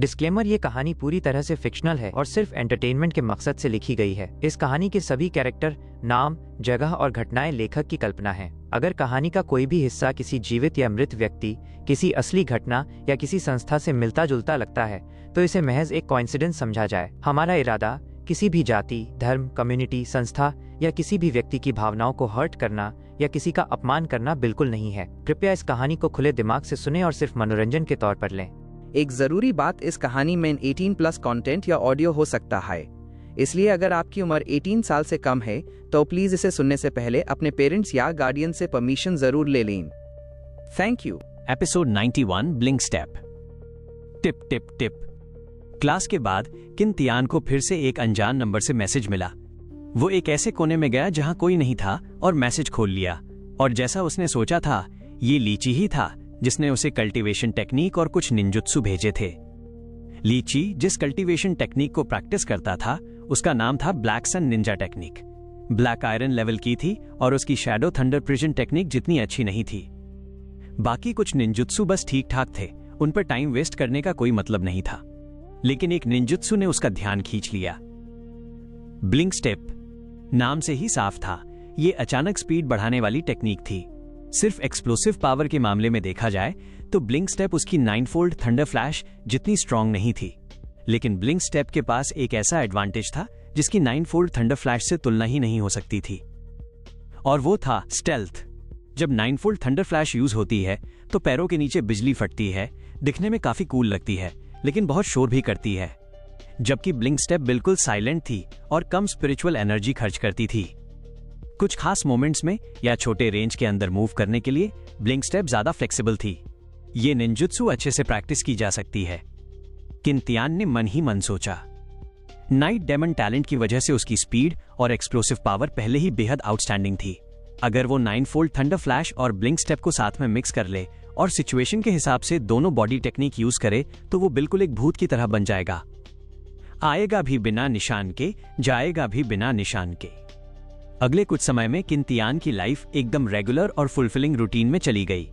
Disclaimer, ये कहानी पूरी तरह से फिक्शनल है और सिर्फ एंटरटेनमेंट के मकसद से लिखी गई है। इस कहानी के सभी कैरेक्टर, नाम, जगह और घटनाएं लेखक की कल्पना हैं। अगर कहानी का कोई भी हिस्सा किसी जीवित या मृत व्यक्ति, किसी असली घटना या किसी संस्था से मिलता जुलता लगता है तो इसे महज एक कोइंसिडेंस समझा जाए। हमारा इरादा किसी भी जाति, धर्म, कम्युनिटी, संस्था या किसी भी व्यक्ति की भावनाओं को हर्ट करना या किसी का अपमान करना बिल्कुल नहीं है। कृपया इस कहानी को खुले दिमाग से सुनें और सिर्फ मनोरंजन के तौर पर लें। एक ज़रूरी बात, इस कहानी में 18+ कंटेंट या ऑडियो हो सकता है, इसलिए अगर आपकी उम्र 18 साल से कम है तो प्लीज़ इसे सुनने से पहले अपने पेरेंट्स या गार्डियन से परमिशन ज़रूर ले लें। Thank you. Episode 91 blink step. Tip tip tip. Class के बाद किन तियान को फिर से एक अनजान नंबर से मैसेज मिला। वो एक ऐसे कोने में गया जहां कोई नहीं था और मैसेज खोल लिया, और जैसा उसने सोचा था ये लीची ही था जिसने उसे कल्टीवेशन टेक्निक और कुछ निंजुत्सु भेजे थे। लीची जिस कल्टीवेशन टेक्निक को प्रैक्टिस करता था उसका नाम था black sun ninja technique. Black iron level की थी और उसकी शैडो थंडर प्रिजन टेक्निक जितनी अच्छी नहीं थी। बाकी कुछ निंजुत्सु बस ठीक ठाक थे, उन पर टाइम वेस्ट करने का कोई मतलब नहीं था। लेकिन एक निंजुत्सु ने उसका ध्यान खींच लिया। ब्लिंक स्टेप नाम से ही साफ था, ये अचानक स्पीड बढ़ाने वाली टेक्निक थी। सिर्फ एक्सप्लोसिव पावर के मामले में देखा जाए तो ब्लिंक स्टेप उसकी 9-फोल्ड थंडर फ्लैश जितनी स्ट्रांग नहीं थी, लेकिन ब्लिंक स्टेप के पास एक ऐसा एडवांटेज था जिसकी 9-फोल्ड थंडर फ्लैश से तुलना ही नहीं हो सकती थी, और वो था स्टेल्थ। जब 9-फोल्ड थंडर फ्लैश यूज होती है तो पैरों के नीचे बिजली फटती है, दिखने में काफी कूल लगती है लेकिन बहुत शोर भी करती है। जबकि ब्लिंक स्टेप बिल्कुल साइलेंट थी और कम स्पिरिचुअल एनर्जी खर्च करती थी। कुछ खास मोमेंट्स में या छोटे रेंज के अंदर मूव करने के लिए ब्लिंक स्टेप ज्यादा फ्लेक्सिबल थी। ये निंजुत्सु अच्छे से प्रैक्टिस की जा सकती है। किन तियान ने मन ही मन सोचा। नाइट डेमन टैलेंट की वजह से उसकी स्पीड और एक्सप्लोसिव पावर पहले ही बेहद आउटस्टैंडिंग थी। अगर वो 9-फोल्ड थंडर फ्लैश और ब्लिंक स्टेप को साथ में मिक्स कर ले और सिचुएशन के हिसाब से दोनों बॉडी टेक्निक यूज करे तो वो बिल्कुल एक भूत की तरह बन जाएगा। आएगा भी बिना निशान के, जाएगा भी बिना निशान के। अगले कुछ समय में किन तियान की लाइफ एकदम रेगुलर और फुलफिलिंग रूटीन में चली गई।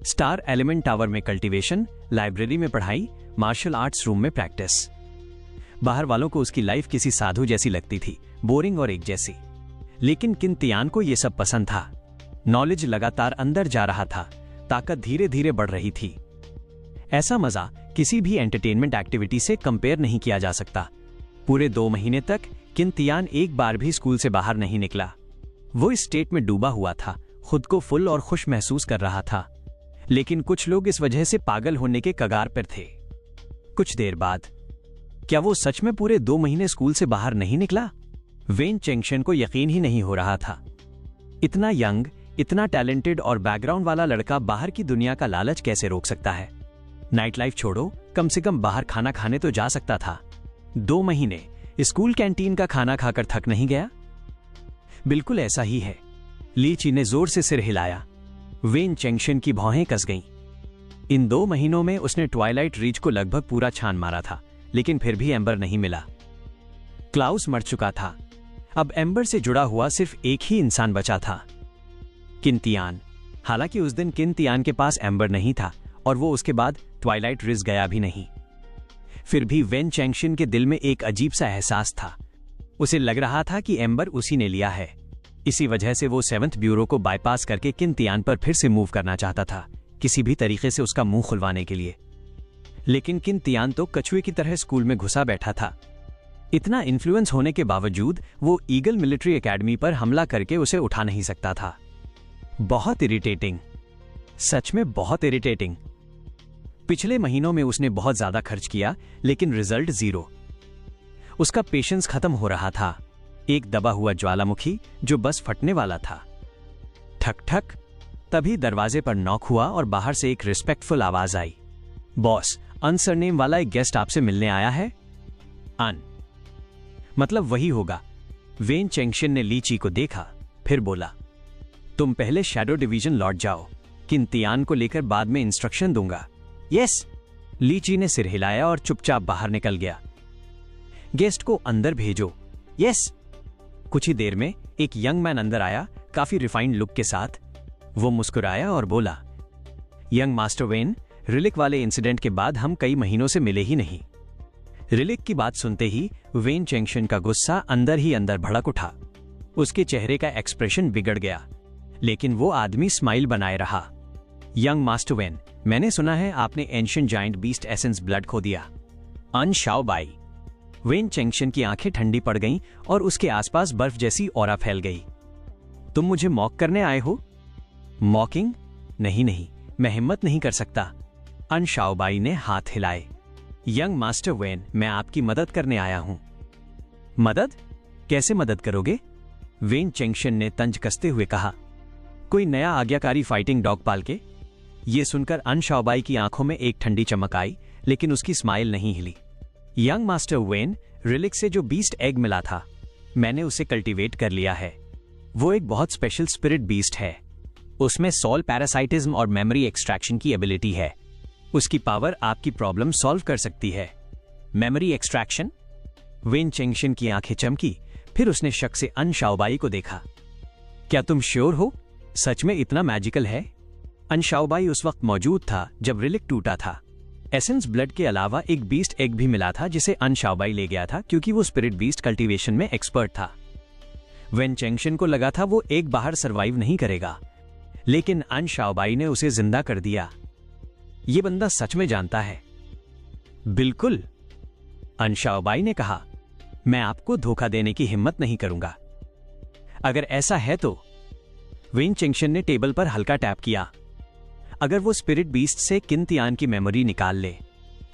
स्टार एलिमेंट टावर में कल्टीवेशन, लाइब्रेरी में पढ़ाई, मार्शल आर्ट्स रूम में प्रैक्टिस। बाहर वालों को उसकी लाइफ किसी साधु जैसी लगती थी, बोरिंग और एक जैसी। लेकिन किन तियान को यह सब पसंद था। नॉलेज लगातार अंदर जा रहा था, ताकत धीरे धीरे बढ़ रही थी। ऐसा मजा किसी भी एंटरटेनमेंट एक्टिविटी से कंपेयर नहीं किया जा सकता। पूरे 2 महीने तक किन तियान एक बार भी स्कूल से बाहर नहीं निकला। वो इस स्टेट में डूबा हुआ था, खुद को फुल और खुश महसूस कर रहा था। लेकिन कुछ लोग इस वजह से पागल होने के कगार पर थे। कुछ देर बाद क्या वो सच में पूरे 2 महीने स्कूल से बाहर नहीं निकला? वेन चेंगशन को यकीन ही नहीं हो रहा था। इतना यंग, इतना टैलेंटेड और बैकग्राउंड वाला लड़का बाहर की दुनिया का लालच कैसे रोक सकता है? नाइट लाइफ छोड़ो, कम से कम बाहर खाना खाने तो जा सकता था। 2 महीने स्कूल कैंटीन का खाना खाकर थक नहीं गया? बिल्कुल ऐसा ही है। लीची ने जोर से सिर हिलाया। वेन चेंगशन की भौहें कस गईं। इन 2 महीनों में उसने ट्वाइलाइट रीच को लगभग पूरा छान मारा था, लेकिन फिर भी एम्बर नहीं मिला। क्लाउस मर चुका था। अब एम्बर से जुड़ा हुआ सिर्फ एक ही इंसान बचा था, किन तियान। हालांकि उस दिन किन तियान के पास एम्बर नहीं था और वो उसके बाद ट्वाइलाइट रिज गया भी नहीं। फिर भी वेन चेंगशन के दिल में एक अजीब सा एहसास था। उसे लग रहा था कि एम्बर उसी ने लिया है। इसी वजह से वो 7th ब्यूरो को बाईपास करके किन तियान पर फिर से मूव करना चाहता था, किसी भी तरीके से उसका मुंह खुलवाने के लिए। लेकिन किन तियान तो कछुए की तरह स्कूल में घुसा बैठा था। इतना इन्फ्लुएंस होने के बावजूद वो ईगल मिलिट्री एकेडमी पर हमला करके उसे उठा नहीं सकता था। बहुत इरिटेटिंग, सच में बहुत इरिटेटिंग। पिछले महीनों में उसने बहुत ज्यादा खर्च किया लेकिन रिजल्ट 0। उसका पेशेंस खत्म हो रहा था। एक दबा हुआ ज्वालामुखी जो बस फटने वाला था। ठक ठक। तभी दरवाजे पर नॉक हुआ और बाहर से एक रिस्पेक्टफुल आवाज आई। बॉस, अनसरनेम वाला एक गेस्ट आपसे मिलने आया है। मतलब वही होगा। वेन चेंगशन ने लीची को देखा, फिर बोला, तुम पहले शैडो डिवीजन लौट जाओ, किन तियान को लेकर बाद में इंस्ट्रक्शन दूंगा। यस। लीची ने सिर हिलाया और चुपचाप बाहर निकल गया। गेस्ट को अंदर भेजो। यस। कुछ ही देर में एक यंग मैन अंदर आया, काफी रिफाइंड लुक के साथ। वो मुस्कुराया और बोला, यंग मास्टर वेन, रिलिक वाले इंसिडेंट के बाद हम कई महीनों से मिले ही नहीं। रिलिक की बात सुनते ही वेन चेंगशन का गुस्सा अंदर ही अंदर भड़क उठा। उसके चेहरे का एक्सप्रेशन बिगड़ गया, लेकिन वो आदमी स्माइल बनाए रहा। यंग मास्टर वेन, मैंने सुना है आपने ancient giant beast essence blood खो दिया। अन शाओबाई। वेन चेंगशन की आंखें ठंडी पड़ गईं और उसके आसपास बर्फ जैसी ऑरा फैल गई। तुम मुझे मॉक करने आए हो? मॉकिंग? नहीं नहीं, मैं हिम्मत नहीं कर सकता। अन शाओबाई ने हाथ हिलाए। यंग मास्टर वेन, मैं आपकी मदद करने आया हूं। मदद? कैसे मदद करोगे? वेन चेंगशन ने तंज कसते हुए कहा। कोई नया आज्ञाकारी फाइटिंग डॉग पाल के? ये सुनकर अन शाओबाई की आंखों में एक ठंडी चमक आई, लेकिन उसकी स्माइल नहीं हिली। यंग मास्टर वेन, रिलिक से जो बीस्ट एग मिला था, मैंने उसे कल्टीवेट कर लिया है। वो एक बहुत स्पेशल स्पिरिट बीस्ट है। उसमें सोल पैरासाइटिज्म और मेमोरी एक्सट्रैक्शन की एबिलिटी है। उसकी पावर आपकी प्रॉब्लम सॉल्व कर सकती है। Memory extraction? वेन चेंगशन की आंखें चमकी, फिर उसने शक से अन शाओबाई को देखा। क्या तुम श्योर हो? सच में इतना मैजिकल है? अन शाओबाई उस वक्त मौजूद था जब रिलिक टूटा था। एसेंस ब्लड के अलावा एक बीस्ट एग भी मिला था जिसे अन शाओबाई ले गया था, क्योंकि वो स्पिरिट बीस्ट कल्टीवेशन में एक्सपर्ट था। वेन चेंगशन को लगा था वो एक बाहर सरवाइव नहीं करेगा, लेकिन अन शाओबाई ने उसे जिंदा कर दिया। ये बंदा सच में जानता है। बिल्कुल, अन शाओबाई ने कहा। मैं आपको धोखा देने की हिम्मत नहीं करूंगा। अगर ऐसा है तो? वेन चेंगशन ने टेबल पर हल्का टैप किया। अगर वो स्पिरिट बीस्ट से किन तियान की मेमोरी निकाल ले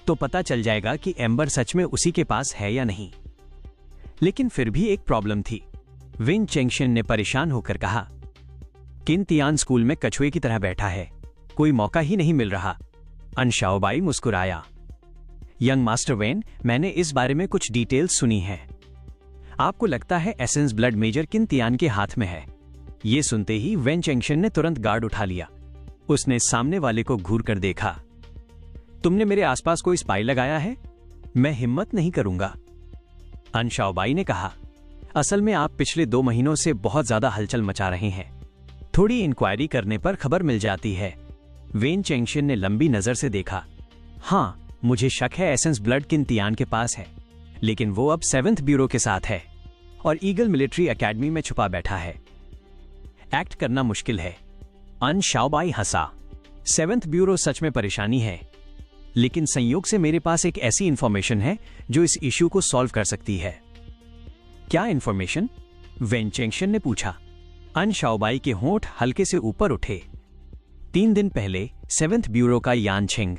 तो पता चल जाएगा कि एम्बर सच में उसी के पास है या नहीं। लेकिन फिर भी एक प्रॉब्लम थी। वेन चेंगशन ने परेशान होकर कहा, किन तियान स्कूल में कछुए की तरह बैठा है, कोई मौका ही नहीं मिल रहा। अन शाओबाई मुस्कुराया। यंग मास्टर वेन, मैंने इस बारे में कुछ डिटेल्स सुनी है। आपको लगता है एसेंस ब्लड मेजर किन तियान के हाथ में है? ये सुनते ही वेन चेंगशन ने तुरंत गार्ड उठा लिया। उसने सामने वाले को घूर कर देखा। तुमने मेरे आसपास कोई स्पाई लगाया है? मैं हिम्मत नहीं करूंगा। अन शाओबाई ने कहा, असल में आप पिछले 2 महीनों से बहुत ज्यादा हलचल मचा रहे हैं। थोड़ी इंक्वायरी करने पर खबर मिल जाती है। वेन चेंगशन ने लंबी नजर से देखा। हाँ, मुझे शक है एसेंस ब्लड किन तियान के पास है, लेकिन वो अब 7th ब्यूरो के साथ है और ईगल मिलिट्री एकेडमी में छुपा बैठा है। एक्ट करना मुश्किल है। अन शाओबाई हंसा। 7th ब्यूरो सच में परेशानी है, लेकिन संयोग से मेरे पास एक ऐसी इंफॉर्मेशन है जो इस इश्यू को सॉल्व कर सकती है। क्या इंफॉर्मेशन? वेन चेंगशन ने पूछा। अन शाओबाई के होंठ हल्के से ऊपर उठे। 3 दिन पहले 7th ब्यूरो का यान छिंग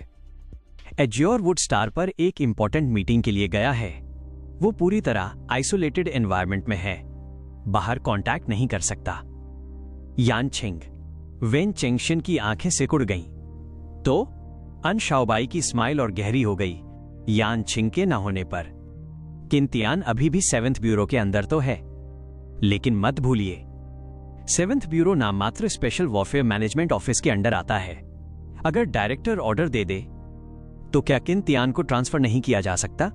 एज्योर वुड स्टार पर एक इंपॉर्टेंट मीटिंग के लिए गया है। वो पूरी तरह आइसोलेटेड एनवायरनमेंट में है, बाहर कांटेक्ट नहीं कर सकता। यान छिंग। वेन चेंगशन की आंखें सिकुड़ गईं। तो अन शाओबाई की स्माइल और गहरी हो गई। यान छिंग के न होने पर किन तियान अभी भी 7th ब्यूरो के अंदर तो है, लेकिन मत भूलिए 7th ब्यूरो नाम मात्र स्पेशल वॉरफेयर मैनेजमेंट ऑफिस के अंडर आता है। अगर डायरेक्टर ऑर्डर दे दे तो क्या किन तियान को ट्रांसफर नहीं किया जा सकता?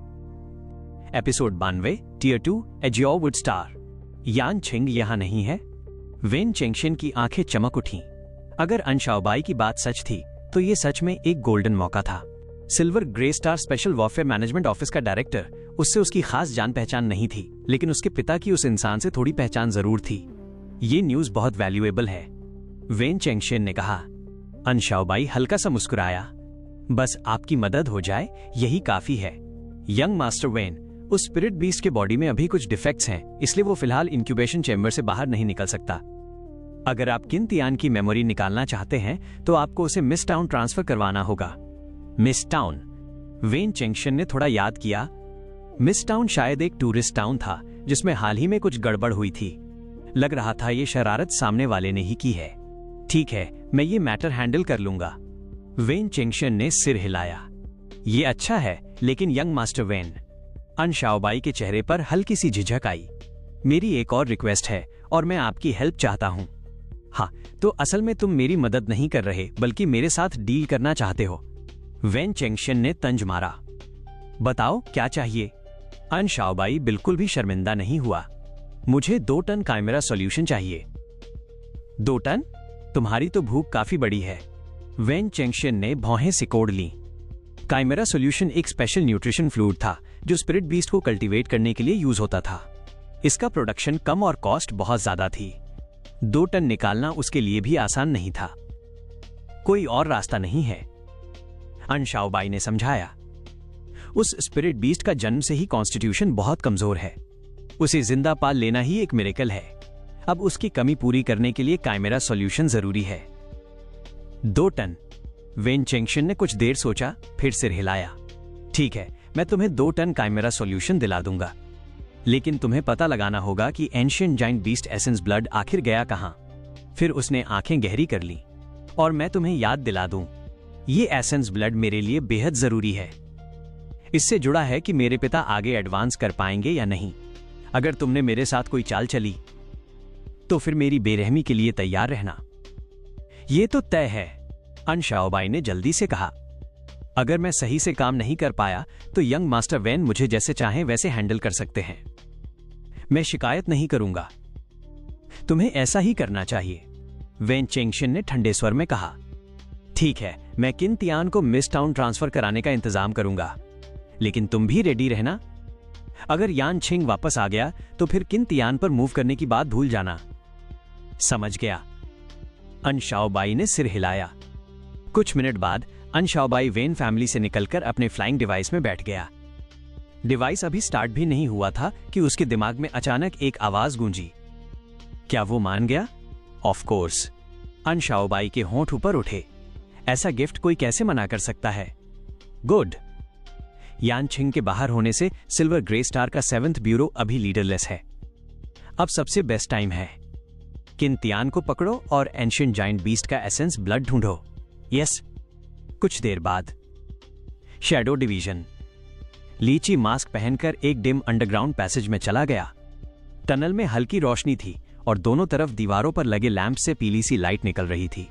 Episode 92, tier 2, azure wood star. Yan Qing यहां नहीं है। वेन चेंगशन की आंखें चमक उठीं। अगर अन शाओबाई की बात सच थी तो यह सच में एक गोल्डन मौका था। Silver grey star special warfare management office का डायरेक्टर, उससे उसकी खास जान पहचान नहीं थी, लेकिन उसके पिता की उस इंसान से थोड़ी पहचान जरूर थी। ये न्यूज बहुत वैल्यूएबल है, वेन चेंगशन ने कहा। अन शाओबाई हल्का सा मुस्कुराया। बस आपकी मदद हो जाए यही काफी है। यंग मास्टर वेन, उस स्पिरिट बीस्ट के बॉडी में अभी कुछ डिफेक्ट्स हैं, इसलिए वो फिलहाल इंक्यूबेशन चेंबर से बाहर नहीं निकल सकता। अगर आप किन तियान की मेमोरी निकालना चाहते हैं तो आपको उसे मिस टाउन ट्रांसफर करवाना होगा। Miss town? वेन चेंगशन ने थोड़ा याद किया। मिस टाउन शायद एक टूरिस्ट टाउन था जिसमें हाल ही में कुछ गड़बड़ हुई थी। लग रहा था ये शरारत सामने वाले ने ही की है। ठीक है, मैं ये मैटर हैंडल कर लूंगा। वेन चेंगशन ने सिर हिलाया। ये अच्छा है, लेकिन यंग मास्टर वेन, अन शाओबाई के चेहरे पर हल्की सी झिझक आई। मेरी एक और रिक्वेस्ट है और मैं आपकी हेल्प चाहता हूं। हाँ, तो असल में तुम मेरी मदद नहीं कर रहे बल्कि मेरे साथ डील करना चाहते हो। वेन चेंगशन ने तंज मारा। बताओ क्या चाहिए? अन शाओबाई बिल्कुल भी शर्मिंदा नहीं हुआ। मुझे 2 टन काइमेरा सॉल्यूशन चाहिए। 2 टन? तुम्हारी तो भूख काफी बड़ी है। वेन चेंगशियन ने भौहें सिकोड़ ली। काइमेरा सॉल्यूशन एक स्पेशल न्यूट्रिशन फ्लूइड था जो स्पिरिट बीस्ट को कल्टीवेट करने के लिए यूज होता था। इसका प्रोडक्शन कम और कॉस्ट बहुत ज्यादा थी। 2 टन निकालना उसके लिए भी आसान नहीं था। कोई और रास्ता नहीं है, अन शाओबाई ने समझाया। उस स्पिरिट बीस्ट का जन्म से ही कॉन्स्टिट्यूशन बहुत कमजोर है। उसे जिंदा पाल लेना ही एक मिरेकल है। अब उसकी कमी पूरी करने के लिए काइमेरा सॉल्यूशन जरूरी है। 2 टन। वेन चेंगशियन ने कुछ देर सोचा, फिर सिर हिलाया। ठीक है, मैं तुम्हें 2 टन काइमेरा सॉल्यूशन दिला दूंगा, लेकिन तुम्हें पता लगाना होगा कि ancient giant beast essence blood आखिर गया कहां। फिर उसने आंखें गहरी कर ली। और मैं तुम्हें याद दिला दूं, ये एसेंस ब्लड मेरे लिए बेहद जरूरी है। इससे जुड़ा है कि मेरे पिता आगे एडवांस कर पाएंगे या नहीं। अगर तुमने मेरे साथ कोई चाल चली तो फिर मेरी बेरहमी के लिए तैयार रहना। ये तो तय है, अन शाओबाई ने जल्दी से कहा। अगर मैं सही से काम नहीं कर पाया तो यंग मास्टर वेन मुझे जैसे चाहें वैसे हैंडल कर सकते हैं। मैं शिकायत नहीं करूंगा। तुम्हें ऐसा ही करना चाहिए, वेन चेंगशियन ने ठंडे स्वर में कहा। ठीक है, मैं किन तियान को मिस टाउन ट्रांसफर कराने का इंतजाम करूंगा, लेकिन तुम भी रेडी रहना। अगर यान छिंग वापस आ गया तो फिर किन तियान पर मूव करने की बात भूल जाना। समझ गया, अन शाओबाई ने सिर हिलाया। कुछ मिनट बाद अन शाओबाई वेन फैमिली से निकलकर अपने फ्लाइंग डिवाइस में बैठ गया। डिवाइस अभी स्टार्ट भी नहीं हुआ था कि उसके दिमाग में अचानक एक आवाज गूंजी। क्या वो मान गया? Of course. अन शाओबाई के होंठ ऊपर उठे। ऐसा गिफ्ट कोई कैसे मना कर सकता है? गुड। यान छिंग के बाहर होने से सिल्वर ग्रे स्टार का 7th ब्यूरो अभी लीडरलेस है। अब सबसे बेस्ट टाइम है। किन तियान को पकड़ो और एंशिएंट जाइंट बीस्ट का एसेंस ब्लड ढूंढो। यस। कुछ देर बाद शैडो डिवीजन। लीची मास्क पहनकर एक डिम अंडरग्राउंड पैसेज में चला गया। टनल में हल्की रोशनी थी और दोनों तरफ दीवारों पर लगे लैंप से पीली सी लाइट निकल रही थी।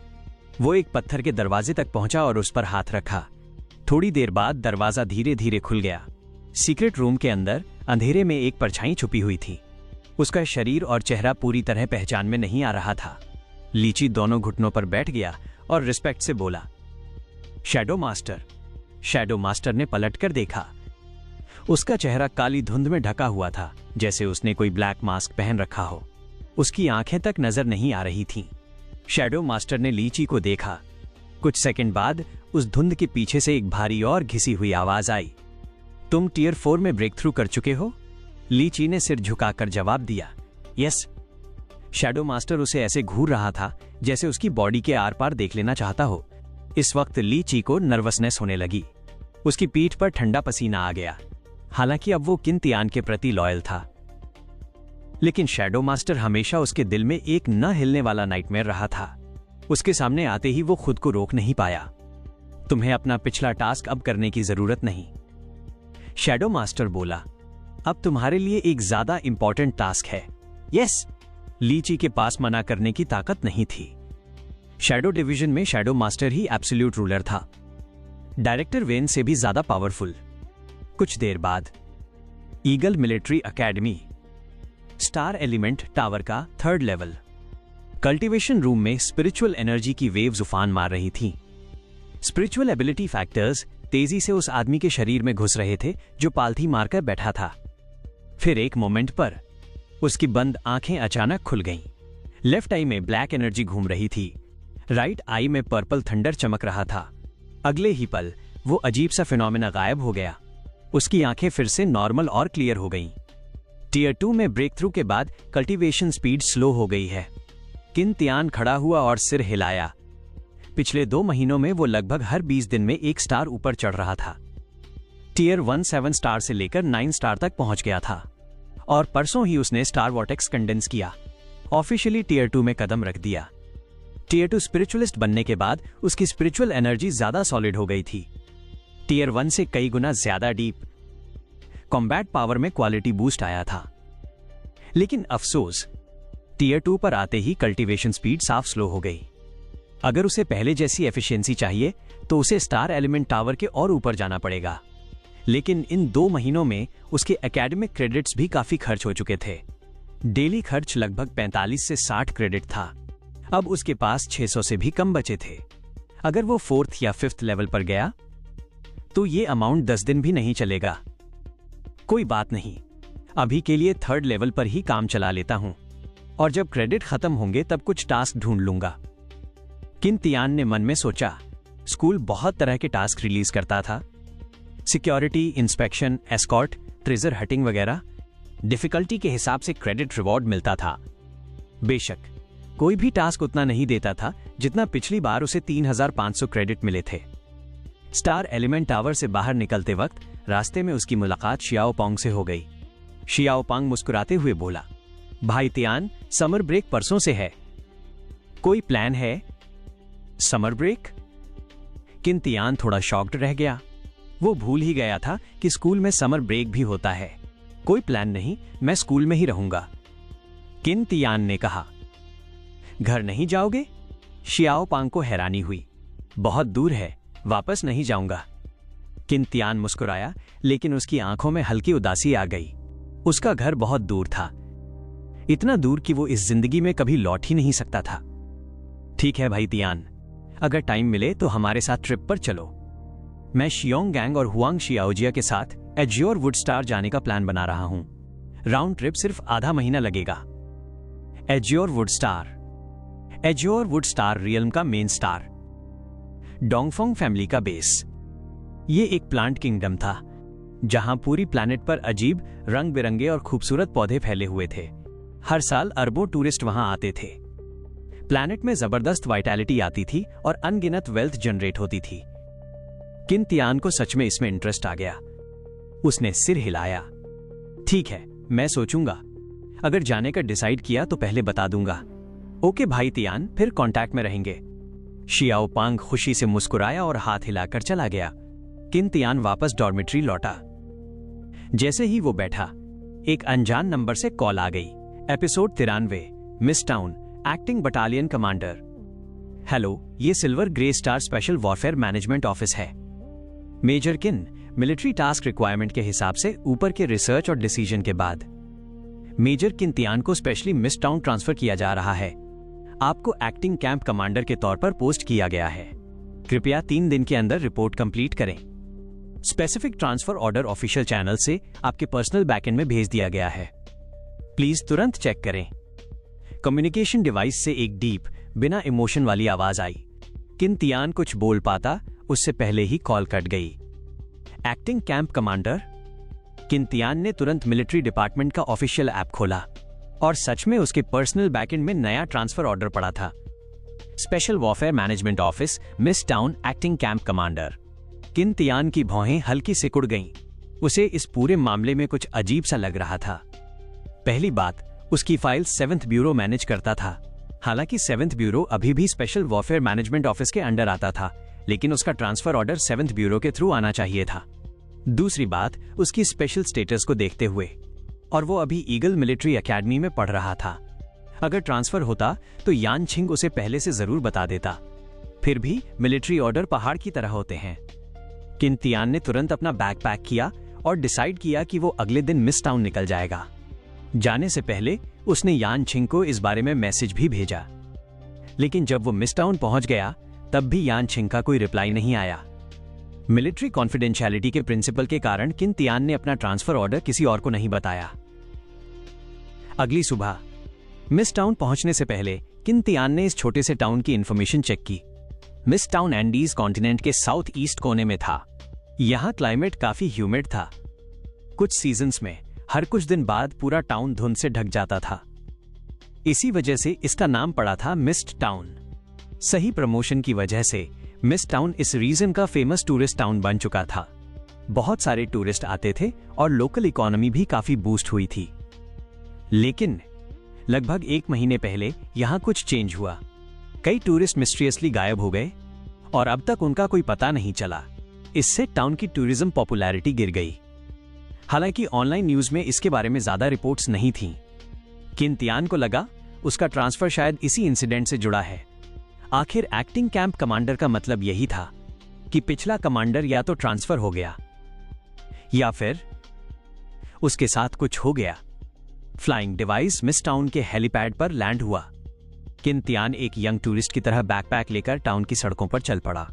वो एक पत्थर के दरवाजे तक पहुंचा और उस पर हाथ रखा। थोड़ी देर बाद दरवाजा धीरे धीरे खुल गया। सीक्रेट रूम के अंदर अंधेरे में एक परछाई छुपी हुई थी। उसका शरीर और चेहरा पूरी तरह पहचान में नहीं आ रहा था। लीची दोनों घुटनों पर बैठ गया और रिस्पेक्ट से बोला, शैडो मास्टर। शैडो मास्टर ने पलटकर देखा। उसका चेहरा काली धुंध में ढका हुआ था, जैसे उसने कोई ब्लैक मास्क पहन रखा हो। उसकी आंखें तक नजर नहीं आ रही थीं। शैडो मास्टर ने लीची को देखा। कुछ सेकंड बाद उस धुंध के पीछे से एक भारी और घिसी हुई आवाज आई। तुम टियर 4 में ब्रेक थ्रू कर चुके हो? लीची ने सिर झुकाकर जवाब दिया, यस। शैडो मास्टर उसे ऐसे घूर रहा था जैसे उसकी बॉडी के आर पार देख लेना चाहता हो। इस वक्त लीची को नर्वसनेस होने लगी। उसकी पीठ पर ठंडा पसीना आ गया। हालांकि अब वो किन तियान के प्रति लॉयल था, लेकिन शैडो मास्टर हमेशा उसके दिल में एक न हिलने वाला नाइटमेयर रहा था। उसके सामने आते ही वो खुद को रोक नहीं पाया। तुम्हें अपना पिछला टास्क अब करने की जरूरत नहीं, शैडो मास्टर बोला। अब तुम्हारे लिए एक ज्यादा इंपॉर्टेंट टास्क है। यस। लीची के पास मना करने की ताकत नहीं थी। शैडो डिवीजन में शैडो मास्टर ही एब्सोल्यूट रूलर था, डायरेक्टर वेन से भी ज्यादा पावरफुल। कुछ देर बाद eagle military academy, star element tower का 3rd लेवल। कल्टीवेशन रूम में स्पिरिचुअल एनर्जी की वेव्स उफान मार रही थीं। स्पिरिचुअल एबिलिटी फैक्टर्स तेजी से उस आदमी के शरीर में घुस रहे थे जो पालथी मारकर बैठा था। फिर एक मोमेंट पर उसकी बंद आंखें अचानक खुल गईं। लेफ्ट आई में ब्लैक एनर्जी घूम रही थी, राइट आई में पर्पल थंडर चमक रहा था। अगले ही पल वो अजीब सा फिनोमेना गायब हो गया। उसकी आंखें फिर से नॉर्मल और क्लियर हो गईं। टियर 2 में ब्रेक थ्रू के बाद कल्टीवेशन स्पीड स्लो हो गई है। किन तियान खड़ा हुआ और सिर हिलाया। पिछले 2 महीनों में वो लगभग हर 20 दिन में 1 स्टार ऊपर चढ़ रहा था। टियर 1 7 स्टार से लेकर 9 स्टार तक पहुंच गया था और परसों ही उसने स्टार वॉर्टेक्स कंडेंस किया, ऑफिशियली टियर 2 में कदम रख दिया। टियर 2 स्पिरिचुअलिस्ट बनने के बाद उसकी स्पिरिचुअल एनर्जी ज्यादा सॉलिड हो गई थी, टियर 1 से कई गुना ज्यादा डीप। कॉम्बैट पावर में क्वालिटी बूस्ट आया था। लेकिन अफसोस, टियर 2 पर आते ही कल्टीवेशन स्पीड साफ स्लो हो गई। अगर उसे पहले जैसी एफिशिएंसी चाहिए तो उसे स्टार एलिमेंट टावर के और ऊपर जाना पड़ेगा। लेकिन इन 2 महीनों में उसके एकेडमिक क्रेडिट्स भी काफी खर्च हो चुके थे। डेली खर्च लगभग 45 से 60 क्रेडिट था। अब उसके पास 600 से भी कम बचे थे। अगर वो 4th या 5th लेवल पर गया तो ये अमाउंट 10 दिन भी नहीं चलेगा। कोई बात नहीं, अभी के लिए 3rd लेवल पर ही काम चला लेता हूं और जब क्रेडिट खत्म होंगे तब कुछ टास्क ढूंढ लूंगा। किन तियान ने मन में सोचा। स्कूल बहुत तरह के टास्क रिलीज करता था, security, inspection, escort, treasure hunting वगैरह। डिफिकल्टी के हिसाब से क्रेडिट रिवॉर्ड मिलता था। बेशक कोई भी टास्क उतना नहीं देता था जितना पिछली बार उसे 3500 क्रेडिट मिले थे। स्टार एलिमेंट टावर से बाहर निकलते वक्त रास्ते में उसकी मुलाकात शियाओ पोंग से हो गई। शियाओ पोंग मुस्कुराते हुए बोला, भाई तियान, समर ब्रेक परसों से है, कोई प्लान है? Summer break? किन तियान थोड़ा शॉक्ड रह गया। वो भूल ही गया था कि स्कूल में समर ब्रेक भी होता है। कोई प्लान नहीं, मैं स्कूल में ही रहूंगा, किन तियान ने कहा। घर नहीं जाओगे? शियाओ पोंग को हैरानी हुई। बहुत दूर है, वापस नहीं जाऊंगा। किन तियान मुस्कुराया, लेकिन उसकी आंखों में हल्की उदासी आ गई। उसका घर बहुत दूर था, इतना दूर कि वो इस जिंदगी में कभी लौट ही नहीं सकता था। ठीक है भाई तियान, अगर टाइम मिले तो हमारे साथ ट्रिप पर चलो। मैं शियोंग गैंग और हुआंग शियाओजिया के साथ एज्योर वुड स्टार जाने का प्लान बना रहा हूं। राउंड ट्रिप सिर्फ आधा महीना लगेगा। Azure wood star. Azure wood star realm का मेन स्टार, डोंगफोंग फैमिली का बेस। ये एक प्लांट किंगडम था जहां पूरी प्लैनेट पर अजीब, रंग बिरंगे और खूबसूरत पौधे फैले हुए थे। हर साल अरबों टूरिस्ट वहां आते थे। प्लैनेट में जबरदस्त वाइटैलिटी आती थी और अनगिनत वेल्थ जनरेट होती थी। किन तियान को सच में इसमें इंटरेस्ट आ गया। उसने सिर हिलाया। ठीक है, मैं सोचूंगा। अगर जाने का डिसाइड किया तो पहले बता दूंगा। ओके भाई तियान, फिर कांटेक्ट में रहेंगे। शियाओ पोंग खुशी से मुस्कुराया और हाथ हिलाकर चला गया। किन तियान वापस डॉर्मेट्री लौटा। जैसे ही वो बैठा, एक अनजान नंबर से कॉल आ गई। Episode 93, mist town, acting battalion commander. Hello, ये silver grey star special warfare management office है। Major Qin, military task requirement के हिसाब से ऊपर के रिसर्च और डिसीजन के बाद मेजर किन तियान को स्पेशली मिस टाउन ट्रांसफर किया जा रहा है। आपको एक्टिंग कैंप कमांडर के तौर पर पोस्ट किया गया है। कृपया 3 दिन के अंदर रिपोर्ट कंप्लीट करें। Specific transfer order official channel से आपके पर्सनल बैकएंड में भेज दिया गया है। प्लीज तुरंत चेक करें। कम्युनिकेशन डिवाइस से एक डीप, बिना इमोशन वाली आवाज आई। किन तियान कुछ बोल पाता उससे पहले ही कॉल कट गई। Acting camp commander. किन तियान ने तुरंत मिलिट्री डिपार्टमेंट का ऑफिशियल ऐप खोला और सच में उसके पर्सनल बैकएंड में नया ट्रांसफर ऑर्डर पड़ा था। Special warfare management office, miss town, acting camp commander. किन तियान की भौहें हल्की सिकुड़ गईं। उसे इस पूरे मामले में कुछ अजीब सा लग रहा था। पहली बात, उसकी फाइल 7th ब्यूरो मैनेज करता था। हालांकि 7th ब्यूरो अभी भी स्पेशल वॉरफेयर मैनेजमेंट ऑफिस के अंडर आता था, लेकिन उसका ट्रांसफर ऑर्डर 7th ब्यूरो के थ्रू आना चाहिए था। दूसरी बात, उसकी स्पेशल स्टेटस को देखते हुए, और वो अभी ईगल मिलिट्री एकेडमी में पढ़ रहा था। अगर ट्रांसफर होता तो यान छिंग उसे पहले से जरूर बता देता। फिर भी मिलिट्री ऑर्डर पहाड़ की तरह होते हैं। किन तियान ने तुरंत अपना बैग पैक किया और डिसाइड किया कि वो अगले दिन मिस टाउन निकल जाएगा। जाने से पहले उसने यान छिंग को इस बारे में मैसेज भी भेजा, लेकिन जब वो मिस टाउन पहुंच गया तब भी यान छिंग का कोई रिप्लाई नहीं आया। मिलिट्री कॉन्फिडेंशियलिटी के प्रिंसिपल के कारण किन तियान ने अपना ट्रांसफर ऑर्डर किसी और को नहीं बताया। अगली सुबह मिस टाउन पहुंचने से पहले किन तियान ने इस छोटे से टाउन की इंफॉर्मेशन चेक की। मिस टाउन एंडीज कॉन्टिनेंट के साउथ ईस्ट कोने में था। यहां क्लाइमेट काफी ह्यूमिड था। कुछ सीजन्स में हर कुछ दिन बाद पूरा टाउन धुंध से ढक जाता था। इसी वजह से इसका नाम पड़ा था मिस्ट टाउन। सही प्रमोशन की वजह से मिस्ट टाउन इस रीजन का फेमस टूरिस्ट टाउन बन चुका था। बहुत सारे टूरिस्ट आते थे और लोकल इकोनॉमी भी काफी बूस्ट हुई थी। लेकिन लगभग 1 महीने पहले यहां कुछ चेंज हुआ। कई टूरिस्ट मिस्टीरियसली गायब हो गए और अब तक उनका कोई पता नहीं चला। इससे टाउन की टूरिज्म पॉपुलैरिटी गिर गई। हालांकि ऑनलाइन न्यूज में इसके बारे में ज्यादा रिपोर्ट्स नहीं थीं। किन तियान को लगा उसका ट्रांसफर शायद इसी इंसिडेंट से जुड़ा है। आखिर एक्टिंग कैंप कमांडर का मतलब यही था कि पिछला कमांडर या तो ट्रांसफर हो गया या फिर उसके साथ कुछ हो गया। फ्लाइंग डिवाइस मिस टाउन के हेलीपैड पर लैंड हुआ। किन तियान एक यंग टूरिस्ट की तरह बैकपैक लेकर टाउन की सड़कों पर चल पड़ा।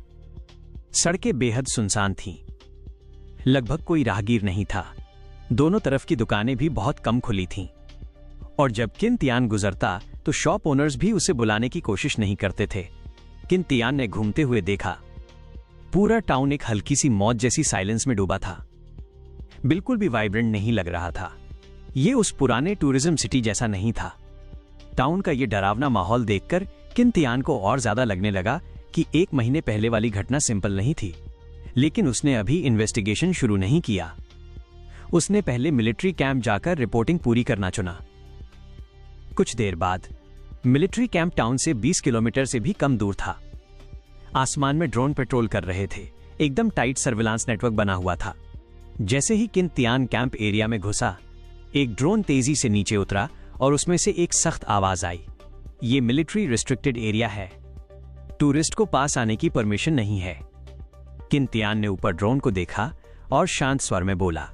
सड़कें बेहद सुनसान थीं। लगभग कोई राहगीर नहीं था। दोनों तरफ की दुकानें भी बहुत कम खुली थीं। और जब किन तियान गुजरता तो शॉप ओनर्स भी उसे बुलाने की कोशिश नहीं करते थे। किन तियान ने घूमते हुए देखा, पूरा टाउन एक हल्की सी मौत जैसी साइलेंस में डूबा था। बिल्कुल भी वाइब्रेंट नहीं लग रहा था। ये उस पुराने टूरिज्म सिटी जैसा नहीं था। टाउन का ये डरावना माहौल देखकर किन तियान को और ज्यादा लगने लगा कि 1 महीने पहले वाली घटना सिंपल नहीं थी। लेकिन उसने अभी इन्वेस्टिगेशन शुरू नहीं किया। उसने पहले मिलिट्री कैंप जाकर रिपोर्टिंग पूरी करना चुना। कुछ देर बाद मिलिट्री कैंप टाउन से 20 किलोमीटर से भी कम दूर था। आसमान में ड्रोन पेट्रोल कर रहे थे। एकदम टाइट सर्विलांस नेटवर्क बना हुआ था। जैसे ही किन तियान कैंप एरिया में घुसा, एक ड्रोन तेजी से नीचे उतरा और उसमें से एक सख्त आवाज आई, ये मिलिट्री रिस्ट्रिक्टेड एरिया है, टूरिस्ट को पास आने की परमिशन नहीं है। किन तियान ने ऊपर ड्रोन को देखा और शांत स्वर में बोला,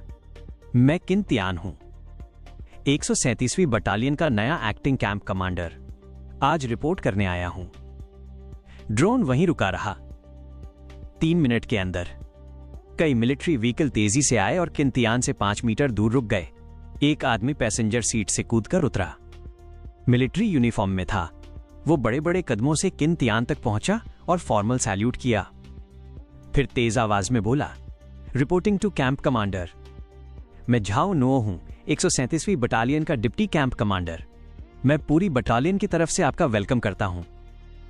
मैं किन तियान हूं, 137वीं बटालियन का नया एक्टिंग कैंप कमांडर। आज रिपोर्ट करने आया हूं। ड्रोन वहीं रुका रहा। 3 मिनट के अंदर कई मिलिट्री व्हीकल तेजी से आए और किन तियान से 5 मीटर दूर रुक गए। एक आदमी पैसेंजर सीट से कूदकर उतरा। मिलिट्री यूनिफॉर्म में था। वो बड़े बड़े कदमों से किन तियान तक पहुंचा और फॉर्मल सैल्यूट किया। फिर तेज आवाज में बोला, रिपोर्टिंग टू कैंप कमांडर, मैं झाओ नुओ हूं, 137वीं बटालियन का डिप्टी कैंप कमांडर। मैं पूरी बटालियन की तरफ से आपका वेलकम करता हूं।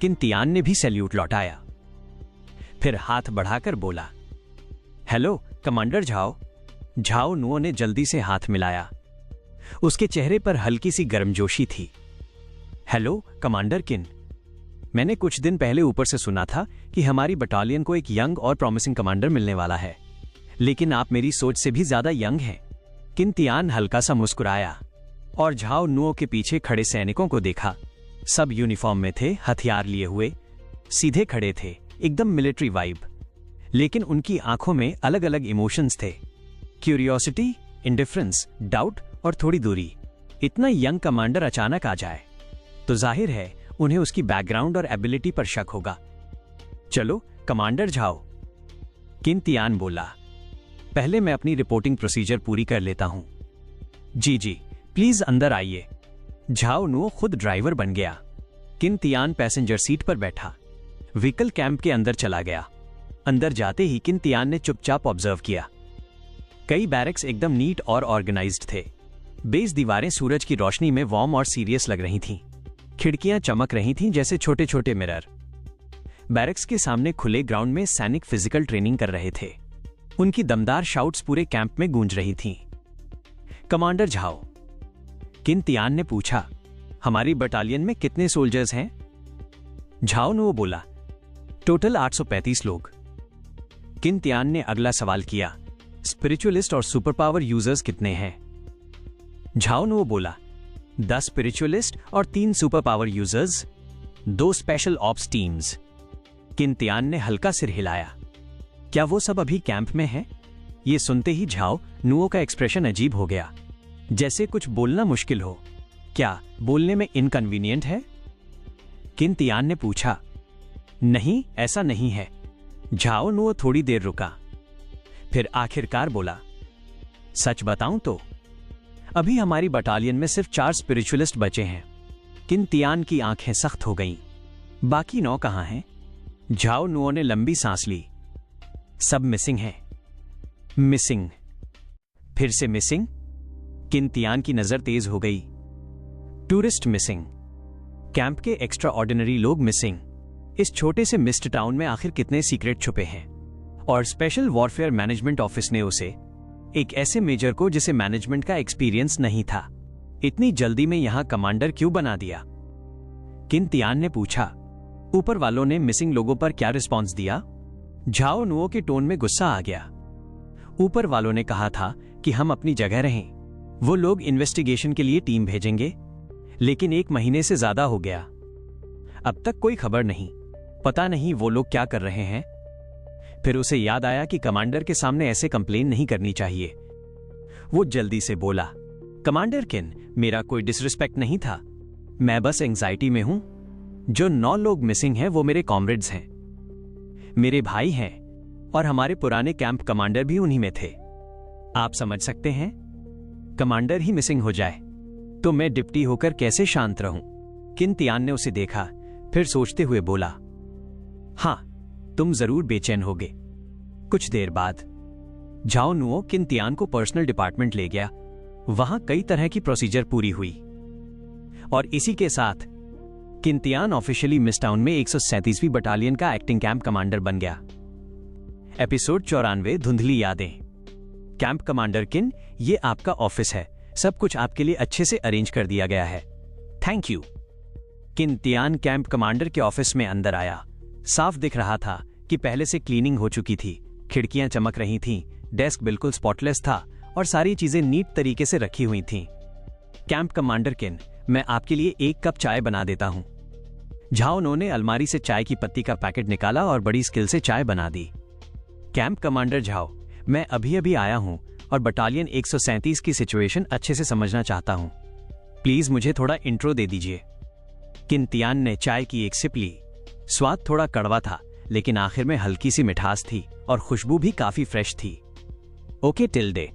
किन तियान ने भी सैल्यूट लौटाया। फिर हाथ बढ़ाकर बोला, हेलो कमांडर झाओ। झाओ नुओ ने जल्दी से हाथ मिलाया। उसके चेहरे पर हल्की सी गर्मजोशी थी। हेलो कमांडर किन, मैंने कुछ दिन पहले ऊपर से सुना था कि हमारी बटालियन को एक यंग और प्रॉमिसिंग कमांडर मिलने वाला है, लेकिन आप मेरी सोच से भी ज्यादा यंग हैं। किन तियान हल्का सा मुस्कुराया और झाओ नुओ के पीछे खड़े सैनिकों को देखा। सब यूनिफॉर्म में थे, हथियार लिए हुए, सीधे खड़े थे, एकदम मिलिट्री वाइब। लेकिन उनकी आंखों में अलग अलग इमोशंस थे, क्यूरियोसिटी, इंडिफरेंस, डाउट और थोड़ी दूरी। इतना यंग कमांडर अचानक आ जाए तो जाहिर है उन्हें उसकी बैकग्राउंड और एबिलिटी पर शक होगा। चलो कमांडर झाओ, किन तियान बोला, पहले मैं अपनी रिपोर्टिंग प्रोसीजर पूरी कर लेता हूं। जी प्लीज अंदर आइए। झाओ नुओ खुद ड्राइवर बन गया। किन तियान पैसेंजर सीट पर बैठा। व्हीकल कैंप के अंदर चला गया। अंदर जाते ही किन तियान ने चुपचाप ऑब्जर्व किया। कई बैरक्स एकदम नीट और ऑर्गेनाइज्ड थे। बेस दीवारें सूरज की रोशनी में वार्म और सीरियस लग रही थीं। खिड़कियां चमक रही थीं जैसे छोटे छोटे मिरर। बैरक्स के सामने खुले ग्राउंड में सैनिक फिजिकल ट्रेनिंग कर रहे थे। उनकी दमदार शाउट्स पूरे कैंप में गूंज रही थीं। कमांडर झाओ, किन तियान ने पूछा, हमारी बटालियन में कितने सोल्जर्स हैं? झाओ नुओ बोला, टोटल 835 लोग। किन तियान ने अगला सवाल किया, स्पिरिचुअलिस्ट और सुपर पावर यूजर्स कितने हैं? झाओ नुओ बोला, 10 स्पिरिचुअलिस्ट और 3 super power users, 2 special ops teams. किन तियान ने हल्का सिर हिलाया। क्या वो सब अभी कैंप में हैं? ये सुनते ही झाओ नुओ का एक्सप्रेशन अजीब हो गया, जैसे कुछ बोलना मुश्किल हो। क्या बोलने में इनकन्वीनियंट है? किन तियान ने पूछा। नहीं, ऐसा नहीं है। झाओ नुओ थोड़ी देर रुका, फिर आखिरकार बोला, सच बताऊं तो अभी हमारी बटालियन में सिर्फ 4 स्पिरिचुअलिस्ट बचे हैं। किन तियान की आंखें सख्त हो गईं। बाकी 9 कहां हैं? झाओ नुओ ने लंबी सांस ली। सब मिसिंग हैं। मिसिंग, फिर से मिसिंग। किन तियान की नजर तेज हो गई। टूरिस्ट मिसिंग, कैंप के एक्स्ट्रा ऑर्डिनरी लोग मिसिंग। इस छोटे से मिस्ट टाउन में आखिर कितने सीक्रेट छुपे हैं? और स्पेशल वॉरफेयर मैनेजमेंट ऑफिस ने उसे, एक ऐसे मेजर को जिसे मैनेजमेंट का एक्सपीरियंस नहीं था, इतनी जल्दी में यहां कमांडर क्यों बना दिया? किन तियान ने पूछा। ऊपर वालों ने मिसिंग लोगों पर क्या रिस्पॉन्स दिया? झाओ नुओ के टोन में गुस्सा आ गया। ऊपर वालों ने कहा था कि हम अपनी जगह रहें, वो लोग इन्वेस्टिगेशन के लिए टीम भेजेंगे, लेकिन 1 महीने से ज्यादा हो गया, अब तक कोई खबर नहीं। पता नहीं वो लोग क्या कर रहे हैं। फिर उसे याद आया कि कमांडर के सामने ऐसे कंप्लेन नहीं करनी चाहिए। वो जल्दी से बोला, कमांडर किन, मेरा कोई डिसरिस्पेक्ट नहीं था, मैं बस एंजाइटी में हूं। जो 9 लोग मिसिंग हैं वो मेरे कॉमरेड्स हैं, मेरे भाई हैं, और हमारे पुराने कैंप कमांडर भी उन्हीं में थे। आप समझ सकते हैं, कमांडर ही मिसिंग हो जाए तो मैं डिप्टी होकर कैसे शांत रहूं? किन तियान ने उसे देखा, फिर सोचते हुए बोला, हां, तुम जरूर बेचैन होगे। कुछ देर बाद झाओ नुओ किन तियान को पर्सनल डिपार्टमेंट ले गया। वहां कई तरह की प्रोसीजर पूरी हुई और इसी के साथ किन तियान ऑफिशियली मिस टाउन में 137वीं बटालियन का एक्टिंग कैंप कमांडर बन गया। एपिसोड 94, धुंधली यादें। कैंप कमांडर किन, ये आपका ऑफिस है, सब कुछ आपके लिए अच्छे से अरेंज कर दिया गया है, थैंक यू। किन तियान कैंप कमांडर के ऑफिस में अंदर आया। साफ दिख रहा था कि पहले से क्लीनिंग हो चुकी थी, खिड़कियां चमक रही थीं, डेस्क बिल्कुल स्पॉटलेस था और सारी चीजें नीट तरीके से रखी हुई थीं। कैंप कमांडर किन, मैं आपके लिए 1 कप चाय बना देता हूं। झाओ नो ने अलमारी से चाय की पत्ती का पैकेट निकाला और बड़ी स्किल से चाय बना दी। कैंप कमांडर झाओ, मैं अभी अभी आया हूं और बटालियन 137 की सिचुएशन अच्छे से समझना चाहता हूं, प्लीज मुझे थोड़ा इंट्रो दे दीजिए। किन तियान ने चाय की एक सिप ली। स्वाद थोड़ा कड़वा था, लेकिन आखिर में हल्की सी मिठास थी और खुशबू भी काफी फ्रेश थी। Okay tilde.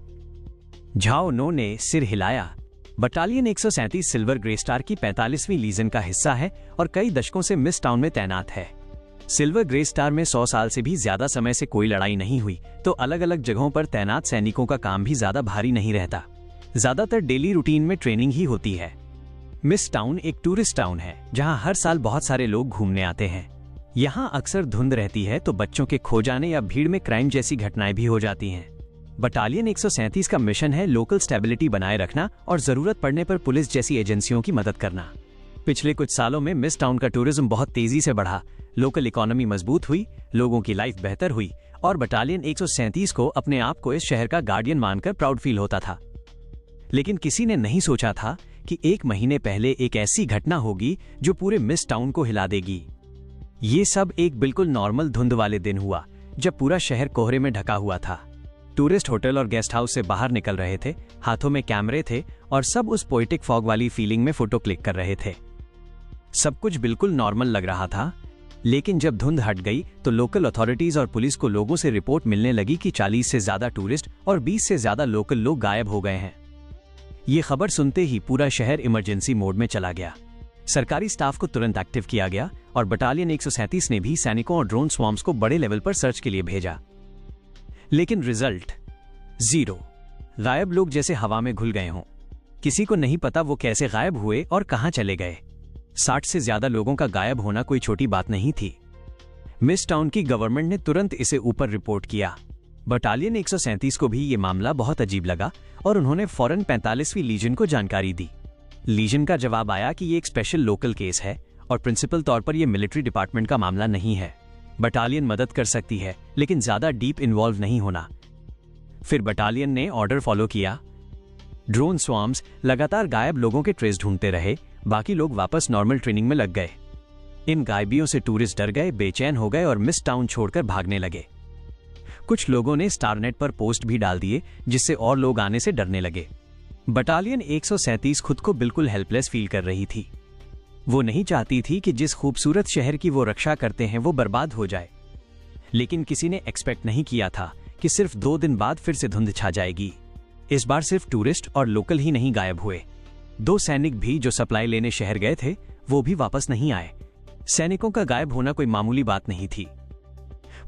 झाओ नो ने सिर हिलाया। बटालियन 137 सिल्वर ग्रे स्टार की 45वीं लीजन का हिस्सा है और कई दशकों से मिस टाउन में तैनात है। सिल्वर ग्रे स्टार में 100 साल से भी ज्यादा समय से कोई लड़ाई नहीं हुई, तो अलग अलग जगहों पर तैनात सैनिकों का काम भी ज्यादा भारी नहीं रहता। ज्यादातर डेली रूटीन में ट्रेनिंग ही होती है। मिस टाउन एक टूरिस्ट टाउन है जहां हर साल बहुत सारे लोग घूमने आते हैं। यहाँ अक्सर धुंध रहती है तो बच्चों के खो जाने या भीड़ में क्राइम जैसी घटनाएं भी हो जाती हैं। बटालियन 137 का मिशन है लोकल स्टेबिलिटी बनाए रखना और जरूरत पड़ने पर पुलिस जैसी एजेंसियों की मदद करना। पिछले कुछ सालों में मिस टाउन का टूरिज्म बहुत तेजी से बढ़ा, लोकल इकोनॉमी मजबूत हुई, लोगों की लाइफ बेहतर हुई और बटालियन 137 को अपने आप को इस शहर का गार्डियन मानकर प्राउड फील होता था। लेकिन किसी ने नहीं सोचा था कि 1 महीने पहले एक ऐसी घटना होगी जो पूरे मिस टाउन को हिला देगी। ये सब एक बिल्कुल नॉर्मल धुंध वाले दिन हुआ जब पूरा शहर कोहरे में ढका हुआ था। टूरिस्ट होटल और गेस्ट हाउस से बाहर निकल रहे थे, हाथों में कैमरे थे और सब उस पोएटिक फॉग वाली फीलिंग में फोटो क्लिक कर रहे थे। सब कुछ बिल्कुल नॉर्मल लग रहा था, लेकिन जब धुंध हट गई तो लोकल अथॉरिटीज और पुलिस को लोगों से रिपोर्ट मिलने लगी कि 40 से ज्यादा टूरिस्ट और 20 से ज्यादा लोकल लोग गायब हो गए हैं। ये खबर सुनते ही पूरा शहर इमरजेंसी मोड में चला गया। सरकारी स्टाफ को तुरंत एक्टिव किया गया और बटालियन 137 ने भी सैनिकों और ड्रोन स्वॉर्म्स को बड़े लेवल पर सर्च के लिए भेजा। लेकिन रिजल्ट 0। गायब लोग जैसे हवा में घुल गए हों। किसी को नहीं पता वो कैसे गायब हुए और कहां चले गए। 60 से ज्यादा लोगों का गायब होना कोई छोटी बात नहीं थी। मिस टाउन की गवर्नमेंट ने तुरंत इसे ऊपर रिपोर्ट किया। बटालियन 137 को भी ये मामला बहुत अजीब लगा और उन्होंने फौरन 45वीं लीजन को जानकारी दी। लीजन का जवाब आया कि ये एक स्पेशल लोकल केस है और प्रिंसिपल तौर पर यह मिलिट्री डिपार्टमेंट का मामला नहीं है। बटालियन मदद कर सकती है लेकिन ज्यादा डीप इन्वॉल्व नहीं होना। फिर बटालियन ने ऑर्डर फॉलो किया। ड्रोन स्वॉर्म्स लगातार गायब लोगों के ट्रेस ढूंढते रहे, बाकी लोग वापस नॉर्मल ट्रेनिंग में लग गए। इन गायबियों से टूरिस्ट डर गए, बेचैन हो गए और मिस टाउन छोड़कर भागने लगे। कुछ लोगों ने स्टारनेट पर पोस्ट भी डाल दिए जिससे और लोग आने से डरने लगे। बटालियन 137 खुद को बिल्कुल हेल्पलेस फील कर रही थी। वो नहीं चाहती थी कि जिस खूबसूरत शहर की वो रक्षा करते हैं वो बर्बाद हो जाए। लेकिन किसी ने एक्सपेक्ट नहीं किया था कि सिर्फ 2 दिन बाद फिर से धुंध छा जाएगी। इस बार सिर्फ टूरिस्ट और लोकल ही नहीं गायब हुए, 2 सैनिक भी जो सप्लाई लेने शहर गए थे वो भी वापस नहीं आए। सैनिकों का गायब होना कोई मामूली बात नहीं थी।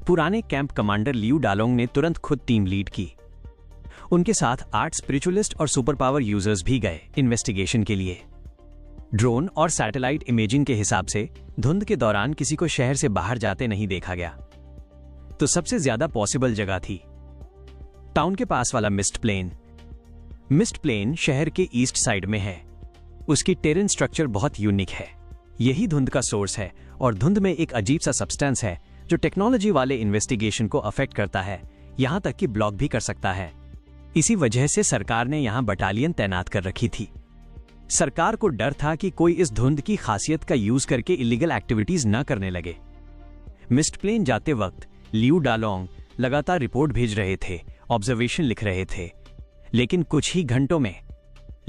पुराने कैंप कमांडर लियू डालोंग ने तुरंत खुद टीम लीड की। उनके साथ 8 स्पिरिचुअलिस्ट और सुपर पावर यूजर्स भी गए इन्वेस्टिगेशन के लिए। ड्रोन और सैटेलाइट इमेजिंग के हिसाब से धुंध के दौरान किसी को शहर से बाहर जाते नहीं देखा गया। तो सबसे ज्यादा पॉसिबल जगह थी टाउन के पास वाला मिस्ट प्लेन। मिस्ट प्लेन शहर के ईस्ट साइड में है। उसकी टेरेन स्ट्रक्चर बहुत यूनिक है। यही धुंध का सोर्स है और धुंध में एक अजीब सा सब्सटेंस है जो टेक्नोलॉजी वाले इन्वेस्टिगेशन को अफेक्ट करता है, यहां तक कि ब्लॉक भी कर सकता है। इसी वजह से सरकार ने यहां बटालियन तैनात कर रखी थी। सरकार को डर था कि कोई इस धुंध की खासियत का यूज करके इलीगल एक्टिविटीज न करने लगे। मिस्ट प्लेन जाते वक्त लियू डालोंग लगातार रिपोर्ट भेज रहे थे, ऑब्जर्वेशन लिख रहे थे, लेकिन कुछ ही घंटों में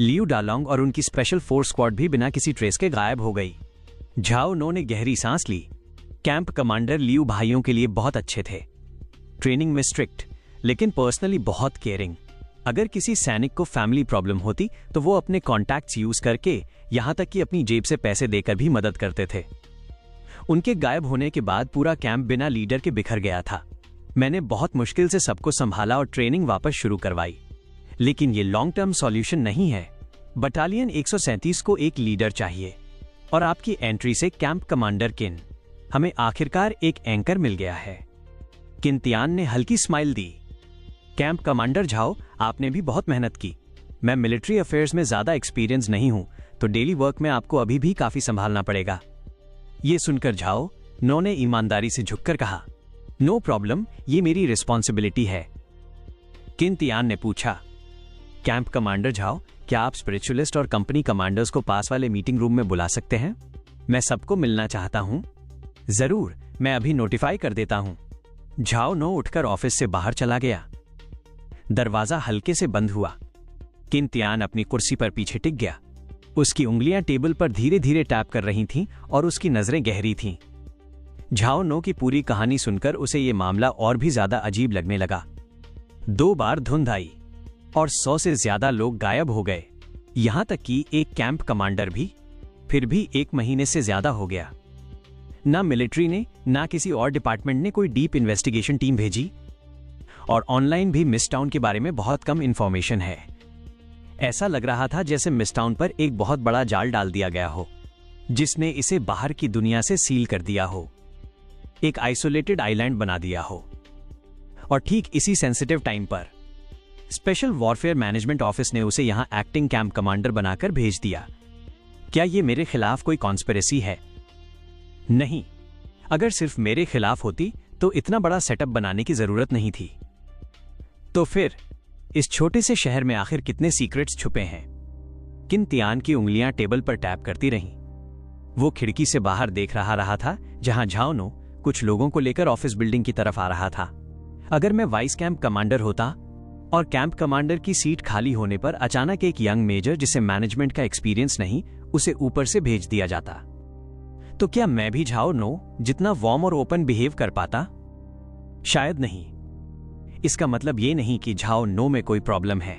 लियू डालोंग और उनकी स्पेशल फोर्स स्क्वाड भी बिना किसी ट्रेस के गायब हो गई। झाओ नो ने गहरी सांस ली। कैंप कमांडर लियू भाइयों के लिए बहुत अच्छे थे, ट्रेनिंग में स्ट्रिक्ट, लेकिन पर्सनली बहुत केयरिंग। अगर किसी सैनिक को फैमिली प्रॉब्लम होती तो वो अपने कॉन्टैक्ट्स यूज करके, यहां तक कि अपनी जेब से पैसे देकर भी मदद करते थे। उनके गायब होने के बाद पूरा कैंप बिना लीडर के बिखर गया था। मैंने बहुत मुश्किल से सबको संभाला और ट्रेनिंग वापस शुरू करवाई, लेकिन ये लॉन्ग टर्म सॉल्यूशन नहीं है। बटालियन 137 को एक लीडर चाहिए, और आपकी एंट्री से कैंप कमांडर किन, हमें आखिरकार एक एंकर मिल गया है। किंतियान ने हल्की स्माइल दी। कैंप कमांडर झाओ, आपने भी बहुत मेहनत की। मैं मिलिट्री अफेयर्स में ज्यादा एक्सपीरियंस नहीं हूं, तो डेली वर्क में आपको अभी भी काफी संभालना पड़ेगा। ये सुनकर झाओ नो ने ईमानदारी से झुककर कहा, नो प्रॉब्लम, ये मेरी रिस्पॉन्सिबिलिटी है। किंतियान ने पूछा, कैंप कमांडर झाओ, क्या आप स्पिरिचुअलिस्ट और कंपनी कमांडर्स को पास वाले मीटिंग रूम में बुला सकते हैं? मैं सबको मिलना चाहता हूं। जरूर, मैं अभी नोटिफाई कर देता हूं। झाओ नो उठकर ऑफिस से बाहर चला गया। दरवाजा हल्के से बंद हुआ। किंतियान अपनी कुर्सी पर पीछे टिक गया। उसकी उंगलियां टेबल पर धीरे धीरे टैप कर रही थीं और उसकी नजरें गहरी थीं। झाओ नो की पूरी कहानी सुनकर उसे यह मामला और भी ज्यादा अजीब लगने लगा। 2 बार धुंध आई और 100 से ज्यादा लोग गायब हो गए, यहां तक कि एक कैंप कमांडर भी। फिर भी 1 महीने से ज्यादा हो गया। ना मिलिट्री ने, ना किसी और डिपार्टमेंट ने कोई डीप इन्वेस्टिगेशन टीम भेजी, और ऑनलाइन भी मिस टाउन के बारे में बहुत कम इंफॉर्मेशन है। ऐसा लग रहा था जैसे मिस टाउन पर एक बहुत बड़ा जाल डाल दिया गया हो, जिसने इसे बाहर की दुनिया से सील कर दिया हो, एक आइसोलेटेड आइलैंड बना दिया हो। और ठीक इसी सेंसिटिव टाइम पर स्पेशल वॉरफेयर मैनेजमेंट ऑफिस ने उसे यहां एक्टिंग कैंप कमांडर बनाकर भेज दिया। क्या यह मेरे खिलाफ कोई कॉन्स्पिरेसी है? नहीं, अगर सिर्फ मेरे खिलाफ होती तो इतना बड़ा सेटअप बनाने की जरूरत नहीं थी। तो फिर इस छोटे से शहर में आखिर कितने सीक्रेट्स छुपे हैं? किंतियान की उंगलियां टेबल पर टैप करती रहीं। वो खिड़की से बाहर देख रहा था, जहां झाओ नो कुछ लोगों को लेकर ऑफिस बिल्डिंग की तरफ आ रहा था। अगर मैं वाइस कैंप कमांडर होता और कैंप कमांडर की सीट खाली होने पर अचानक एक यंग मेजर जिसे मैनेजमेंट का एक्सपीरियंस नहीं, उसे ऊपर से भेज दिया जाता, तो क्या मैं भी झाओ नो जितना वार्म और ओपन बिहेव कर पाता? शायद नहीं। इसका मतलब ये नहीं कि झाओ नो में कोई प्रॉब्लम है,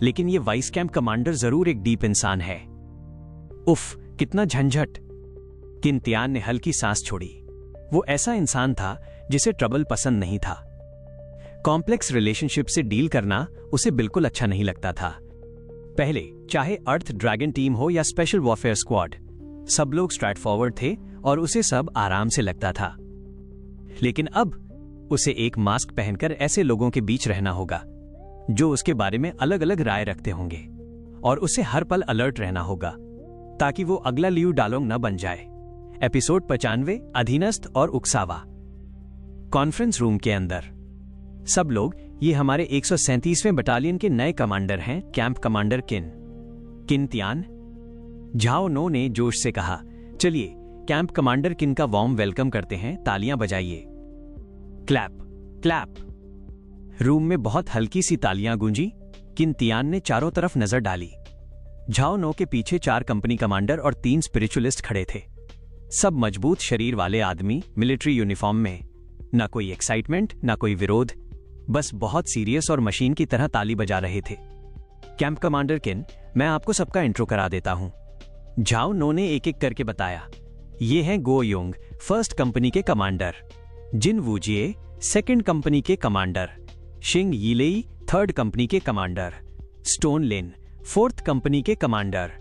लेकिन ये वाइस कैंप कमांडर जरूर एक डीप इंसान है। उफ, कितना झंझट। किंतियान ने हल्की सांस छोड़ी। वो ऐसा इंसान था जिसे ट्रबल पसंद नहीं था। कॉम्प्लेक्स रिलेशनशिप से डील करना उसे बिल्कुल अच्छा नहीं लगता था। पहले चाहे अर्थ ड्रैगन टीम हो या स्पेशल वॉरफेयर स्क्वाड, सब लोग स्ट्रेट फॉरवर्ड थे और उसे सब आराम से लगता था। लेकिन अब उसे एक मास्क पहनकर ऐसे लोगों के बीच रहना होगा जो उसके बारे में अलग अलग राय रखते होंगे, और उसे हर पल अलर्ट रहना होगा ताकि वो अगला लियू डालोंग न बन जाए। एपिसोड 95, अधीनस्थ और उकसावा। कॉन्फ्रेंस रूम के अंदर सब लोग, ये हमारे 137वें बटालियन के नए कमांडर हैं, कैंप कमांडर किंतियान। झाओ नो ने जोश से कहा, चलिए कैंप कमांडर किन का वार्म वेलकम करते हैं, तालियां बजाइए। Clap clap. रूम में बहुत हल्की सी तालियां गूंजी। किंतियान ने चारों तरफ नजर डाली। झाओ नो के पीछे 4 कंपनी कमांडर और 3 स्पिरिचुअलिस्ट खड़े थे। सब मजबूत शरीर वाले आदमी, मिलिट्री यूनिफॉर्म में। ना कोई एक्साइटमेंट, ना कोई विरोध, बस बहुत सीरियस और मशीन की तरह ताली बजा रहे थे। कैंप कमांडर किन, मैं आपको सबका इंट्रो करा देता हूं। झाओ नो ने एक एक करके बताया। ये हैं गो योंग, फर्स्ट कंपनी के commander, Jin Wujie, second company के commander, Xing Yilei, third company के commander, Stone Lin, fourth company के कमांडर।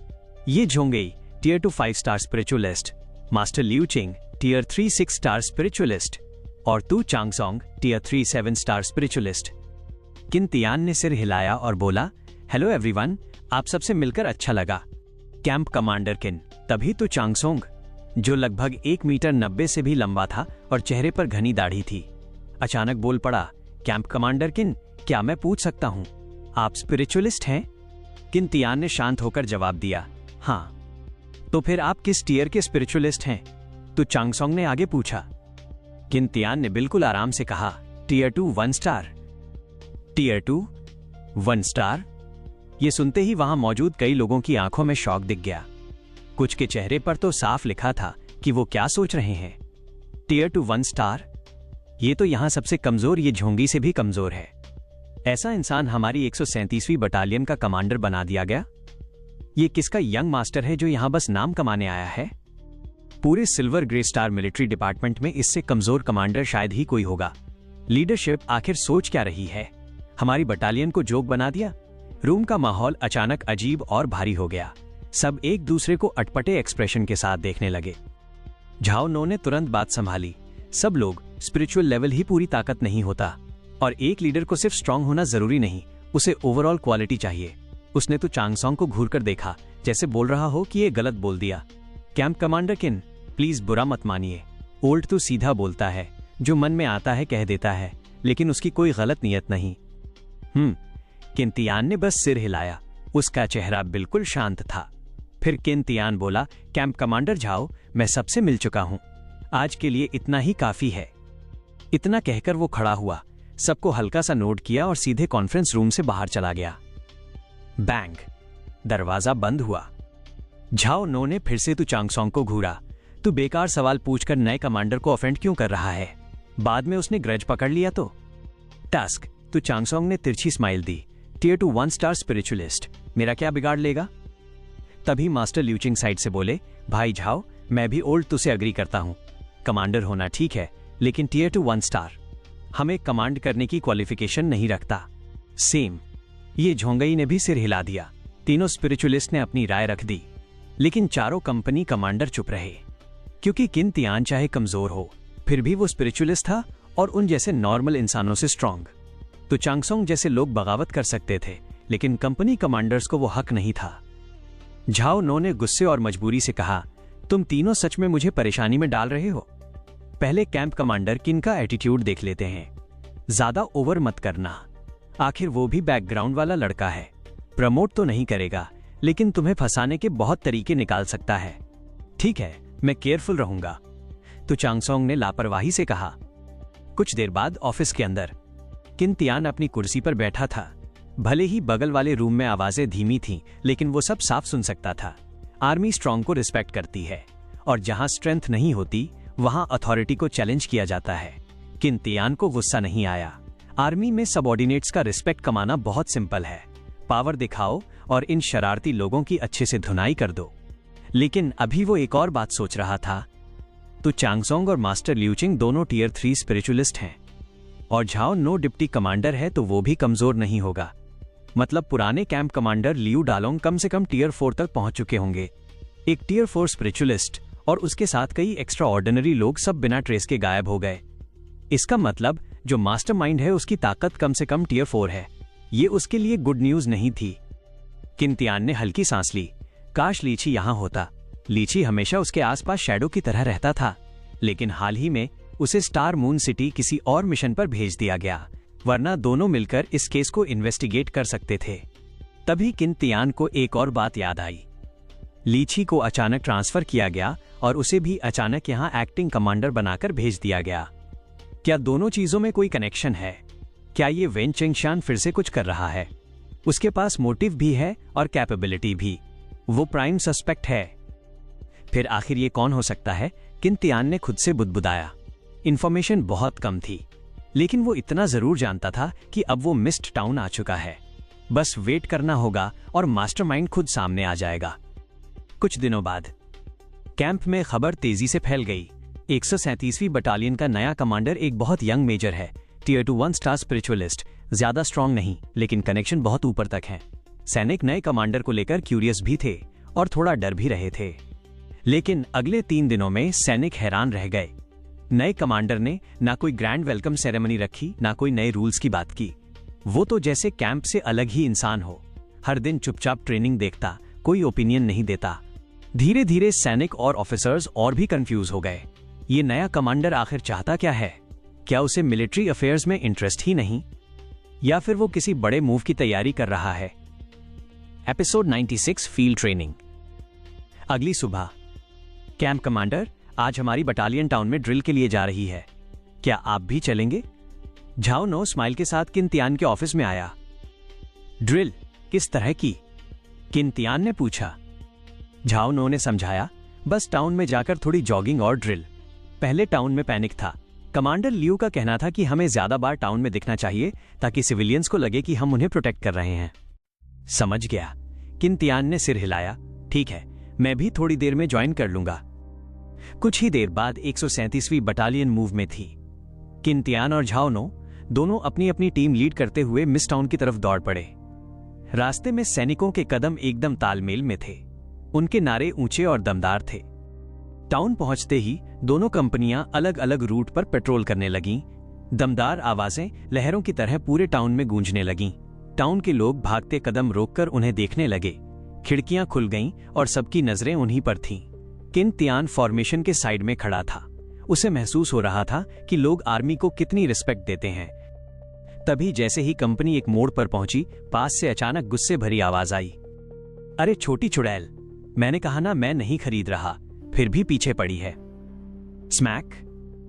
ये Zhongyi, tier 2 5 star spiritualist, master Liu Ching, tier 3 6 star spiritualist, और Tu Changsong, tier 3 7 star spiritualist. Qintian ने सिर हिलाया और बोला, हेलो एवरीवन, आप सबसे मिलकर अच्छा लगा। कैंप कमांडर किन, तभी तो चांगसोंग, जो लगभग 1 मीटर 90 से भी लंबा था और चेहरे पर घनी दाढ़ी थी, अचानक बोल पड़ा, कैंप कमांडर किन, क्या मैं पूछ सकता हूं, आप स्पिरिचुअलिस्ट हैं? किंतियान ने शांत होकर जवाब दिया, हाँ। तो फिर आप किस टियर के स्पिरिचुअलिस्ट हैं? तो चांगसोंग ने आगे पूछा। किंतियान ने बिल्कुल आराम से कहा, टियर 2 1 स्टार। Tier 2 1 star? ये सुनते ही वहां मौजूद कई लोगों की आंखों में शॉक दिख गया। कुछ के चेहरे पर तो साफ लिखा था कि वो क्या सोच रहे हैं। टियर 2 1 स्टार, ये तो यहां सबसे कमजोर, ये झोंगी से भी कमजोर है। ऐसा इंसान हमारी 137वीं बटालियन का कमांडर बना दिया गया। ये किसका यंग मास्टर है जो यहां बस नाम कमाने आया है? पूरे silver grey star military department में इससे कमजोर कमांडर शायद ही कोई होगा। लीडरशिप आखिर सोच क्या रही है? हमारी बटालियन को जोक बना दिया। रूम का माहौल अचानक अजीब और भारी हो गया। सब एक दूसरे को अटपटे एक्सप्रेशन के साथ देखने लगे। झाओ नो ने तुरंत बात संभाली। सब लोग, स्पिरिचुअल लेवल ही पूरी ताकत नहीं होता, और एक लीडर को सिर्फ स्ट्रांग होना जरूरी नहीं, उसे ओवरऑल क्वालिटी चाहिए। उसने तो चांगसोंग को घूर कर देखा, जैसे बोल रहा हो कि ये गलत बोल दिया। कैंप कमांडर किन, प्लीज बुरा मत मानिए। ओल्ड तो सीधा बोलता है, जो मन में आता है कह देता है, लेकिन उसकी कोई गलत नियत नहीं। किन तियान ने बस सिर हिलाया। उसका चेहरा बिल्कुल शांत था। फिर किन तियान बोला, कैंप कमांडर झाओ, मैं सबसे मिल चुका हूं, आज के लिए इतना ही काफी है। इतना कहकर वो खड़ा हुआ, सबको हल्का सा नोट किया और सीधे कॉन्फ्रेंस रूम से बाहर चला गया। बैंग, दरवाजा बंद हुआ। झाओ नो ने फिर से तू चांगसोंग को घूरा। तू बेकार सवाल पूछकर नए कमांडर को ऑफेंड क्यों कर रहा है? बाद में उसने ग्रज पकड़ लिया तो? टास्क, तू चांगसोंग ने तिरछी स्माइल दी। टियर 2 1 स्टार स्पिरिचुअलिस्ट, मेरा क्या बिगाड़ लेगा? तभी मास्टर ल्यूचिंग साइड से बोले, भाई झाओ, मैं भी ओल्ड तुझसे अग्री करता हूं। कमांडर होना ठीक है, लेकिन टियर 2 1 स्टार हमें कमांड करने की क्वालिफिकेशन नहीं रखता। सेम। ये झोंगई ने भी सिर हिला दिया। तीनों स्पिरिचुअलिस्ट ने अपनी राय रख दी, लेकिन चारों कंपनी कमांडर चुप रहे, क्योंकि किन तियान चाहे कमजोर हो, फिर भी वो स्पिरिचुअलिस्ट था और उन जैसे नॉर्मल इंसानों से स्ट्रांग। तो चांगसोंग जैसे लोग बगावत कर सकते थे, लेकिन कंपनी कमांडर्स को वो हक नहीं था। झाओ नो ने गुस्से और मजबूरी से कहा, तुम तीनों सच में मुझे परेशानी में डाल रहे हो। पहले कैंप कमांडर किन का एटीट्यूड देख लेते हैं। ज्यादा ओवर मत करना, आखिर वो भी बैकग्राउंड वाला लड़का है। प्रमोट तो नहीं करेगा, लेकिन तुम्हें फंसाने के बहुत तरीके निकाल सकता है। ठीक है, मैं केयरफुल रहूंगा, तो चांगसोंग ने लापरवाही से कहा। कुछ देर बाद ऑफिस के अंदर किन तियान अपनी कुर्सी पर बैठा था। भले ही बगल वाले रूम में आवाजें धीमी थीं, लेकिन वो सब साफ सुन सकता था। आर्मी स्ट्रांग को रिस्पेक्ट करती है, और जहां स्ट्रेंथ नहीं होती वहां अथॉरिटी को चैलेंज किया जाता है। किन तियान को गुस्सा नहीं आया। आर्मी में सबऑर्डिनेट्स का रिस्पेक्ट कमाना बहुत सिंपल है। पावर दिखाओ और इन शरारती लोगों की अच्छे से धुनाई कर दो। लेकिन अभी वो एक और बात सोच रहा था। तो चांगसोंग और मास्टर ल्यूचिंग दोनों टियर 3 स्पिरिचुअलिस्ट हैं, और झाओ नो डिप्टी कमांडर है, तो वो भी कमजोर नहीं होगा। मतलब पुराने कैंप कमांडर लियू डालोंग कम से कम टियर 4 तक पहुंच चुके होंगे। एक टियर 4 स्पिरिचुअलिस्ट और उसके साथ कई एक्स्ट्रा ऑर्डिनरी लोग सब बिना ट्रेस के गायब हो गए। इसका मतलब जो मास्टरमाइंड है उसकी ताकत कम से कम टियर 4 है। ये उसके लिए गुड न्यूज नहीं थी। किन तियान ने हल्की सांस ली। काश लीची यहां होता। लीची हमेशा उसके आसपास शैडो की तरह रहता था, लेकिन हाल ही में उसे स्टार मून सिटी किसी और मिशन पर भेज दिया गया, वरना दोनों मिलकर इस केस को इन्वेस्टिगेट कर सकते थे। तभी किन तियान को एक और बात याद आई। लीची को अचानक ट्रांसफर किया गया और उसे भी अचानक यहां एक्टिंग कमांडर बनाकर भेज दिया गया। क्या दोनों चीजों में कोई कनेक्शन है? क्या ये वेन चेंगशान फिर से कुछ कर रहा है? उसके पास मोटिव भी है और कैपेबिलिटी भी। वो प्राइम सस्पेक्ट है। फिर आखिर ये कौन हो सकता है? किन तियान ने खुद से बुदबुदाया। इंफॉर्मेशन बहुत कम थी, लेकिन वो इतना जरूर जानता था कि अब वो मिस्ट टाउन आ चुका है। बस वेट करना होगा और मास्टरमाइंड खुद सामने आ जाएगा। कुछ दिनों बाद कैंप में खबर तेजी से फैल गई। 137वीं बटालियन का नया कमांडर एक बहुत यंग मेजर है, टियर 2 1 स्टार स्पिरिचुअलिस्ट। ज्यादा स्ट्रांग नहीं, लेकिन कनेक्शन बहुत ऊपर तक है। सैनिक नए कमांडर को लेकर क्यूरियस भी थे और थोड़ा डर भी रहे थे। लेकिन अगले 3 दिनों में सैनिक हैरान रह गए। नए कमांडर ने ना कोई ग्रैंड वेलकम सेरेमनी रखी, ना कोई नए रूल्स की बात की। वो तो जैसे कैंप से अलग ही इंसान हो। हर दिन चुपचाप ट्रेनिंग देखता, कोई ओपिनियन नहीं देता। धीरे धीरे सैनिक और ऑफिसर्स और भी कंफ्यूज हो गए। ये नया कमांडर आखिर चाहता क्या है? क्या उसे मिलिट्री अफेयर्स में इंटरेस्ट ही नहीं, या फिर वो किसी बड़े मूव की तैयारी कर रहा है? Episode 96 field training. अगली सुबह, कैंप कमांडर, आज हमारी बटालियन टाउन में ड्रिल के लिए जा रही है, क्या आप भी चलेंगे? झाओ नो स्माइल के साथ किन तियान के ऑफिस में आया। ड्रिल किस तरह की? किन तियान ने पूछा। झाओ नो ने समझाया, बस टाउन में जाकर थोड़ी जॉगिंग और ड्रिल। पहले टाउन में पैनिक था। कमांडर लियू का कहना था कि हमें ज्यादा बार टाउन में दिखना चाहिए ताकि सिविलियंस को लगे कि हम उन्हें प्रोटेक्ट कर रहे हैं। समझ गया। किन तियान ने सिर हिलाया। ठीक है, मैं भी थोड़ी देर में ज्वाइन कर लूंगा। कुछ ही देर बाद 137वीं बटालियन मूव में थी। किन तियान और झाओ नो दोनों अपनी अपनी टीम लीड करते हुए मिस टाउन की तरफ दौड़ पड़े। रास्ते में सैनिकों के कदम एकदम तालमेल में थे। उनके नारे ऊंचे और दमदार थे। टाउन पहुंचते ही दोनों कंपनियां अलग अलग रूट पर पेट्रोल करने लगीं। दमदार आवाजें लहरों की तरह पूरे टाउन में गूंजने लगीं। टाउन के लोग भागते कदम रोककर उन्हें देखने लगे। खिड़कियां खुल गईं और सबकी नजरें उन्हीं पर थीं। किन तियान फॉर्मेशन के साइड में खड़ा था। उसे महसूस हो रहा था कि लोग आर्मी को कितनी रिस्पेक्ट देते हैं। तभी जैसे ही कंपनी एक मोड़ पर पहुंची, पास से अचानक गुस्से भरी आवाज आई। अरे छोटी चुड़ैल, मैंने कहा ना मैं नहीं खरीद रहा, फिर भी पीछे पड़ी है। स्मैक,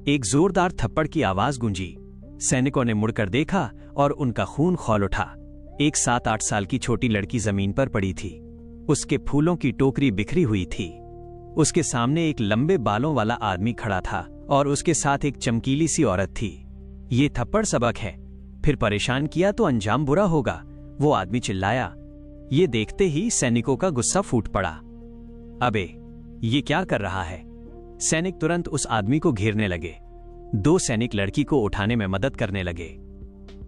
एक जोरदार थप्पड़ की आवाज गूंजी। सैनिकों ने मुड़कर देखा और उनका खून खौल उठा। एक 7-8 साल की छोटी लड़की जमीन पर पड़ी थी। उसके फूलों की टोकरी बिखरी हुई थी। उसके सामने एक लंबे बालों वाला आदमी खड़ा था और उसके साथ एक चमकीली सी औरत थी। ये थप्पड़ सबक है, फिर परेशान किया तो अंजाम बुरा होगा, वो आदमी चिल्लाया। ये देखते ही सैनिकों का गुस्सा फूट पड़ा। अबे, ये क्या कर रहा है? सैनिक तुरंत उस आदमी को घेरने लगे। 2 सैनिक लड़की को उठाने में मदद करने लगे।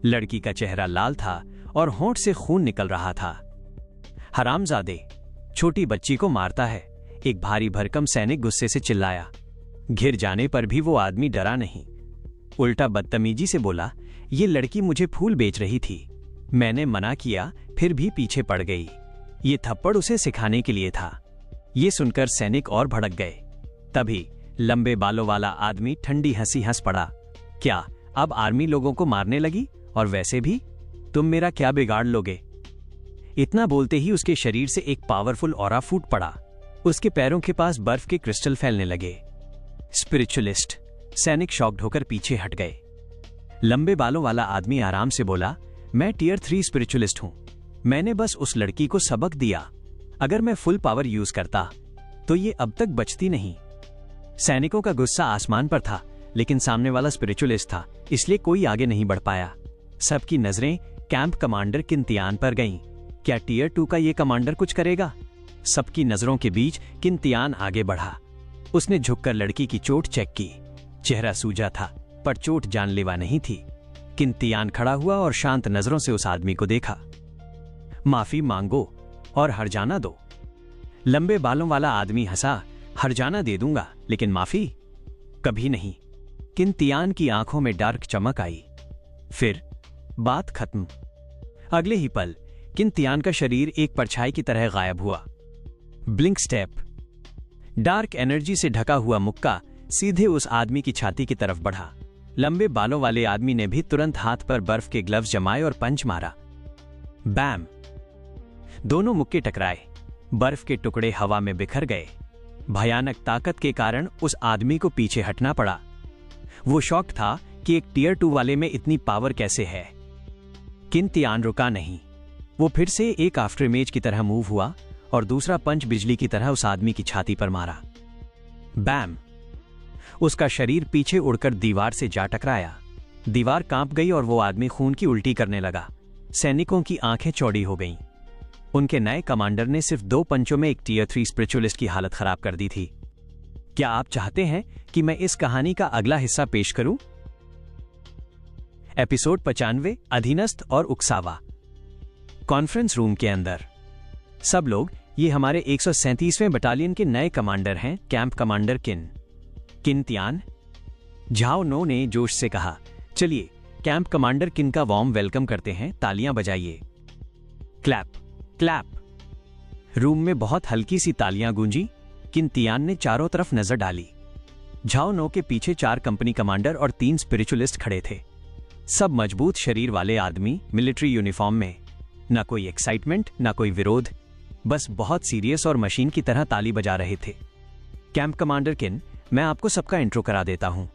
लड़की का चेहरा लाल था और होंठ से खून निकल रहा था। हरामजादे, छोटी बच्ची को मारता है, एक भारी भरकम सैनिक गुस्से से चिल्लाया। घिर जाने पर भी वो आदमी डरा नहीं, उल्टा बदतमीजी से बोला, ये लड़की मुझे फूल बेच रही थी, मैंने मना किया फिर भी पीछे पड़ गई। ये थप्पड़ उसे सिखाने के लिए था। ये सुनकर सैनिक और भड़क गए। तभी लंबे बालों वाला आदमी ठंडी हंसी हंस पड़ा। क्या अब आर्मी लोगों को मारने लगी? और वैसे भी तुम मेरा क्या बिगाड़ लोगे? इतना बोलते ही उसके शरीर से एक पावरफुल ऑरा फूट पड़ा। उसके पैरों के पास बर्फ के क्रिस्टल फैलने लगे। स्पिरिचुअलिस्ट, सैनिक शॉक्ड होकर पीछे हट गए। लंबे बालों वाला आदमी आराम से बोला, मैं टियर 3 स्पिरिचुअलिस्ट हूं, मैंने बस उस लड़की को सबक दिया। अगर मैं फुल पावर यूज करता तो ये अब तक बचती नहीं। सैनिकों का गुस्सा आसमान पर था, लेकिन सामने वाला स्पिरिचुअलिस्ट था, इसलिए कोई आगे नहीं बढ़ पाया। सबकी नजरें कैंप कमांडर किन तियान पर गईं। क्या टियर 2 का ये कमांडर कुछ करेगा? सबकी नजरों के बीच किन तियान आगे बढ़ा। उसने झुककर लड़की की चोट चेक की। चेहरा सूजा था, पर चोट जानलेवा नहीं थी। किन तियान खड़ा हुआ और शांत नजरों से उस आदमी को देखा। माफी मांगो और हर्जाना दो। लंबे बालों वाला आदमी हंसा, हर्जाना दे दूंगा, लेकिन माफी कभी नहीं। किन तियान की आंखों में डार्क चमक आई। फिर बात खत्म। अगले ही पल किन तियान का शरीर एक परछाई की तरह गायब हुआ। Blink step. डार्क एनर्जी से ढका हुआ मुक्का सीधे उस आदमी की छाती की तरफ बढ़ा। लंबे बालों वाले आदमी ने भी तुरंत हाथ पर बर्फ के ग्लव्स जमाए और पंच मारा। बैम। दोनों मुक्के टकराए। बर्फ के टुकड़े हवा में बिखर गए। भयानक ताकत के कारण उस आदमी को पीछे हटना पड़ा। वो शॉक्ड था कि एक टियर 2 वाले में इतनी पावर कैसे है। किन तियान रुका नहीं। वो फिर से एक आफ्टर इमेज की तरह मूव हुआ और दूसरा पंच बिजली की तरह उस आदमी की छाती पर मारा। बैम। उसका शरीर पीछे उड़कर दीवार से जा टकराया। दीवार कांप गई और वो आदमी खून की उल्टी करने लगा। सैनिकों की आंखें चौड़ी हो गईं। उनके नए कमांडर ने सिर्फ 2 पंचों में एक टियर 3 स्पिरिचुअलिस्ट की हालत खराब कर दी थी। क्या आप चाहते हैं कि मैं इस कहानी का अगला हिस्सा पेश करूं? एपिसोड 95, अधीनस्थ और उकसावा। कॉन्फ्रेंस रूम के अंदर सब लोग, ये हमारे 137वें बटालियन के नए कमांडर हैं, कैंप कमांडर किन तियान। झाओ नो ने जोश से कहा, चलिए कैंप कमांडर किन का वार्म वेलकम करते हैं, तालियां बजाइए। Clap clap. रूम में बहुत हल्की सी तालियां गूंजी। किन तियान ने चारों तरफ नजर डाली। झाओ नो के पीछे 4 कंपनी कमांडर और 3 स्पिरिचुअलिस्ट खड़े थे। सब मजबूत शरीर वाले आदमी, मिलिट्री यूनिफॉर्म में। ना कोई एक्साइटमेंट, ना कोई विरोध, बस बहुत सीरियस और मशीन की तरह ताली बजा रहे थे। कैंप कमांडर किन, मैं आपको सबका इंट्रो करा देता हूं।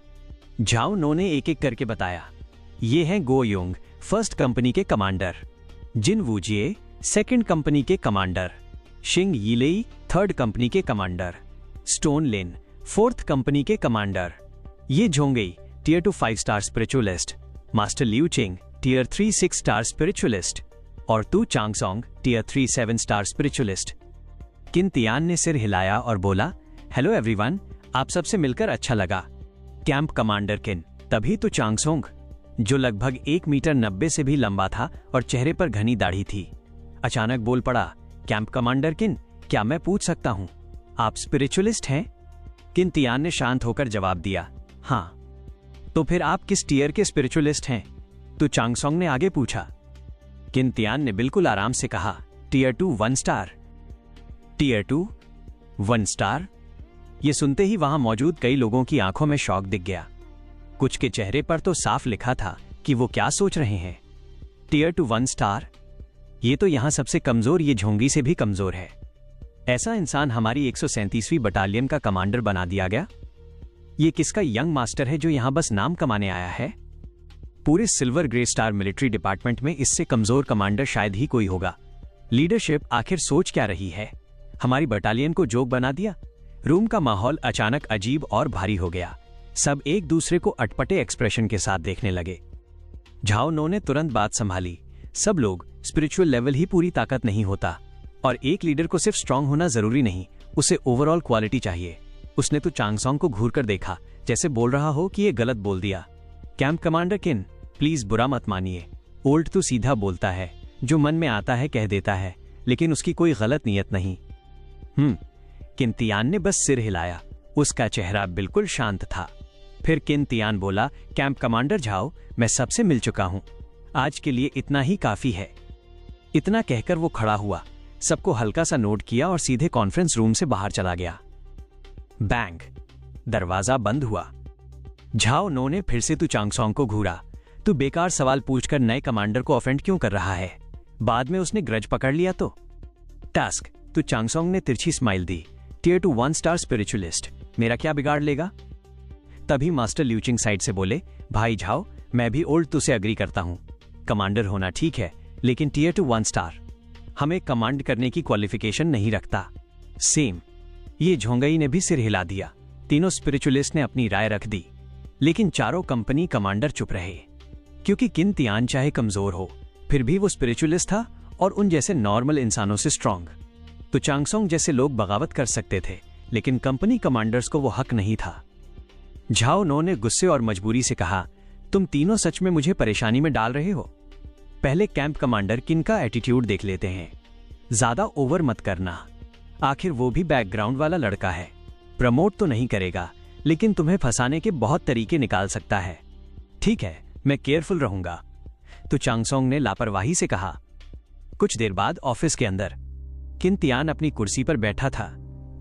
झाओ नो ने एक एक करके बताया। ये हैं गो योंग, फर्स्ट कंपनी के commander. Jin Wujie, second company के commander. Xing Yilei 3rd company के commander, Stone Lin 4th company के कमांडर। ये Zhongyi tier 2 5 star spiritualist, master Liu Ching tier 3 6 star spiritualist और Tu Changsong tier 3 7 star spiritualist. Qin Tian ने सिर हिलाया और बोला, हेलो एवरीवन, आप सबसे मिलकर अच्छा लगा। कैंप कमांडर किन। तभी तो चांगसोंग, जो लगभग 1 मीटर 90 से भी लंबा था और चेहरे पर घनी दाढ़ी थी, अचानक बोल पड़ा, कैंप कमांडर किन, क्या मैं पूछ सकता हूं, आप स्पिरिचुअलिस्ट हैं? किन तियान ने शांत होकर जवाब दिया, हाँ। तो फिर आप किस टियर के स्पिरिचुअलिस्ट हैं? तो चांगसोंग ने आगे पूछा। किन तियान ने बिल्कुल आराम से कहा, टियर 2 1 स्टार। Tier 2 1 star? ये सुनते ही वहां मौजूद कई लोगों की आंखों में शॉक दिख गया। कुछ के चेहरे पर तो साफ लिखा था कि वो क्या सोच रहे हैं। Tier 2 1 star? ये तो यहां सबसे कमजोर ये झोंगी से भी कमजोर है। ऐसा इंसान हमारी 137वीं बटालियन का कमांडर बना दिया गया। ये किसका यंग मास्टर है जो यहां बस नाम कमाने आया है? पूरे silver grey star military department में इससे कमजोर कमांडर शायद ही कोई होगा। लीडरशिप आखिर सोच क्या रही है? हमारी बटालियन को जोक बना दिया। रूम का माहौल अचानक अजीब और भारी हो गया। सब एक दूसरे को अटपटे एक्सप्रेशन के साथ देखने लगे। झाओ नो ने तुरंत बात संभाली, सब लोग, स्पिरिचुअल लेवल ही पूरी ताकत नहीं होता और एक लीडर को सिर्फ स्ट्रांग होना जरूरी नहीं, उसे ओवरऑल क्वालिटी चाहिए। उसने तो चांगसोंग को घूर कर देखा, जैसे बोल रहा हो कि ये गलत बोल दिया। कैंप कमांडर किन, प्लीज बुरा मत मानिए। ओल्ड तो सीधा बोलता है, जो मन में आता है कह देता है, लेकिन उसकी कोई गलत नीयत नहीं। किन तियान ने बस सिर हिलाया, उसका चेहरा बिल्कुल शांत था। फिर किन तियान बोला, कैंप कमांडर झाओ, मैं सबसे मिल चुका हूं, आज के लिए इतना ही काफी है। इतना कहकर वो खड़ा हुआ, सबको हल्का सा नोट किया और सीधे कॉन्फ्रेंस रूम से बाहर चला गया। बैंग, दरवाजा बंद हुआ। झाओ नो ने फिर से तू चांगसोंग को घूरा, तू बेकार सवाल पूछकर नए कमांडर को ऑफेंड क्यों कर रहा है? बाद में उसने ग्रज पकड़ लिया तो? टास्क, तू चांगसोंग ने तिरछी स्माइल दी, टियर 2 1 स्टार स्पिरिचुअलिस्ट, मेरा क्या बिगाड़ लेगा? तभी मास्टर ल्यूचिंग साइड से बोले, भाई झाओ, मैं भी ओल्ड तू से अग्री करता हूं। कमांडर होना ठीक है, लेकिन टियर 2 1 स्टार हमें कमांड करने की क्वालिफिकेशन नहीं रखता। सेम। ये झोंगई ने भी सिर हिला दिया। तीनों स्पिरिचुअलिस्ट ने अपनी राय रख दी, लेकिन चारों कंपनी कमांडर चुप रहे, क्योंकि किन तियान चाहे कमजोर हो, फिर भी वो स्पिरिचुअलिस्ट था और उन जैसे नॉर्मल इंसानों से स्ट्रांग। तो चांगसोंग जैसे लोग बगावत कर सकते थे, लेकिन कंपनी कमांडर्स को वो हक नहीं था। झाओ नो ने गुस्से और मजबूरी से कहा, तुम तीनों सच में मुझे परेशानी में डाल रहे हो। पहले कैंप कमांडर किन का एटीट्यूड देख लेते हैं। ज्यादा ओवर मत करना, आखिर वो भी बैकग्राउंड वाला लड़का है, प्रमोट तो नहीं करेगा, लेकिन तुम्हें फंसाने के बहुत तरीके निकाल सकता है। ठीक है, मैं केयरफुल रहूंगा। तो चांगसोंग ने लापरवाही से कहा। कुछ देर बाद ऑफिस के अंदर किन तियान अपनी कुर्सी पर बैठा था।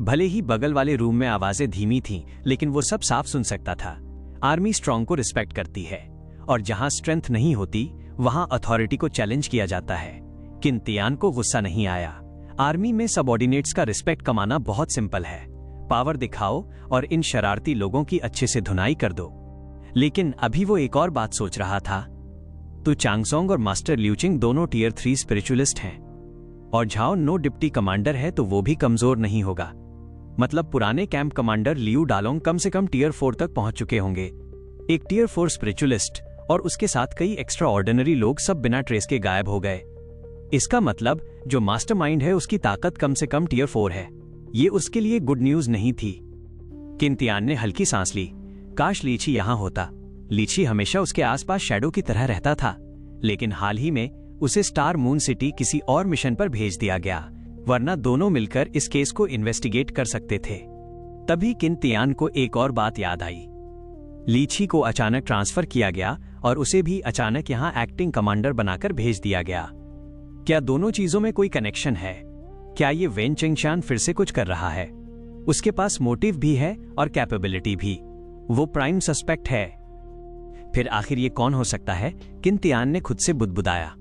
भले ही बगल वाले रूम में आवाजें धीमी थीं, लेकिन वो सब साफ सुन सकता था। आर्मी स्ट्रांग को रिस्पेक्ट करती है और जहां स्ट्रेंथ नहीं होती वहां अथॉरिटी को चैलेंज किया जाता है। किन तियान को गुस्सा नहीं आया। आर्मी में सबऑर्डिनेट्स का रिस्पेक्ट कमाना बहुत सिंपल है, पावर दिखाओ और इन शरारती लोगों की अच्छे से धुनाई कर दो। लेकिन अभी वो एक और बात सोच रहा था। तो चांगसोंग और मास्टर ल्यूचिंग दोनों टियर 3 स्पिरिचुअलिस्ट हैं और झाओ नो डिप्टी कमांडर है, तो वो भी कमजोर नहीं होगा। मतलब पुराने कैंप कमांडर लियू डालोंग कम से कम टियर 4 तक पहुंच चुके होंगे। एक टियर 4 स्पिरिचुअलिस्ट और उसके साथ कई एक्स्ट्रा ऑर्डिनरी लोग सब बिना ट्रेस के गायब हो गए। इसका मतलब जो मास्टरमाइंड है उसकी ताकत कम से कम टियर 4 है। ये उसके लिए गुड न्यूज नहीं थी। किन तियान ने हल्की सांस ली। काश लीची यहां होता। लीची हमेशा उसके आसपास शैडो की तरह रहता था, लेकिन हाल ही में उसे स्टार मून सिटी किसी और मिशन पर भेज दिया गया, वरना दोनों मिलकर इस केस को इन्वेस्टिगेट कर सकते थे। तभी किन तियान को एक और बात याद आई। लीची को अचानक ट्रांसफर किया गया और उसे भी अचानक यहां एक्टिंग कमांडर बनाकर भेज दिया गया। क्या दोनों चीजों में कोई कनेक्शन है? क्या ये वेन चिंगशान फिर से कुछ कर रहा है? उसके पास मोटिव भी है और कैपेबिलिटी भी। वो प्राइम सस्पेक्ट है। फिर आखिर ये कौन हो सकता है? किन तियान ने खुद से बुदबुदाया।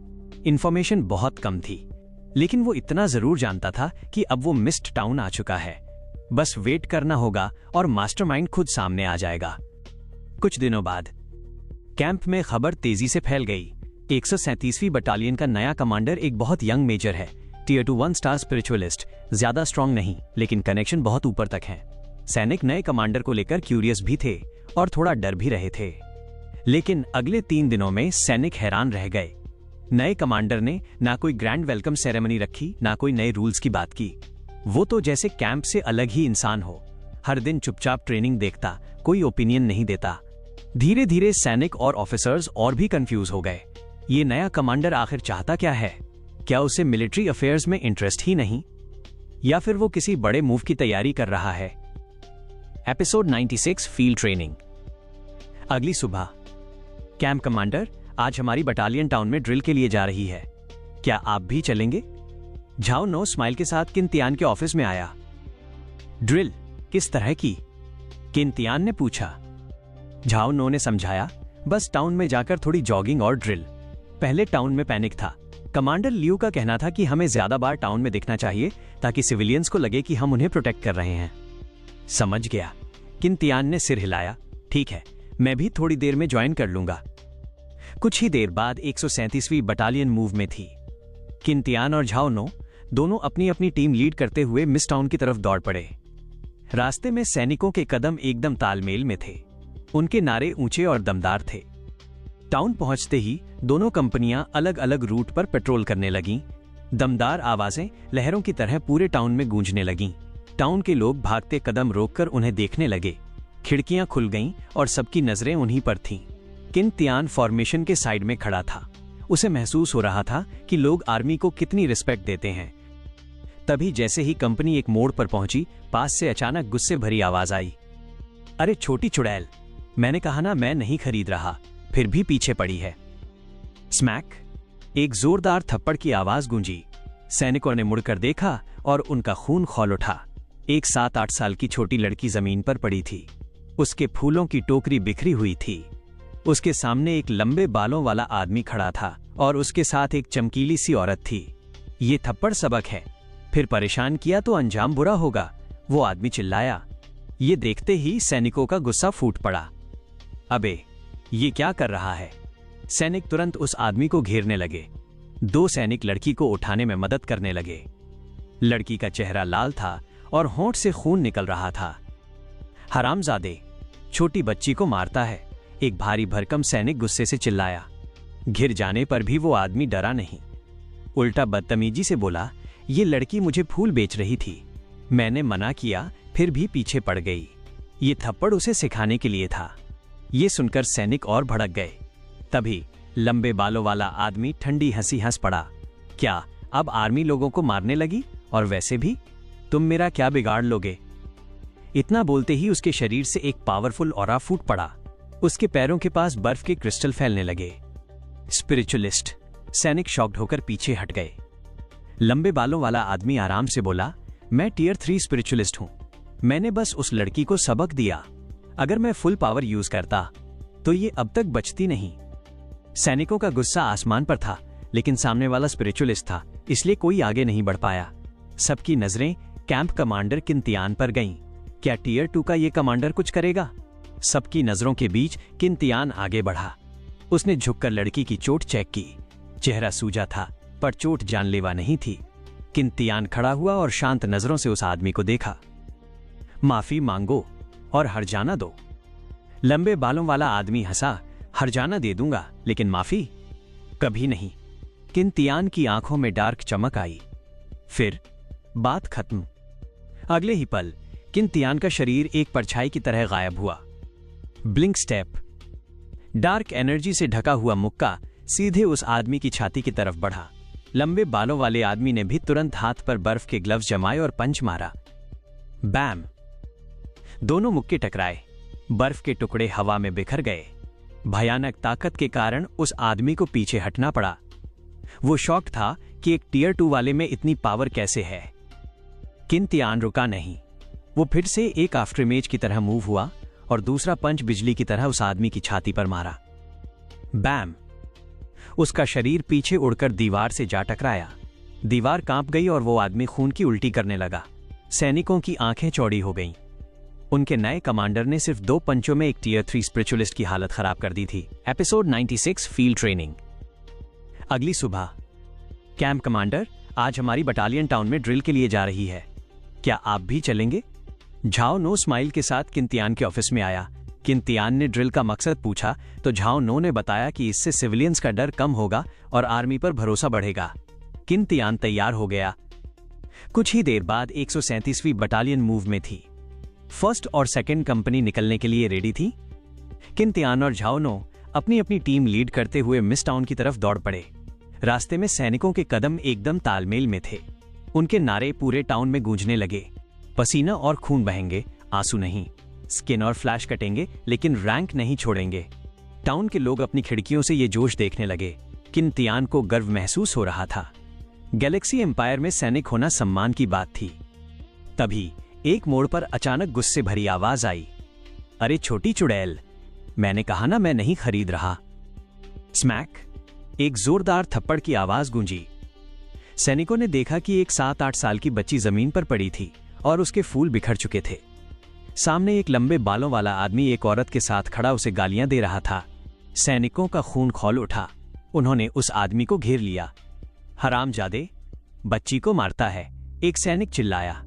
इंफॉर्मेशन बहुत कम थी, लेकिन वो इतना जरूर जानता था कि अब वो मिस्ड टाउन आ चुका है। बस वेट करना होगा और मास्टरमाइंड खुद सामने आ जाएगा। कुछ दिनों बाद कैंप में खबर तेजी से फैल गई। 137वीं बटालियन का नया कमांडर एक बहुत यंग मेजर है, टियर 2 1 स्टार स्पिरिचुअलिस्ट, ज्यादा स्ट्रांग नहीं, लेकिन कनेक्शन बहुत ऊपर तक है। सैनिक नए कमांडर को लेकर क्यूरियस भी थे और थोड़ा डर भी रहे थे। लेकिन अगले 3 दिनों में सैनिक हैरान रह गए। नए कमांडर ने ना कोई ग्रैंड वेलकम सेरेमनी रखी, ना कोई नए रूल्स की बात की। वो तो जैसे कैंप से अलग ही इंसान हो, हर दिन चुपचाप ट्रेनिंग देखता, कोई ओपिनियन नहीं देता। धीरे धीरे सैनिक और ऑफिसर्स और भी कंफ्यूज हो गए। ये नया कमांडर आखिर चाहता क्या है? क्या उसे मिलिट्री अफेयर्स में इंटरेस्ट ही नहीं, या फिर वो किसी बड़े मूव की तैयारी कर रहा है? Episode 96 field training. अगली सुबह। कैंप कमांडर, आज हमारी बटालियन टाउन में ड्रिल के लिए जा रही है, क्या आप भी चलेंगे? झाओ नो स्माइल के साथ किन तियान के ऑफिस में आया। ड्रिल किस तरह की? किन तियान ने पूछा। झाओ नो ने समझाया, बस टाउन में जाकर थोड़ी जॉगिंग और ड्रिल। पहले टाउन में पैनिक था। कमांडर लियू का कहना था कि हमें ज्यादा बार टाउन में दिखना चाहिए ताकि सिविलियंस को लगे कि हम उन्हें प्रोटेक्ट कर रहे हैं। समझ गया। किन तियान ने सिर हिलाया, ठीक है, मैं भी थोड़ी देर में ज्वाइन कर लूंगा। कुछ ही देर बाद 137वीं बटालियन मूव में थी। किन तियान और झाओ नो दोनों अपनी अपनी टीम लीड करते हुए मिस टाउन की तरफ दौड़ पड़े। रास्ते में सैनिकों के कदम एकदम तालमेल में थे। उनके नारे ऊंचे और दमदार थे। टाउन पहुंचते ही दोनों कंपनियां अलग अलग रूट पर पेट्रोल करने लगीं। दमदार आवाजें लहरों की तरह पूरे टाउन में गूंजने लगीं। टाउन के लोग भागते कदम रोककर उन्हें देखने लगे। खिड़कियां खुल गईं और सबकी नजरें उन्हीं पर थीं। किन तियान फॉर्मेशन के साइड में खड़ा था। उसे महसूस हो रहा था कि लोग आर्मी को कितनी रिस्पेक्ट देते हैं। तभी जैसे ही कंपनी एक मोड़ पर पहुंची, पास से अचानक गुस्से भरी आवाज आई, अरे छोटी चुड़ैल, मैंने कहा ना मैं नहीं खरीद रहा, फिर भी पीछे पड़ी है। स्मैक, एक जोरदार थप्पड़ की आवाज गूंजी। सैनिकों ने मुड़कर देखा और उनका खून खौल उठा। एक 7-8 साल की छोटी लड़की जमीन पर पड़ी थी। उसके फूलों की टोकरी बिखरी हुई थी। उसके सामने एक लंबे बालों वाला आदमी खड़ा था और उसके साथ एक चमकीली सी औरत थी। ये थप्पड़ सबक है, फिर परेशान किया तो अंजाम बुरा होगा, वो आदमी चिल्लाया। ये देखते ही सैनिकों का गुस्सा फूट पड़ा। अबे, ये क्या कर रहा है? सैनिक तुरंत उस आदमी को घेरने लगे। 2 सैनिक लड़की को उठाने में मदद करने लगे। लड़की का चेहरा लाल था और होंठ से खून निकल रहा था। हरामजादे, छोटी बच्ची को मारता है, एक भारी भरकम सैनिक गुस्से से चिल्लाया। घिर जाने पर भी वो आदमी डरा नहीं, उल्टा बदतमीजी से बोला, ये लड़की मुझे फूल बेच रही थी, मैंने मना किया, फिर भी पीछे पड़ गई। ये थप्पड़ उसे सिखाने के लिए था। ये सुनकर सैनिक और भड़क गए। तभी लंबे बालों वाला आदमी ठंडी हंसी हंस पड़ा। क्या अब आर्मी लोगों को मारने लगी? और वैसे भी तुम मेरा क्या बिगाड़ लोगे? इतना बोलते ही उसके शरीर से एक पावरफुल ऑरा फूट पड़ा। उसके पैरों के पास बर्फ के क्रिस्टल फैलने लगे। स्पिरिचुअलिस्ट। सैनिक शॉक्ड होकर पीछे हट गए। लंबे बालों वाला आदमी आराम से बोला, मैं टियर 3 स्पिरिचुअलिस्ट हूं, मैंने बस उस लड़की को सबक दिया। अगर मैं फुल पावर यूज करता तो ये अब तक बचती नहीं। सैनिकों का गुस्सा आसमान पर था, लेकिन सामने वाला स्पिरिचुअलिस्ट था, इसलिए कोई आगे नहीं बढ़ पाया। सबकी नजरें कैंप कमांडर किन तियान पर गईं। क्या टियर 2 का ये कमांडर कुछ करेगा? सबकी नजरों के बीच किन तियान आगे बढ़ा। उसने झुककर लड़की की चोट चेक की। चेहरा सूजा था, पर चोट जानलेवा नहीं थी। किन तियान खड़ा हुआ और शांत नजरों से उस आदमी को देखा। माफी मांगो और हर्जाना दो। लंबे बालों वाला आदमी हंसा, हर्जाना दे दूंगा, लेकिन माफी कभी नहीं। किन तियान की आंखों में डार्क चमक आई। फिर बात खत्म। अगले ही पल किन तियान का शरीर एक परछाई की तरह गायब हुआ। Blink step. डार्क एनर्जी से ढका हुआ मुक्का सीधे उस आदमी की छाती की तरफ बढ़ा। लंबे बालों वाले आदमी ने भी तुरंत हाथ पर बर्फ के ग्लव्स जमाए और पंच मारा। बैम। दोनों मुक्के टकराए। बर्फ के टुकड़े हवा में बिखर गए। भयानक ताकत के कारण उस आदमी को पीछे हटना पड़ा। वो शॉक्ड था कि एक टियर 2 वाले में इतनी पावर कैसे है। किन तियान रुका नहीं। वो फिर से एक आफ्टर इमेज की तरह मूव हुआ और दूसरा पंच बिजली की तरह उस आदमी की छाती पर मारा। बैम। उसका शरीर पीछे उड़कर दीवार से जा टकराया। दीवार कांप गई और वो आदमी खून की उल्टी करने लगा। सैनिकों की आंखें चौड़ी हो गईं। उनके नए कमांडर ने सिर्फ 2 पंचों में एक टियर 3 स्पिरिचुअलिस्ट की हालत खराब कर दी थी। Episode 96 field training. अगली सुबह। कैंप कमांडर, आज हमारी बटालियन टाउन में ड्रिल के लिए जा रही है, क्या आप भी चलेंगे? झाओ नो स्माइल के साथ किंतियान के ऑफिस में आया। किंतियान ने ड्रिल का मकसद पूछा तो झाओ नो ने बताया कि इससे सिविलियंस का डर कम होगा और आर्मी पर भरोसा बढ़ेगा। किंतियान तैयार हो गया। कुछ ही देर बाद 137वीं बटालियन मूव में थी। फर्स्ट और सेकंड कंपनी निकलने के लिए रेडी थी। किंतियान और झाओ नो अपनी अपनी टीम लीड करते हुए मिस टाउन की तरफ दौड़ पड़े। रास्ते में सैनिकों के कदम एकदम तालमेल में थे। उनके नारे पूरे टाउन में गूंजने लगे, पसीना और खून बहेंगे, आंसू नहीं। स्किन और फ्लैश कटेंगे लेकिन रैंक नहीं छोड़ेंगे। टाउन के लोग अपनी खिड़कियों से ये जोश देखने लगे। किंतियान को गर्व महसूस हो रहा था। गैलेक्सी एम्पायर में सैनिक होना सम्मान की बात थी। तभी एक मोड़ पर अचानक गुस्से भरी आवाज आई, अरे छोटी चुड़ैल, मैंने कहा ना मैं नहीं खरीद रहा। स्मैक, एक जोरदार थप्पड़ की आवाज गूंजी। सैनिकों ने देखा कि एक 7-8 साल की बच्ची जमीन पर पड़ी थी और उसके फूल बिखर चुके थे। सामने एक लंबे बालों वाला आदमी एक औरत के साथ खड़ा उसे गालियां दे रहा था। सैनिकों का खून खौल उठा। उन्होंने उस आदमी को घेर लिया। हरामजादे, बच्ची को मारता है, एक सैनिक चिल्लाया।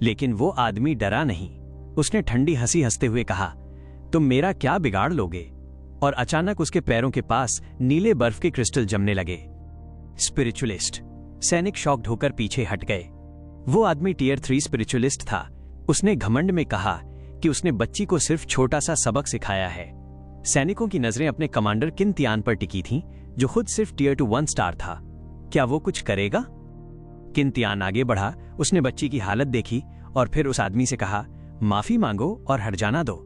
लेकिन वो आदमी डरा नहीं। उसने ठंडी हंसी हंसते हुए कहा, तुम मेरा क्या बिगाड़ लोगे? और अचानक उसके पैरों के पास नीले बर्फ के क्रिस्टल जमने लगे। स्पिरिचुअलिस्ट। सैनिक शॉक्ड होकर पीछे हट गए। वो आदमी टियर 3 स्पिरिचुअलिस्ट था। उसने घमंड में कहा कि उसने बच्ची को सिर्फ छोटा सा सबक सिखाया है। सैनिकों की नजरें अपने कमांडर किंतियान पर टिकी थीं, जो खुद सिर्फ टियर 2 1 स्टार था। क्या वो कुछ करेगा? किंतियान आगे बढ़ा। उसने बच्ची की हालत देखी और फिर उस आदमी से कहा, माफी मांगो और हट जाना दो।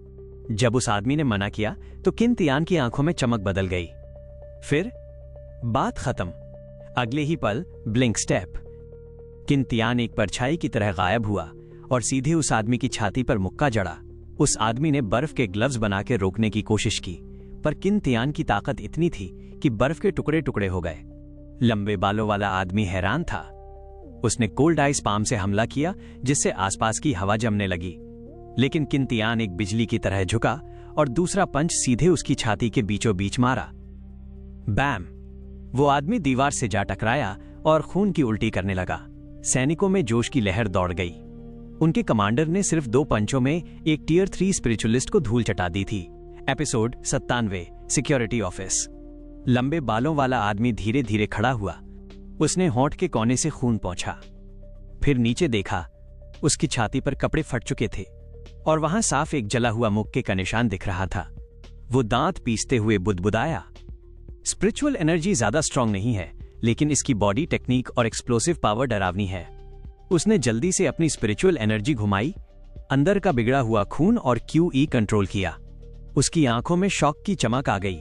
जब उस आदमी ने मना किया तो किंतियान की आंखों में चमक बदल गई। फिर बात खत्म। अगले ही पल ब्लिंक स्टेप। किंतियान एक परछाई की तरह गायब हुआ और सीधे उस आदमी की छाती पर मुक्का जड़ा। उस आदमी ने बर्फ के ग्लव्स बना के रोकने की कोशिश की, पर किंतियान की ताकत इतनी थी कि बर्फ के टुकड़े टुकड़े हो गए। लंबे बालों वाला आदमी हैरान था। उसने कोल्ड आइस पाम से हमला किया, जिससे आसपास की हवा जमने लगी। लेकिन किंतियान एक बिजली की तरह झुका और दूसरा पंच सीधे उसकी छाती के बीचों बीच मारा। बैम! वो आदमी दीवार से जा टकराया और खून की उल्टी करने लगा। सैनिकों में जोश की लहर दौड़ गई। उनके कमांडर ने सिर्फ 2 पंचों में एक टियर 3 स्पिरिचुअलिस्ट को धूल चटा दी थी। Episode 97, security office. लंबे बालों वाला आदमी धीरे धीरे खड़ा हुआ। उसने होंठ के कोने से खून पोंछा, फिर नीचे देखा। उसकी छाती पर कपड़े फट चुके थे और वहां साफ एक जला हुआ मुक्के का निशान दिख रहा था। वो दांत पीसते हुए बुदबुदाया, स्पिरिचुअल एनर्जी ज्यादा स्ट्रांग नहीं है, लेकिन इसकी बॉडी टेक्निक और एक्सप्लोसिव पावर डरावनी है। उसने जल्दी से अपनी स्पिरिचुअल एनर्जी घुमाई, अंदर का बिगड़ा हुआ खून और QE कंट्रोल किया। उसकी आंखों में शॉक की चमक आ गई।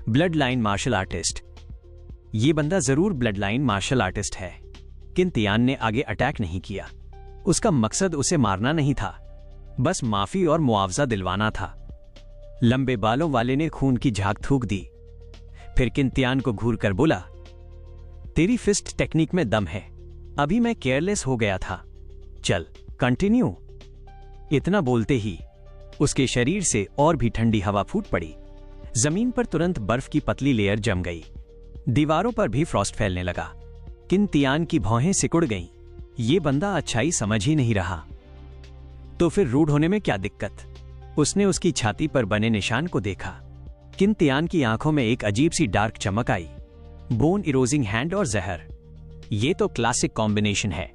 Bloodline martial artist. ये बंदा जरूर ब्लड लाइन मार्शल आर्टिस्ट है। किंतियान ने आगे अटैक नहीं किया। उसका मकसद उसे मारना नहीं था, बस माफी और मुआवजा दिलवाना था। लंबे बालों वाले ने खून की झाग थूक दी, फिर किंतियान को घूर कर बोला, तेरी फिस्ट टेक्निक में दम है, अभी मैं केयरलेस हो गया था, चल कंटिन्यू। इतना बोलते ही उसके शरीर से और भी ठंडी हवा फूट पड़ी। जमीन पर तुरंत बर्फ की पतली लेयर जम गई। दीवारों पर भी फ्रॉस्ट फैलने लगा। किंतियान की भौहें सिकुड़ गईं। ये बंदा अच्छाई समझ ही नहीं रहा। तो फिर रूड होने में क्या दिक्कत? उसने उसकी छाती पर बने निशान को देखा। किंतियान की आंखों में एक अजीब सी डार्क चमक आई। बोन इरोजिंग हैंड और जहर, ये तो क्लासिक कॉम्बिनेशन है।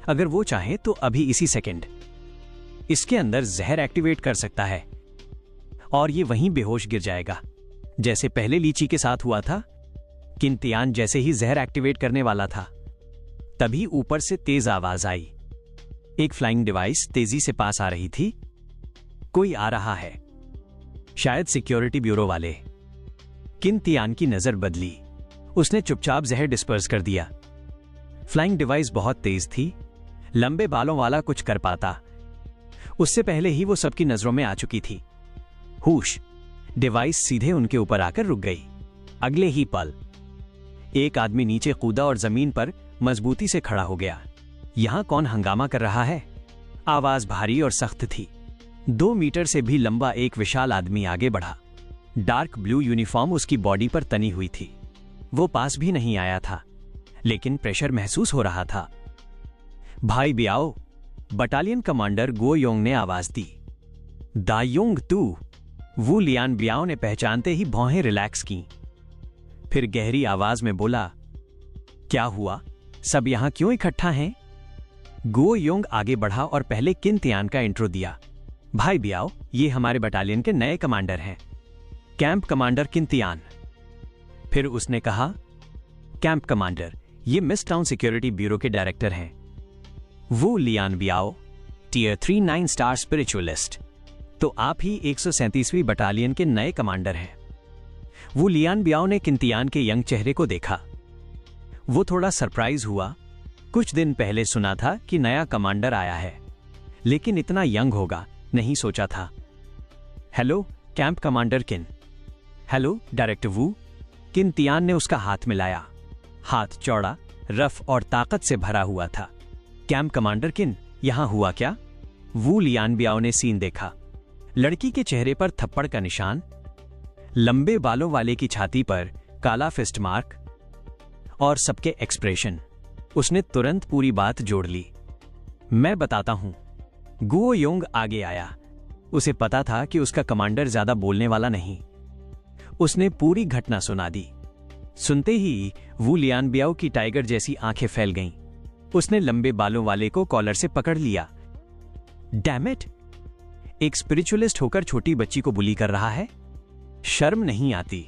अगर वो चाहे तो अभी इसी सेकंड इसके अंदर जहर एक्टिवेट कर सकता है और ये वहीं बेहोश गिर जाएगा, जैसे पहले लीची के साथ हुआ था। किंतियान जैसे ही जहर एक्टिवेट करने वाला था, तभी ऊपर से तेज आवाज आई। एक फ्लाइंग डिवाइस तेजी से पास आ रही थी। कोई आ रहा है, शायद सिक्योरिटी ब्यूरो वाले। किंतियान की नजर बदली। उसने चुपचाप जहर डिस्पर्स कर दिया। फ्लाइंग डिवाइस बहुत तेज थी। लंबे बालों वाला कुछ कर पाता, उससे पहले ही वो सबकी नजरों में आ चुकी थी। हुश! डिवाइस सीधे उनके ऊपर आकर रुक गई। अगले ही पल एक आदमी नीचे कूदा और जमीन पर मजबूती से खड़ा हो गया। यहां कौन हंगामा कर रहा है? आवाज भारी और सख्त थी। 2 मीटर से भी लंबा एक विशाल आदमी आगे बढ़ा। डार्क ब्लू यूनिफॉर्म उसकी बॉडी पर तनी हुई थी। वो पास भी नहीं आया था, लेकिन प्रेशर महसूस हो रहा था। भाई बियाओ, बटालियन कमांडर गो योंग ने आवाज दी। दायोंग तू? वू लियान बियाओ ने पहचानते ही भौहें रिलैक्स की। फिर गहरी आवाज में बोला, क्या हुआ? सब यहां क्यों इकट्ठा हैं? गो योंग आगे बढ़ा और पहले किन तियान का इंट्रो दिया। भाई बियाओ, ये हमारे बटालियन के नए कमांडर हैं, कैंप कमांडर किन तियान। फिर उसने कहा, कैंप कमांडर, ये मिस टाउन सिक्योरिटी ब्यूरो के डायरेक्टर हैं, वो लियान बियाओ, टियर 3 9 स्टार स्पिरिचुअलिस्ट। तो आप ही 137वीं बटालियन के नए कमांडर हैं। वो लियान बियाओ ने किंतियान के यंग चेहरे को देखा। वो थोड़ा सरप्राइज हुआ। कुछ दिन पहले सुना था कि नया कमांडर आया है, लेकिन इतना यंग होगा नहीं सोचा था। Hello camp commander Qin. Hello director वू। किंतियान ने उसका हाथ मिलाया। हाथ चौड़ा, रफ और ताकत से भरा हुआ था। कैंप कमांडर किन, यहां हुआ क्या? वू लियान बियाओ ने सीन देखा। लड़की के चेहरे पर थप्पड़ का निशान, लंबे बालों वाले की छाती पर काला फिस्ट मार्क और सबके एक्सप्रेशन। उसने तुरंत पूरी बात जोड़ ली। मैं बताता हूं। गो योंग आगे आया। उसे पता था कि उसका कमांडर ज्यादा बोलने वाला नहीं। उसने पूरी घटना सुना दी। सुनते ही वू लियान बियाओ की टाइगर जैसी आंखें फैल गईं। उसने लंबे बालों वाले को कॉलर से पकड़ लिया। Damn it! एक स्पिरिचुअलिस्ट होकर छोटी बच्ची को बुली कर रहा है? शर्म नहीं आती?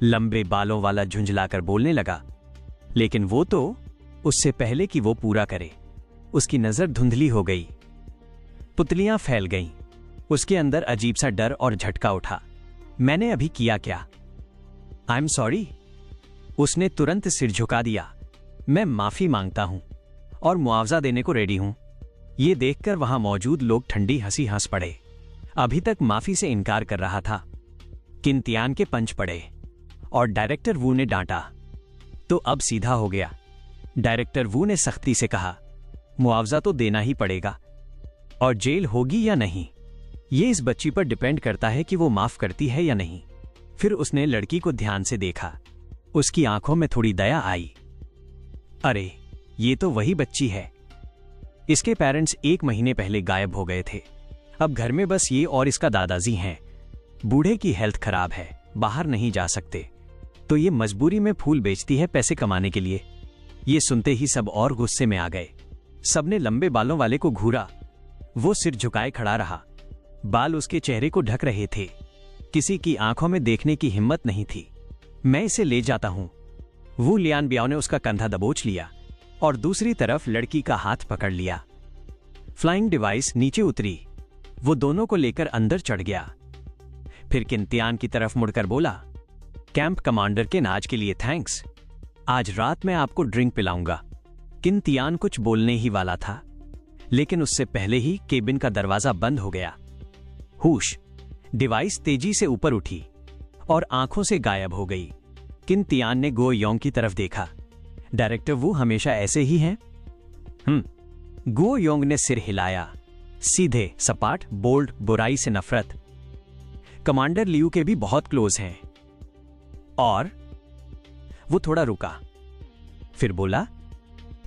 लंबे बालों वाला झुंझलाकर बोलने लगा, लेकिन वो तो उससे पहले कि वो पूरा करे, उसकी नजर धुंधली हो गई। पुतलियां फैल गईं। उसके अंदर अजीब सा डर और झटका उठा। मैंने अभी किया क्या? I am sorry. उसने तुरंत सिर झुका दिया। मैं माफी मांगता हूं और मुआवजा देने को रेडी हूं। यह देखकर वहां मौजूद लोग ठंडी हंसी हंस पड़े। अभी तक माफी से इनकार कर रहा था। किंतियान के पंच पड़े और डायरेक्टर वू ने डांटा। तो अब सीधा हो गया। डायरेक्टर वू ने सख्ती से कहा, मुआवजा तो देना ही पड़ेगा, और जेल होगी या नहीं, यह इस बच्ची पर डिपेंड करता है कि वो माफ करती है या नहीं। फिर उसने लड़की को ध्यान से देखा। उसकी आंखों में थोड़ी दया आई। अरे, ये तो वही बच्ची है। इसके पेरेंट्स 1 महीने पहले गायब हो गए थे। अब घर में बस ये और इसका दादाजी हैं। बूढ़े की हेल्थ खराब है, बाहर नहीं जा सकते, तो ये मजबूरी में फूल बेचती है पैसे कमाने के लिए। ये सुनते ही सब और गुस्से में आ गए। सबने लंबे बालों वाले को घूरा। वो सिर झुकाए खड़ा रहा। बाल उसके चेहरे को ढक रहे थे। किसी की आंखों में देखने की हिम्मत नहीं थी। मैं इसे ले जाता हूं। वू लियान बियाओ ने उसका कंधा दबोच लिया और दूसरी तरफ लड़की का हाथ पकड़ लिया। फ्लाइंग डिवाइस नीचे उतरी। वो दोनों को लेकर अंदर चढ़ गया। फिर किंतियान की तरफ मुड़कर बोला, कैंप कमांडर किन, आज के लिए थैंक्स। आज रात मैं आपको ड्रिंक पिलाऊंगा। किंतियान कुछ बोलने ही वाला था, लेकिन उससे पहले ही केबिन का दरवाजा बंद हो गया। हुश! डिवाइस तेजी से ऊपर उठी और आंखों से गायब हो गई। किंतियान ने गो योंग की तरफ देखा। डायरेक्टर वू हमेशा ऐसे ही हैं? गो योंग ने सिर हिलाया। सीधे, सपाट, बोल्ड, बुराई से नफरत। कमांडर लियू के भी बहुत क्लोज हैं। और वो थोड़ा रुका, फिर बोला,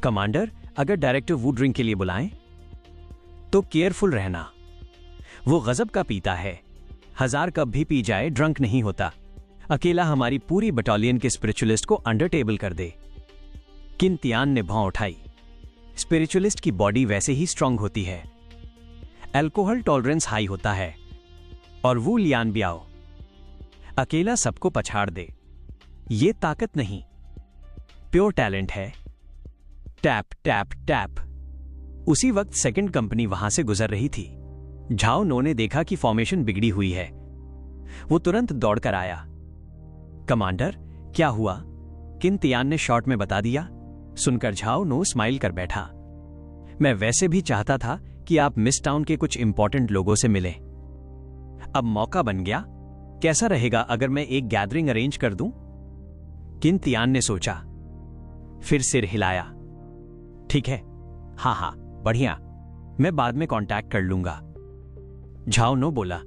कमांडर, अगर डायरेक्टर वू ड्रिंक के लिए बुलाएं तो केयरफुल रहना। वो गजब का पीता है। 1000 कप भी पी जाए ड्रंक नहीं होता। अकेला हमारी पूरी बटालियन के स्पिरिचुअलिस्ट को अंडर टेबल कर दे। किंतियान ने भौं उठाई। स्पिरिचुअलिस्ट की बॉडी वैसे ही स्ट्रांग होती है। अल्कोहल टॉलरेंस हाई होता है। और वू लियान बियाओ अकेला सबको पछाड़ दे। ये ताकत नहीं, प्योर टैलेंट है। Tap tap tap. उसी वक्त सेकंड कंपनी वहां से गुजर रही थी। झाओ नो ने देखा कि फॉर्मेशन बिगड़ी हुई है। वो तुरंत दौड़कर आया। कमांडर, क्या हुआ? किंतियान ने शॉर्ट में बता दिया। सुनकर झाओ नो स्माइल कर बैठा। मैं वैसे भी चाहता था कि आप मिस टाउन के कुछ इंपॉर्टेंट लोगों से मिलें। अब मौका बन गया। कैसा रहेगा अगर मैं एक गैदरिंग अरेंज कर दूं? किंतियान ने सोचा, फिर सिर हिलाया। ठीक है, हाँ, बढ़िया, मैं बाद में कांटेक्ट कर लूंगा। झाओ नो बोला,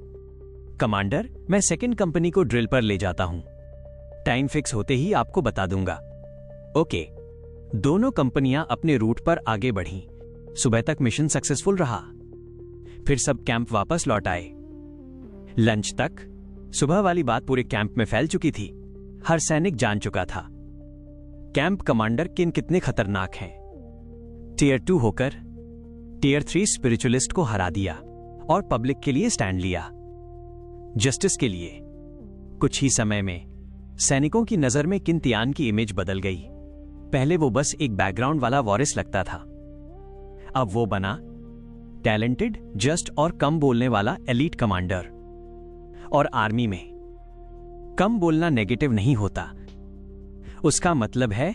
कमांडर, मैं सेकंड कंपनी को ड्रिल पर ले जाता हूं। टाइम फिक्स होते ही आपको बता दूंगा। ओके। दोनों कंपनियां अपने रूट पर आगे बढ़ीं। सुबह तक मिशन सक्सेसफुल रहा। फिर सब कैंप वापस लौट आए। लंच तक सुबह वाली बात पूरे कैंप में फैल चुकी थी। हर सैनिक जान चुका था कैंप कमांडर किन कितने खतरनाक हैं। टियर 2 होकर टियर 3 स्पिरिचुअलिस्ट को हरा दिया और पब्लिक के लिए स्टैंड लिया, जस्टिस के लिए। कुछ ही समय में सैनिकों की नजर में किन तियान की इमेज बदल गई। पहले वो बस एक बैकग्राउंड वाला वॉरिस लगता था, अब वो बना टैलेंटेड, जस्ट और कम बोलने वाला एलीट कमांडर। और आर्मी में कम बोलना नेगेटिव नहीं होता, उसका मतलब है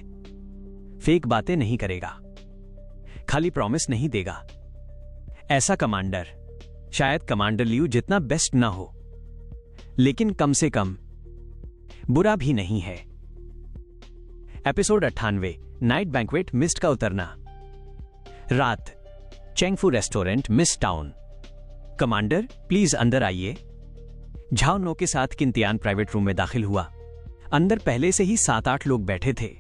फेक बातें नहीं करेगा, खाली प्रॉमिस नहीं देगा। ऐसा कमांडर शायद कमांडर लियू जितना बेस्ट ना हो, लेकिन कम से कम बुरा भी नहीं है। एपिसोड 98, नाइट बैंक्वेट, मिस्ट का उतरना। रात, Chengfu restaurant, mist town. Commander please अंदर आइए। झाओ नो के साथ किन तियान प्राइवेट रूम में दाखिल हुआ। अंदर पहले से ही 7-8 लोग बैठे थे।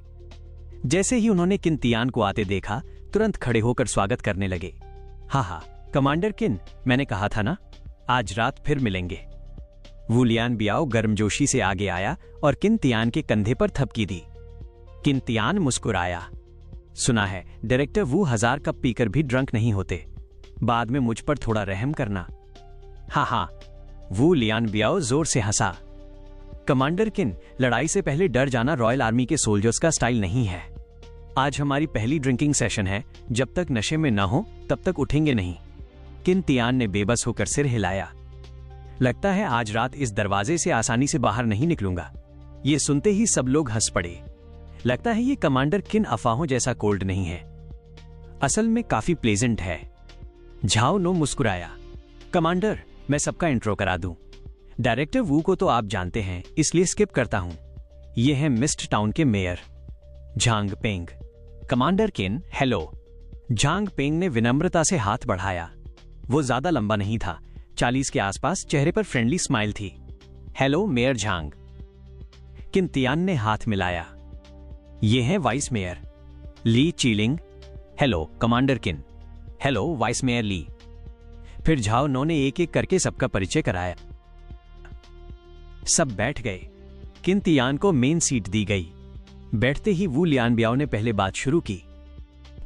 जैसे ही उन्होंने किन तियान को आते देखा, तुरंत खड़े होकर स्वागत करने लगे। हाँ, कमांडर किन, मैंने कहा था ना, आज रात फिर मिलेंगे। वू लियान बियाओ गर्मजोशी से आगे आया और किन तियान के कंधे पर थपकी दी। किन तियान मुस्कुराया। सुना है डायरेक्टर वू 1000 कप पीकर भी ड्रंक नहीं होते, बाद में मुझ पर थोड़ा रहम करना। हाँ, वू लियान बियाओ जोर से हंसा। कमांडर किन, लड़ाई से पहले डर जाना रॉयल आर्मी के सोल्जर्स का स्टाइल नहीं है। आज हमारी पहली ड्रिंकिंग सेशन है, जब तक नशे में न हो तब तक उठेंगे नहीं। किन तियान ने बेबस होकर सिर हिलाया। लगता है आज रात इस दरवाजे से आसानी से बाहर नहीं निकलूंगा। ये सुनते ही सब लोग हंस पड़े। लगता है ये कमांडर किन अफवाहों जैसा कोल्ड नहीं है, असल में काफी प्लेजेंट है। झाओ नो मुस्कुराया। कमांडर, मैं सबका इंट्रो करा दूं। डायरेक्टर वू को तो आप जानते हैं, इसलिए स्किप करता हूं। ये है मिस्ट टाउन के मेयर झांग पेंग। Commander Qin, hello. झांग पेंग ने विनम्रता से हाथ बढ़ाया। वो ज्यादा लंबा नहीं था, 40 के आसपास, चेहरे पर फ्रेंडली स्माइल थी। Hello mayor Zhang. Qin Tian ने हाथ मिलाया। ये हैं वाइस मेयर ली चीलिंग। Hello commander Qin. Hello vice mayor Li. फिर झाओ नो ने एक एक करके सबका परिचय कराया। सब बैठ गए। किन तियान को मेन सीट दी गई। बैठते ही वू लियान बियाओ ने पहले बात शुरू की।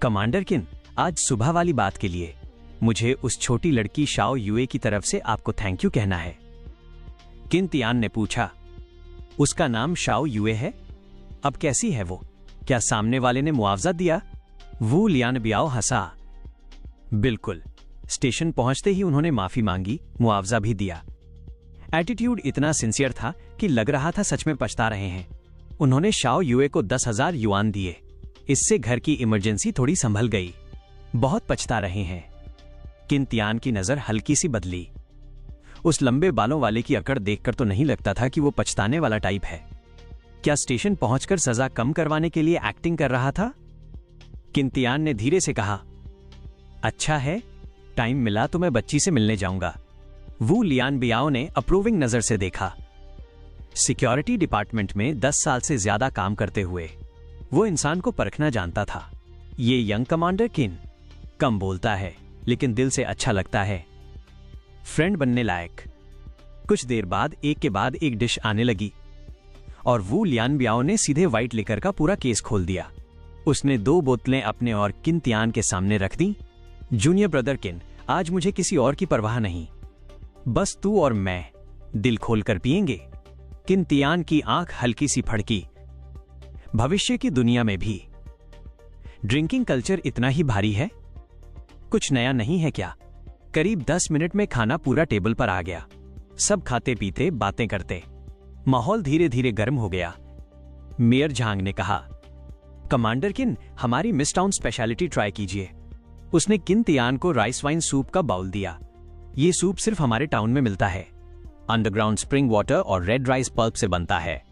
कमांडर किन, आज सुबह वाली बात के लिए मुझे उस छोटी लड़की शाओ यूए की तरफ से आपको थैंक यू कहना है। किन तियान ने पूछा, उसका नाम शाओ यूए है? अब कैसी है वो? क्या सामने वाले ने मुआवजा दिया? वू लियान बियाओ हंसा। बिल्कुल। स्टेशन पहुंचते ही उन्होंने माफी मांगी, मुआवजा भी दिया। एटीट्यूड इतना सिंसियर था कि लग रहा था सच में पछता रहे हैं। उन्होंने शाओ यूए को 10,000 युआन दिए। इससे घर की इमरजेंसी थोड़ी संभल गई। बहुत पछता रहे हैं। किन तियान की नजर हल्की सी बदली। उस लंबे बालों वाले की अकड़ देखकर तो नहीं लगता था कि वो पछताने वाला टाइप है। क्या स्टेशन पहुंचकर सजा कम करवाने के लिए एक्टिंग कर रहा था? किन तियान ने धीरे से कहा, अच्छा है, टाइम मिला तो मैं बच्ची से मिलने जाऊंगा। वू लियान बियाओ ने अप्रूविंग नजर से देखा। सिक्योरिटी डिपार्टमेंट में 10 साल से ज्यादा काम करते हुए वो इंसान को परखना जानता था। ये यंग कमांडर किन कम बोलता है, लेकिन दिल से अच्छा लगता है, फ्रेंड बनने लायक। कुछ देर बाद एक के बाद एक डिश आने लगी और वू लियान बियाओ ने सीधे व्हाइट लिकर का पूरा केस खोल दिया। उसने 2 बोतलें अपने और किन तियान के सामने रख दी। जूनियर ब्रदर किन, आज मुझे किसी और की परवाह नहीं, बस तू और मैं दिल खोलकर पिएंगे। किन तियान की आंख हल्की सी फड़की। भविष्य की दुनिया में भी ड्रिंकिंग कल्चर इतना ही भारी है? कुछ नया नहीं है क्या? करीब 10 मिनट में खाना पूरा टेबल पर आ गया। सब खाते पीते बातें करते। माहौल धीरे धीरे गर्म हो गया। मेयर झांग ने कहा, कमांडर किन, हमारी मिस्ट टाउन स्पेशलिटी ट्राई कीजिए। उसने किन तियान को राइस वाइन सूप का बाउल दिया। ये सूप सिर्फ हमारे टाउन में मिलता है। अंडरग्राउंड स्प्रिंग वाटर और रेड राइस पल्प से बनता है।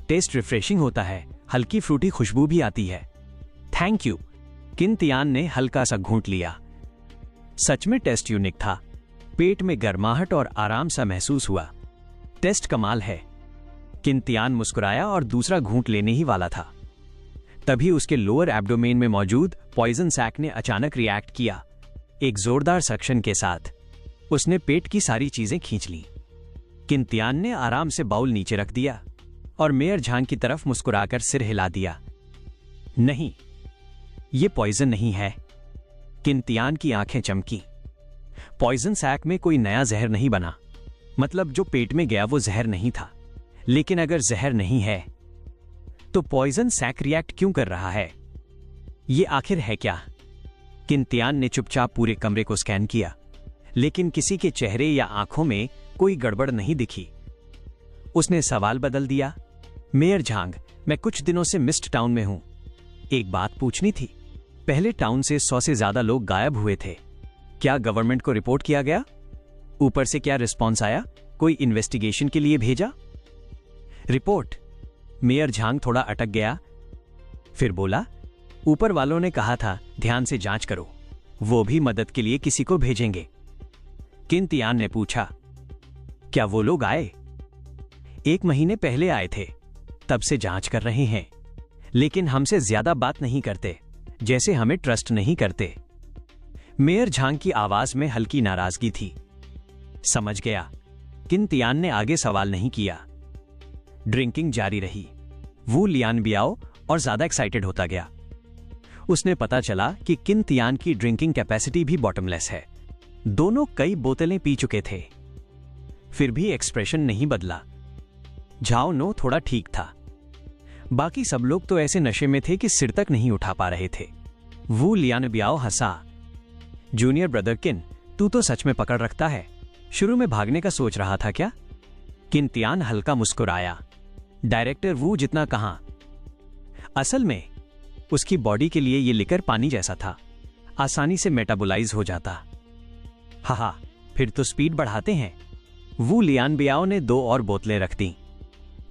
टेस्ट रिफ्रेशिंग होता है, हल्की फ्रूटी खुशबू भी आती है। Thank you. किन तियान ने हल्का सा घूंट लिया। सच में टेस्ट यूनिक था। पेट में गर्माहट और आराम सा महसूस हुआ। टेस्ट कमाल है। किन तियान मुस्कुराया और दूसरा घूंट लेने ही वाला था। तभी उसके लोअर एब्डोमेन में मौजूद पॉइजन सैक ने अचानक रिएक्ट किया। एक जोरदार सक्शन के साथ उसने पेट की सारी चीजें खींच लीं। किंतियान ने आराम से बाउल नीचे रख दिया और मेयर झांग की तरफ मुस्कुराकर सिर हिला दिया। नहीं, ये पॉइजन नहीं है। किंतियान की आंखें चमकी। पॉइजन सैक में कोई नया जहर नहीं बना, मतलब जो पेट में गया वो जहर नहीं था। लेकिन अगर जहर नहीं है तो पॉइजन सैक रिएक्ट क्यों कर रहा है? ये आखिर है क्या? किंतियान ने चुपचाप पूरे कमरे को स्कैन किया, लेकिन किसी के चेहरे या आंखों में कोई गड़बड़ नहीं दिखी। उसने सवाल बदल दिया। मेयर झांग, मैं कुछ दिनों से मिस्ट टाउन में हूं। एक बात पूछनी थी। पहले टाउन से 100 से ज्यादा लोग गायब हुए थे। क्या गवर्नमेंट को रिपोर्ट किया गया? ऊपर से क्या रिस्पॉन्स आया? कोई इन्वेस्टिगेशन के लिए भेजा? रिपोर्ट? मेयर झांग थोड़ा अटक गया, फिर बोला, ऊपर वालों ने कहा था ध्यान से जांच करो, वो भी मदद के लिए किसी को भेजेंगे। किंतियान ने पूछा, क्या वो लोग आए? 1 महीने पहले आए थे, तब से जांच कर रहे हैं, लेकिन हमसे ज्यादा बात नहीं करते, जैसे हमें ट्रस्ट नहीं करते। मेयर झांग की आवाज में हल्की नाराजगी थी। समझ गया। किंतियान ने आगे सवाल नहीं किया। ड्रिंकिंग जारी रही। वू लियान बियाओ और ज्यादा एक्साइटेड होता गया। उसने पता चला कि किंतियान की ड्रिंकिंग कैपेसिटी भी बॉटमलेस है। दोनों कई बोतलें पी चुके थे, फिर भी एक्सप्रेशन नहीं बदला। झाओ नो थोड़ा ठीक था, बाकी सब लोग तो ऐसे नशे में थे कि सिर तक नहीं उठा पा रहे थे। वू लियान बियाओ हंसा। जूनियर ब्रदर किन, तू तो सच में पकड़ रखता है। शुरू में भागने का सोच रहा था क्या? किंतियान हल्का मुस्कुराया। डायरेक्टर वू जितना कहां। असल में उसकी बॉडी के लिए ये लिकर पानी जैसा था, आसानी से मेटाबोलाइज हो जाता। हाहा, फिर तो स्पीड बढ़ाते हैं। वू लियान बियाओ ने 2 और बोतलें रख दी।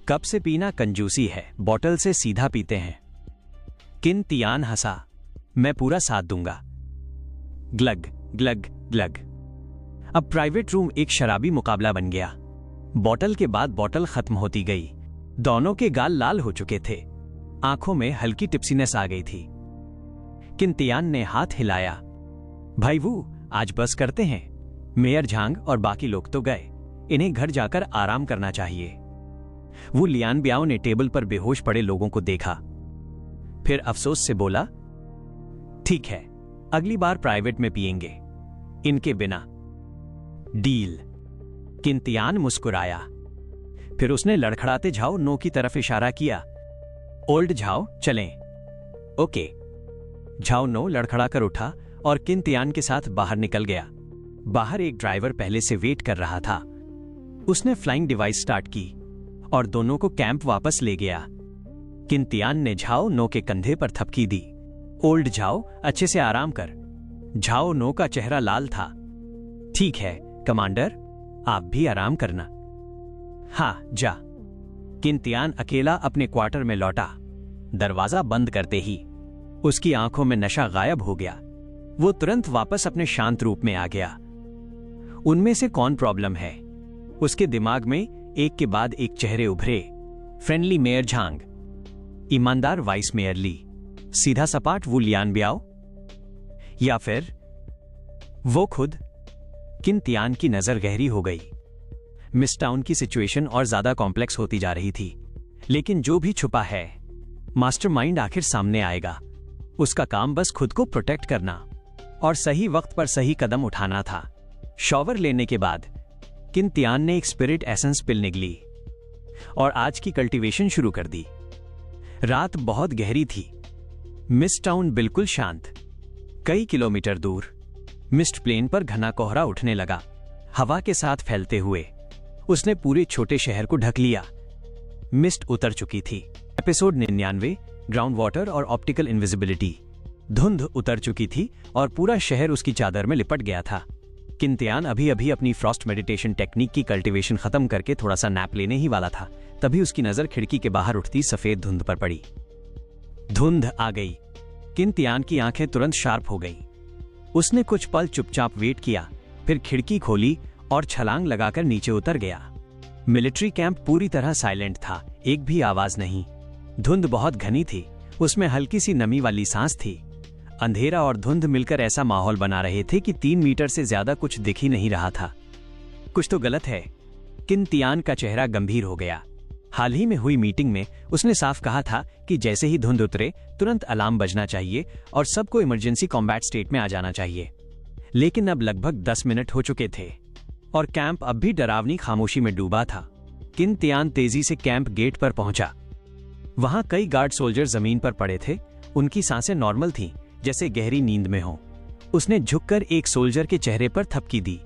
कप से पीना कंजूसी है, बोतल से सीधा पीते हैं। किंतियान हंसा। मैं पूरा साथ दूंगा। ग्लग ग्लग ग्लग। अब प्राइवेट रूम एक शराबी मुकाबला बन गया। बोतल के बाद बोतल खत्म होती गई। दोनों के गाल लाल हो चुके थे, आंखों में हल्की टिप्सीनेस आ गई थी। किंतियान ने हाथ हिलाया। भाई वू, आज बस करते हैं। मेयर झांग और बाकी लोग तो गए, इन्हें घर जाकर आराम करना चाहिए। वो लियान बियाओ ने टेबल पर बेहोश पड़े लोगों को देखा, फिर अफसोस से बोला, ठीक है, अगली बार प्राइवेट में पिएंगे, इनके बिना। डील। किंतियान मुस्कुराया। फिर उसने लड़खड़ाते झाओ नो की तरफ इशारा किया। ओल्ड झाओ, चलें। ओके। झाओ नो लड़खड़ा कर उठा और किंतियान के साथ बाहर निकल गया। बाहर एक ड्राइवर पहले से वेट कर रहा था। उसने फ्लाइंग डिवाइस स्टार्ट की और दोनों को कैंप वापस ले गया। किंतियान ने झाओ नो के कंधे पर थपकी दी। ओल्ड झाओ, अच्छे से आराम कर। झाओ नो का चेहरा लाल था। ठीक है कमांडर, आप भी आराम करना। हाँ, जा। किंतियान अकेला अपने क्वार्टर में लौटा। दरवाजा बंद करते ही उसकी आंखों में नशा गायब हो गया। वो तुरंत वापस अपने शांत रूप में आ गया। उनमें से कौन प्रॉब्लम है? उसके दिमाग में एक के बाद एक चेहरे उभरे। फ्रेंडली मेयर झांग, ईमानदार वाइस मेयर ली, सीधा सपाट वू लियान बियाओ, या फिर वो खुद। किंतियान की नजर गहरी हो गई। मिस टाउन की सिचुएशन और ज्यादा कॉम्प्लेक्स होती जा रही थी, लेकिन जो भी छुपा है, मास्टरमाइंड आखिर सामने आएगा। उसका काम बस खुद को प्रोटेक्ट करना और सही वक्त पर सही कदम उठाना था। शॉवर लेने के बाद किंतियान ने एक स्पिरिट एसेंस पिल निगली और आज की कल्टीवेशन शुरू कर दी। रात बहुत गहरी थी। मिस्ट टाउन बिल्कुल शांत। कई किलोमीटर दूर मिस्ट प्लेन पर घना कोहरा उठने लगा, हवा के साथ फैलते हुए। उसने पूरे छोटे शहर को ढक लिया। मिस्ट उतर चुकी थी। एपिसोड 99, ग्राउंड वाटर और ऑप्टिकल इनविजिबिलिटी। धुंध उतर चुकी थी और पूरा शहर उसकी चादर में लिपट गया था। किंतियान अभी अभी अपनी फ्रॉस्ट मेडिटेशन टेक्निक की कल्टीवेशन खत्म करके थोड़ा सा नैप लेने ही वाला था, तभी उसकी नजर खिड़की के बाहर उठती सफेद धुंध पर पड़ी। धुंध आ गई। किंतियान की आंखें तुरंत शार्प हो गईं। उसने कुछ पल चुपचाप वेट किया, फिर खिड़की खोली और छलांग लगाकर नीचे उतर गया। मिलिट्री कैंप पूरी तरह साइलेंट था, एक भी आवाज नहीं। धुंध बहुत घनी थी उसमें हल्की सी नमी वाली सांस थी। अंधेरा और धुंध मिलकर ऐसा माहौल बना रहे थे कि 3 मीटर से ज्यादा कुछ दिख ही नहीं रहा था। कुछ तो गलत है। किन तियान का चेहरा गंभीर हो गया। हाल ही में हुई मीटिंग में उसने साफ कहा था कि जैसे ही धुंध उतरे तुरंत अलार्म बजना चाहिए और सबको इमरजेंसी कॉम्बैट स्टेट में आ जाना चाहिए। लेकिन अब लगभग 10 मिनट हो चुके थे और कैंप अब भी डरावनी खामोशी में डूबा था। किन तियान तेजी से कैंप गेट पर पहुंचा। वहां कई गार्ड सोल्जर जमीन पर पड़े थे। उनकी सांसें नॉर्मल थीं, जैसे गहरी नींद में हो। उसने झुककर एक सोल्जर के चेहरे पर थपकी दी,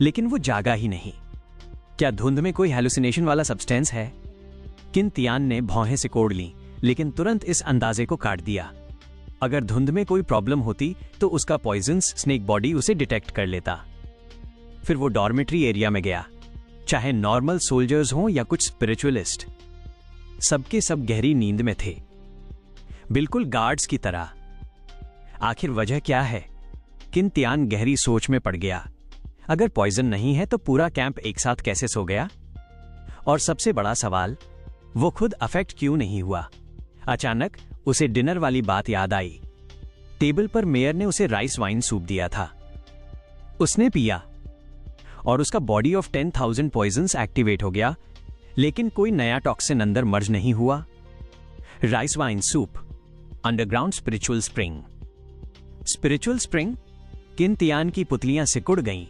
लेकिन वो जागा ही नहीं। क्या धुंध में कोई हैलुसिनेशन वाला सब्सटेंस है? किन तियान ने भौहें सिकोड़ लीं, लेकिन तुरंत इस अंदाजे को काट दिया। अगर धुंध में कोई प्रॉब्लम होती तो उसका पॉइजन्स स्नेक बॉडी उसे डिटेक्ट कर लेता। फिर वो डॉर्मेट्री एरिया में गया। चाहे नॉर्मल सोल्जर्स हों या कुछ स्पिरिचुअलिस्ट, सबके सब गहरी नींद में थे, बिल्कुल गार्ड्स की तरह। आखिर वजह क्या है? किन तियान गहरी सोच में पड़ गया। अगर पॉइजन नहीं है तो पूरा कैंप एक साथ कैसे सो गया? और सबसे बड़ा सवाल, वो खुद अफेक्ट क्यों नहीं हुआ? अचानक उसे डिनर वाली बात याद आई। टेबल पर मेयर ने उसे राइस वाइन सूप दिया था। उसने पिया और उसका बॉडी ऑफ 10,000 पॉइजन्स एक्टिवेट हो गया, लेकिन कोई नया टॉक्सिन अंदर मर्ज नहीं हुआ। Rice wine soup, underground spiritual spring. Spiritual spring? किन तियान की पुतलियां सिकुड़ गईं।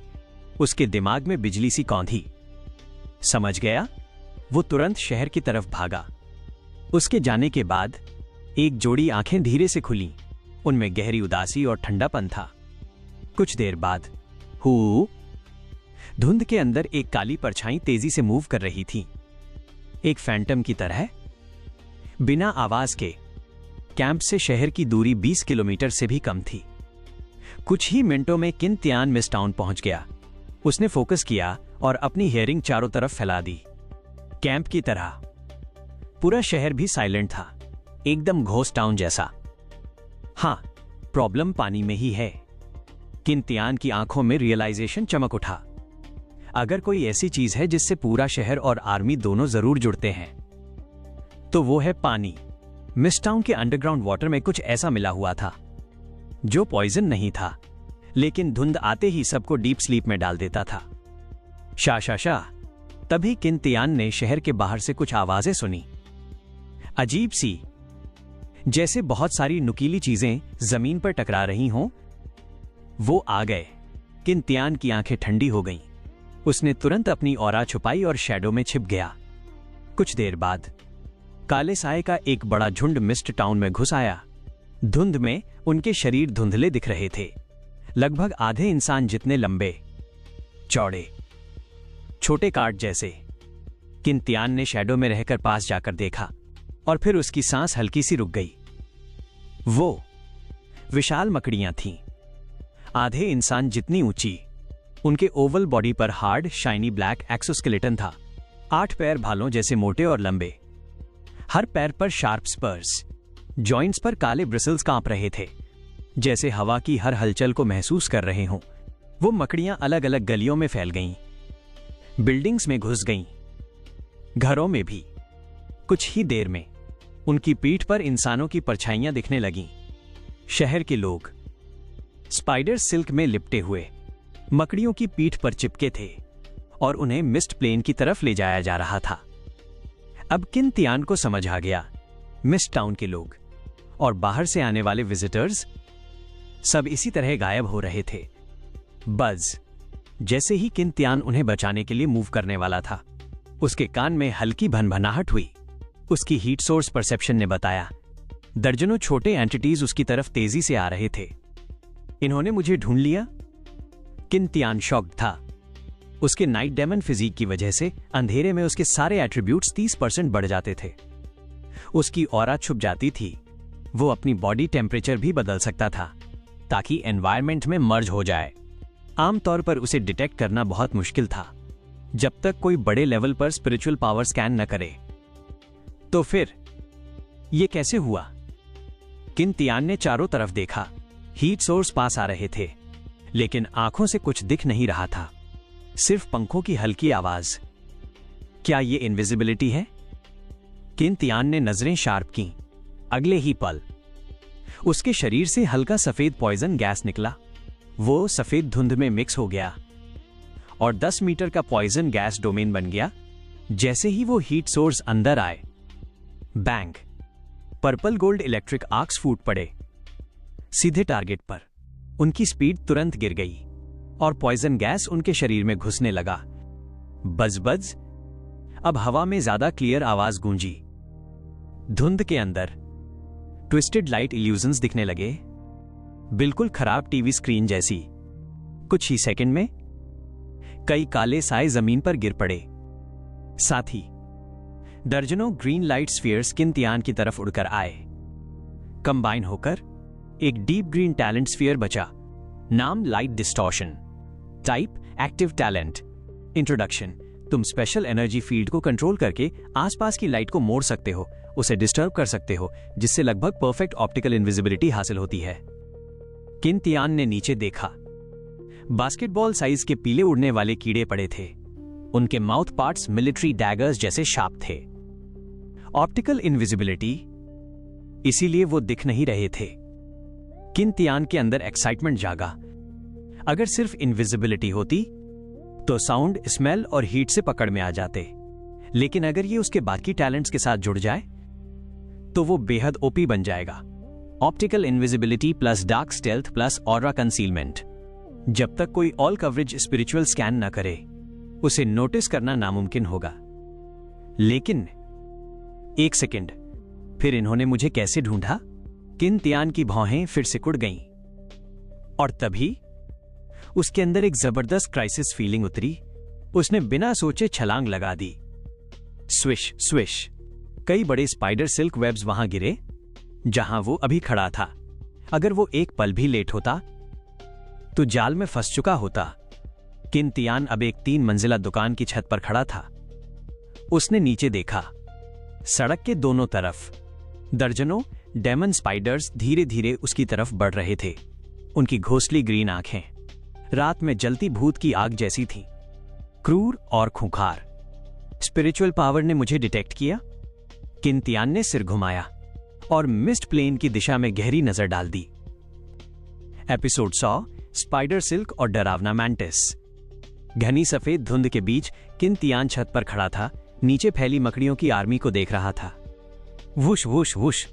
उसके दिमाग में बिजली सी कौंधी। समझ गया। वो तुरंत शहर की तरफ भागा। उसके जाने के बाद एक जोड़ी आंखें धीरे से खुलीं। उनमें गहरी उदासी और ठंडापन था। कुछ देर बाद हू, धुंध के अंदर एक काली परछाई तेजी से मूव कर रही थी, एक फैंटम की तरह। बिना आवाज के कैंप से शहर की दूरी 20 किलोमीटर से भी कम थी। कुछ ही मिनटों में किन तियान मिस टाउन पहुंच गया। उसने फोकस किया और अपनी हियरिंग चारों तरफ फैला दी। कैंप की तरह पूरा शहर भी साइलेंट था, एकदम घोस्ट टाउन जैसा। हां, प्रॉब्लम पानी में ही है। किन तियान की आंखों में रियलाइजेशन चमक उठा। अगर कोई ऐसी चीज है जिससे पूरा शहर और आर्मी दोनों जरूर जुड़ते हैं, तो वो है पानी। मिस टाउन के अंडरग्राउंड वाटर में कुछ ऐसा मिला हुआ था जो पॉइजन नहीं था, लेकिन धुंध आते ही सबको डीप स्लीप में डाल देता था। शाह। तभी किन तियान ने शहर के बाहर से कुछ आवाजें सुनी, अजीब सी, जैसे बहुत सारी नुकीली चीजें जमीन पर टकरा रही हों। वो आ गए। किन तियान की आंखें ठंडी हो गईं। उसने तुरंत अपनी ऑरा छुपाई और शैडो में छिप गया। कुछ देर बाद काले साए का एक बड़ा झुंड मिस्ट टाउन में घुस आया। धुंध में उनके शरीर धुंधले दिख रहे थे, लगभग आधे इंसान जितने लंबे, चौड़े, छोटे कार्ड जैसे। किन तियान ने शैडो में रहकर पास जाकर देखा और फिर उसकी सांस हल्की सी रुक गई। वो विशाल मकड़ियां थीं, आधे इंसान जितनी ऊंची। उनके ओवल बॉडी पर हार्ड शाइनी ब्लैक एक्सोस्केलेटन था। 8 पैर भालों जैसे मोटे और लंबे। हर पैर पर शार्प स्पर्स। जॉइंट्स पर काले ब्रिसल्स कांप रहे थे, जैसे हवा की हर हलचल को महसूस कर रहे हों। वो मकड़ियां अलग अलग गलियों में फैल गईं, बिल्डिंग्स में घुस गईं, घरों में भी। कुछ ही देर में उनकी पीठ पर इंसानों की परछाइयां दिखने लगीं। शहर के लोग स्पाइडर सिल्क में लिपटे हुए मकड़ियों की पीठ पर चिपके थे और उन्हें मिस्ट प्लेन की तरफ ले जाया जा रहा था। अब किन तियान को समझ आ गया, मिस्ट टाउन के लोग और बाहर से आने वाले विजिटर्स सब इसी तरह गायब हो रहे थे। बज जैसे ही किन तियान उन्हें बचाने के लिए मूव करने वाला था, उसके कान में हल्की भनभनाहट हुई। उसकी हीट सोर्स परसेप्शन ने बताया दर्जनों छोटे एंटिटीज उसकी तरफ तेजी से आ रहे थे। इन्होंने मुझे ढूंढ लिया। किन तियान शॉक्ड था। उसके नाइट डेमन फिजिक की वजह से अंधेरे में उसके सारे एट्रीब्यूट्स 30% बढ़ जाते थे। उसकी ऑरा छुप जाती थी। वो अपनी बॉडी टेम्परेचर भी बदल सकता था ताकि एनवायरनमेंट में मर्ज हो जाए। आमतौर पर उसे डिटेक्ट करना बहुत मुश्किल था जब तक कोई बड़े लेवल पर स्पिरिचुअल पावर स्कैन न करे। तो फिर यह कैसे हुआ? किन तियान ने चारों तरफ देखा। हीट सोर्स पास आ रहे थे, लेकिन आंखों से कुछ दिख नहीं रहा था, सिर्फ पंखों की हल्की आवाज। क्या यह इनविजिबिलिटी है? किन तियान ने नजरें शार्प की। अगले ही पल उसके शरीर से हल्का सफेद पॉइजन गैस निकला। वो सफेद धुंध में मिक्स हो गया और 10 मीटर का पॉइजन गैस डोमेन बन गया। जैसे ही वो हीट सोर्स अंदर आए, bang, purple gold electric arcs फूट पड़े सीधे टारगेट पर। उनकी स्पीड तुरंत गिर गई और पॉइजन गैस उनके शरीर में घुसने लगा। बज बज। अब हवा में ज्यादा क्लियर आवाज गूंजी। धुंध के अंदर ट्विस्टेड लाइट इल्यूजन्स दिखने लगे, बिल्कुल खराब टीवी स्क्रीन जैसी। कुछ ही सेकंड में कई काले साए जमीन पर गिर पड़े। साथ ही दर्जनों ग्रीन लाइट स्फीयर्स किंतियान की तरफ उड़कर आए। कंबाइन होकर एक डीप ग्रीन टैलेंट स्फीयर बचा। नाम light distortion, type active talent. Introduction, तुम स्पेशल एनर्जी फील्ड को कंट्रोल करके आसपास की लाइट को मोड़ सकते हो, उसे डिस्टर्ब कर सकते हो, जिससे लगभग परफेक्ट ऑप्टिकल इनविजिबिलिटी हासिल होती है। किंतियान ने नीचे देखा। बास्केटबॉल साइज के पीले उड़ने वाले कीड़े पड़े थे। उनके माउथ पार्ट्स मिलिट्री डैगर्स जैसे शार्प थे। ऑप्टिकल इनविजिबिलिटी, इसीलिए वो दिख नहीं रहे थे। किंतियान के अंदर एक्साइटमेंट जागा। अगर सिर्फ इनविजिबिलिटी होती तो साउंड, स्मेल और हीट से पकड़ में आ जाते, लेकिन अगर ये उसके बाकी टैलेंट्स के साथ जुड़ जाए तो वो बेहद ओपी बन जाएगा। Optical invisibility plus dark stealth plus aura concealment. जब तक कोई ऑल कवरेज स्पिरिचुअल स्कैन न करे, उसे नोटिस करना नामुमकिन होगा। लेकिन एक सेकंड, फिर इन्होंने मुझे कैसे ढूंढा? किंतियान की भौहें फिर सिकुड़ गईं और तभी उसके अंदर एक जबरदस्त क्राइसिस फीलिंग उतरी। उसने बिना सोचे छलांग लगा दी। Swish swish. कई बड़े स्पाइडर सिल्क वेब्स वहां गिरे जहां वो अभी खड़ा था। अगर वो एक पल भी लेट होता तो जाल में फंस चुका होता। किंतियान अब एक 3 मंजिला दुकान की छत पर खड़ा था। उसने नीचे देखा। सड़क के दोनों तरफ दर्जनों डेमन स्पाइडर्स धीरे धीरे उसकी तरफ बढ़ रहे थे। उनकी घोंसली ग्रीन आंखें रात में जलती भूत की आग जैसी थीं, क्रूर और खूंखार। स्पिरिचुअल पावर ने मुझे डिटेक्ट किया। किंतियान ने सिर घुमाया और मिस्ट प्लेन की दिशा में गहरी नजर डाल दी। एपिसोड 100, स्पाइडर सिल्क और डरावना मैंटिस। घनी सफेद धुंध के बीच किंतियान छत पर खड़ा था। नीचे फैली मकड़ियों की आर्मी को देख रहा था। वुश वुश वुश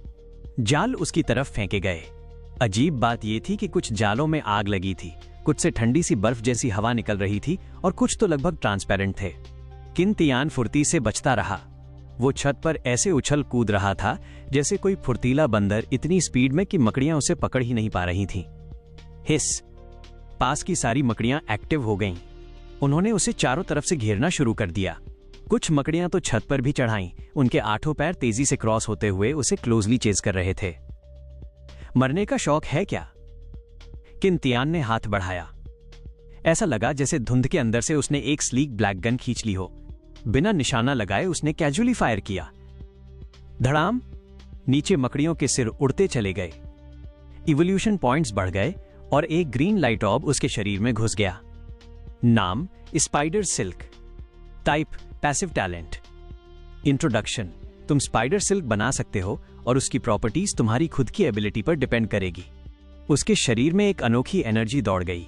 जाल उसकी तरफ फेंके गए। अजीब बात यह थी कि कुछ जालों में आग लगी थी, कुछ से ठंडी सी बर्फ जैसी हवा निकल रही थी और कुछ तो लगभग ट्रांसपेरेंट थे। किंतियान फुर्ती से बचता रहा। वो छत पर ऐसे उछल कूद रहा था जैसे कोई फुर्तीला बंदर, इतनी स्पीड में कि मकड़ियां उसे पकड़ ही नहीं पा रही थीं। हिस। पास की सारी मकड़ियां एक्टिव हो गईं। उन्होंने उसे चारों तरफ से घेरना शुरू कर दिया। कुछ मकड़ियां तो छत पर भी चढ़ाईं। उनके 8 पैर तेजी से क्रॉस होते हुए उसे क्लोजली चेज कर रहे थे। मरने का शौक है क्या? किंतियान ने हाथ बढ़ाया। ऐसा लगा जैसे धुंध के अंदर से उसने एक स्लीक ब्लैक गन खींच ली हो। बिना निशाना लगाए उसने कैजुअली फायर किया। धड़ाम। नीचे मकड़ियों के सिर उड़ते चले गए। इवोल्यूशन पॉइंट्स बढ़ गए और एक ग्रीन लाइट ऑर्ब उसके शरीर में घुस गया। नाम spider silk. Type passive talent. Introduction, तुम स्पाइडर सिल्क बना सकते हो और उसकी प्रॉपर्टीज तुम्हारी खुद की एबिलिटी पर डिपेंड करेगी। उसके शरीर में एक अनोखी एनर्जी दौड़ गई।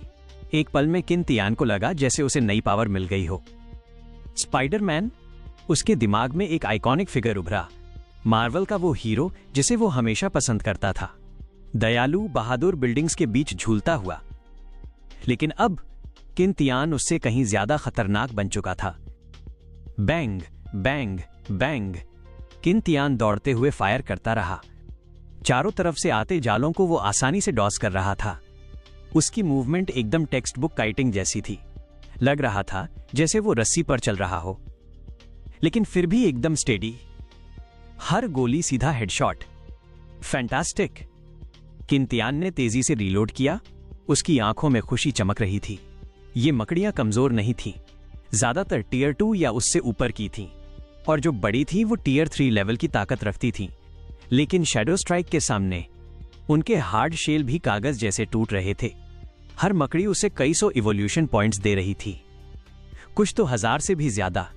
एक पल में किंतियान को लगा जैसे उसे नई पावर मिल गई हो। स्पाइडरमैन। उसके दिमाग में एक आइकॉनिक फिगर उभरा। मार्वल का वो हीरो जिसे वो हमेशा पसंद करता था, दयालु बहादुर बिल्डिंग्स के बीच झूलता हुआ। लेकिन अब किंतियान उससे कहीं ज्यादा खतरनाक बन चुका था। Bang bang bang. किंतियान दौड़ते हुए फायर करता रहा। चारों तरफ से आते जालों को वो आसानी से डॉस कर रहा था। उसकी मूवमेंट एकदम टेक्स्ट बुक काइटिंग जैसी थी। लग रहा था जैसे वो रस्सी पर चल रहा हो, लेकिन फिर भी एकदम स्टेडी। हर गोली सीधा हेडशॉट। फैंटास्टिक। किंतियान ने तेजी से रीलोड किया। उसकी आंखों में खुशी चमक रही थी। ये मकड़ियां कमजोर नहीं थीं, ज्यादातर टियर 2 या उससे ऊपर की थीं, और जो बड़ी थी वो टियर 3 लेवल की ताकत रखती थीं। लेकिन शैडो स्ट्राइक के सामने उनके हार्ड शेल भी कागज जैसे टूट रहे थे। हर मकड़ी उसे कई सौ इवोल्यूशन पॉइंट्स दे रही थी, कुछ तो 1000 से भी ज्यादा।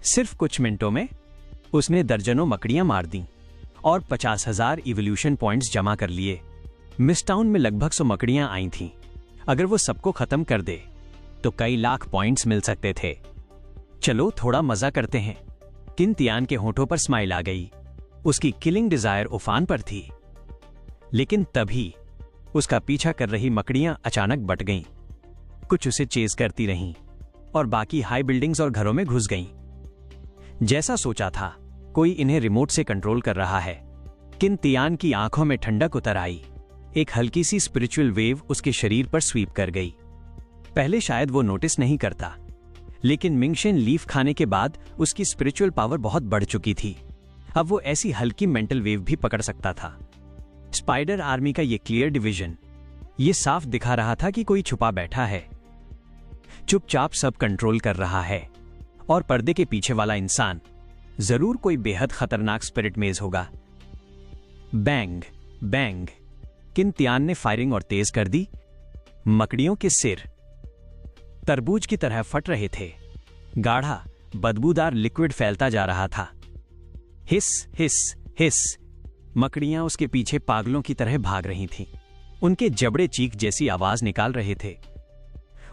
सिर्फ कुछ मिनटों में उसने दर्जनों मकड़ियां मार दी और 50,000 इवोल्यूशन पॉइंट्स जमा कर लिए। मिस टाउन में लगभग 100 मकड़ियां आई थीं। अगर वो सबको खत्म कर दे तो कई लाख पॉइंट्स मिल सकते थे। चलो थोड़ा मजा करते हैं। किन तियान के होठों पर स्माइल आ गई। उसकी किलिंग डिजायर उफान पर थी। लेकिन तभी उसका पीछा कर रही मकड़ियां अचानक बट गईं। कुछ उसे चेज करती रहीं और बाकी हाई बिल्डिंग्स और घरों में घुस गईं। जैसा सोचा था, कोई इन्हें रिमोट से कंट्रोल कर रहा है। किन तियान की आंखों में ठंडक उतर आई। एक हल्की सी स्पिरिचुअल वेव उसके शरीर पर स्वीप कर गई। पहले शायद वो नोटिस नहीं करता, लेकिन मिंगशेन लीफ खाने के बाद उसकी स्पिरिचुअल पावर बहुत बढ़ चुकी थी। अब वो ऐसी हल्की मेंटल वेव भी पकड़ सकता था। स्पाइडर आर्मी का ये क्लियर डिवीजन, ये साफ दिखा रहा था कि कोई छुपा बैठा है, चुपचाप सब कंट्रोल कर रहा है। और पर्दे के पीछे वाला इंसान जरूर कोई बेहद खतरनाक स्पिरिट मेज होगा। बैंग बैंग, किन तियान ने फायरिंग और तेज कर दी। मकड़ियों के सिर तरबूज की तरह फट रहे थे। गाढ़ा बदबूदार लिक्विड फैलता जा रहा था। हिस हिस हिस, मकड़ियां उसके पीछे पागलों की तरह भाग रही थीं। उनके जबड़े चीख जैसी आवाज निकाल रहे थे।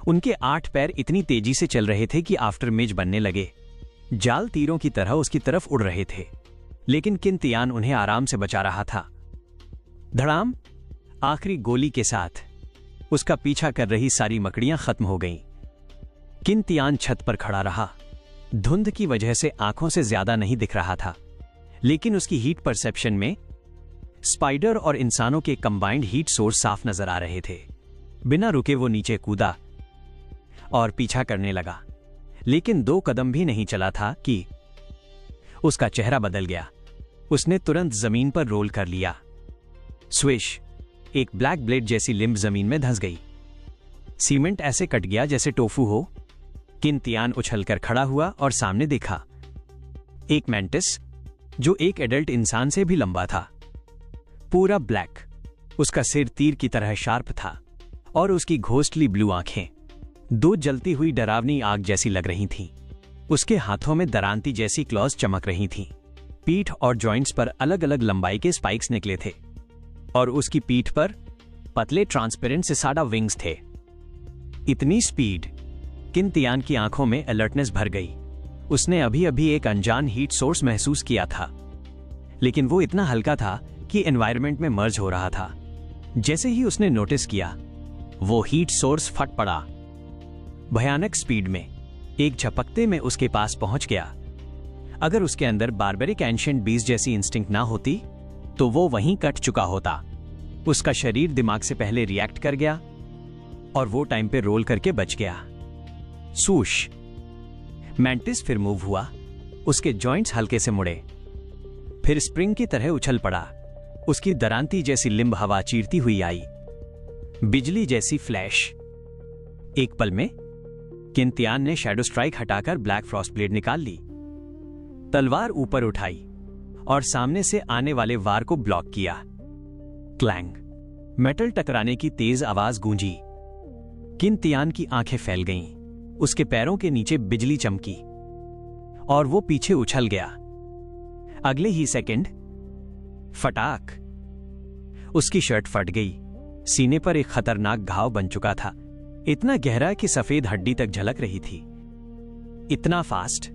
उनके 8 पैर इतनी तेजी से चल रहे थे कि आफ्टर इमेज बनने लगे। जाल तीरों की तरह उसकी तरफ उड़ रहे थे, लेकिन किन तियान उन्हें आराम से बचा रहा था। धड़ाम, आखिरी गोली के साथ उसका पीछा कर रही सारी मकड़ियां खत्म हो गईं। किन तियान छत पर खड़ा रहा। धुंध की वजह से आंखों से ज्यादा नहीं दिख रहा था, लेकिन उसकी हीट परसेप्शन में स्पाइडर और इंसानों के कंबाइंड हीट सोर्स साफ नजर आ रहे थे। बिना रुके वो नीचे कूदा और पीछा करने लगा, लेकिन 2 कदम भी नहीं चला था कि उसका चेहरा बदल गया। उसने तुरंत जमीन पर रोल कर लिया। स्विश, एक ब्लैक ब्लेड जैसी लिम्ब जमीन में धंस गई। सीमेंट ऐसे कट गया जैसे टोफू हो। किन तियान उछलकर खड़ा हुआ और सामने देखा एक मेंटिस, जो एक एडल्ट इंसान से भी लंबा था। पूरा ब्लैक, उसका सिर तीर की तरह शार्प था और उसकी घोस्टली ब्लू आंखें 2 जलती हुई डरावनी आग जैसी लग रही थीं। उसके हाथों में दरांती जैसी क्लॉज चमक रही थीं। पीठ और जॉइंट्स पर अलग अलग लंबाई के स्पाइक्स निकले थे और उसकी पीठ पर पतले ट्रांसपेरेंट सिसाडा विंग्स थे। इतनी स्पीड, किन तियान की आंखों में अलर्टनेस भर गई। उसने अभी अभी एक अनजान हीट सोर्स महसूस किया था, लेकिन वो इतना हल्का था कि एनवायरनमेंट में मर्ज हो रहा था। जैसे ही उसने नोटिस किया, वो हीट सोर्स फट पड़ा। भयानक स्पीड में एक झपकते में उसके पास पहुंच गया। अगर उसके अंदर बार्बरिक एंशिएंट बीस्ट जैसी इंस्टिंक्ट ना होती तो वो वहीं कट चुका होता। उसका शरीर दिमाग से पहले रिएक्ट कर गया और वो टाइम पे रोल करके बच गया। सूश, मैंटिस फिर मूव हुआ। उसके जॉइंट्स हल्के से मुड़े, फिर स्प्रिंग की तरह उछल पड़ा। उसकी दरांती जैसी लिम्ब हवा चीरती हुई आई। बिजली जैसी फ्लैश। एक पल में किन तियान ने शैडो स्ट्राइक हटाकर ब्लैक फ्रॉस्ट ब्लेड निकाल ली। तलवार ऊपर उठाई और सामने से आने वाले वार को ब्लॉक किया। क्लैंग, मेटल टकराने की तेज आवाज गूंजी। किन तियान की आंखें फैल गईं। उसके पैरों के नीचे बिजली चमकी और वो पीछे उछल गया। अगले ही सेकंड, फटाक, उसकी शर्ट फट गई। सीने पर एक खतरनाक घाव बन चुका था, इतना गहरा कि सफेद हड्डी तक झलक रही थी। इतना फास्ट।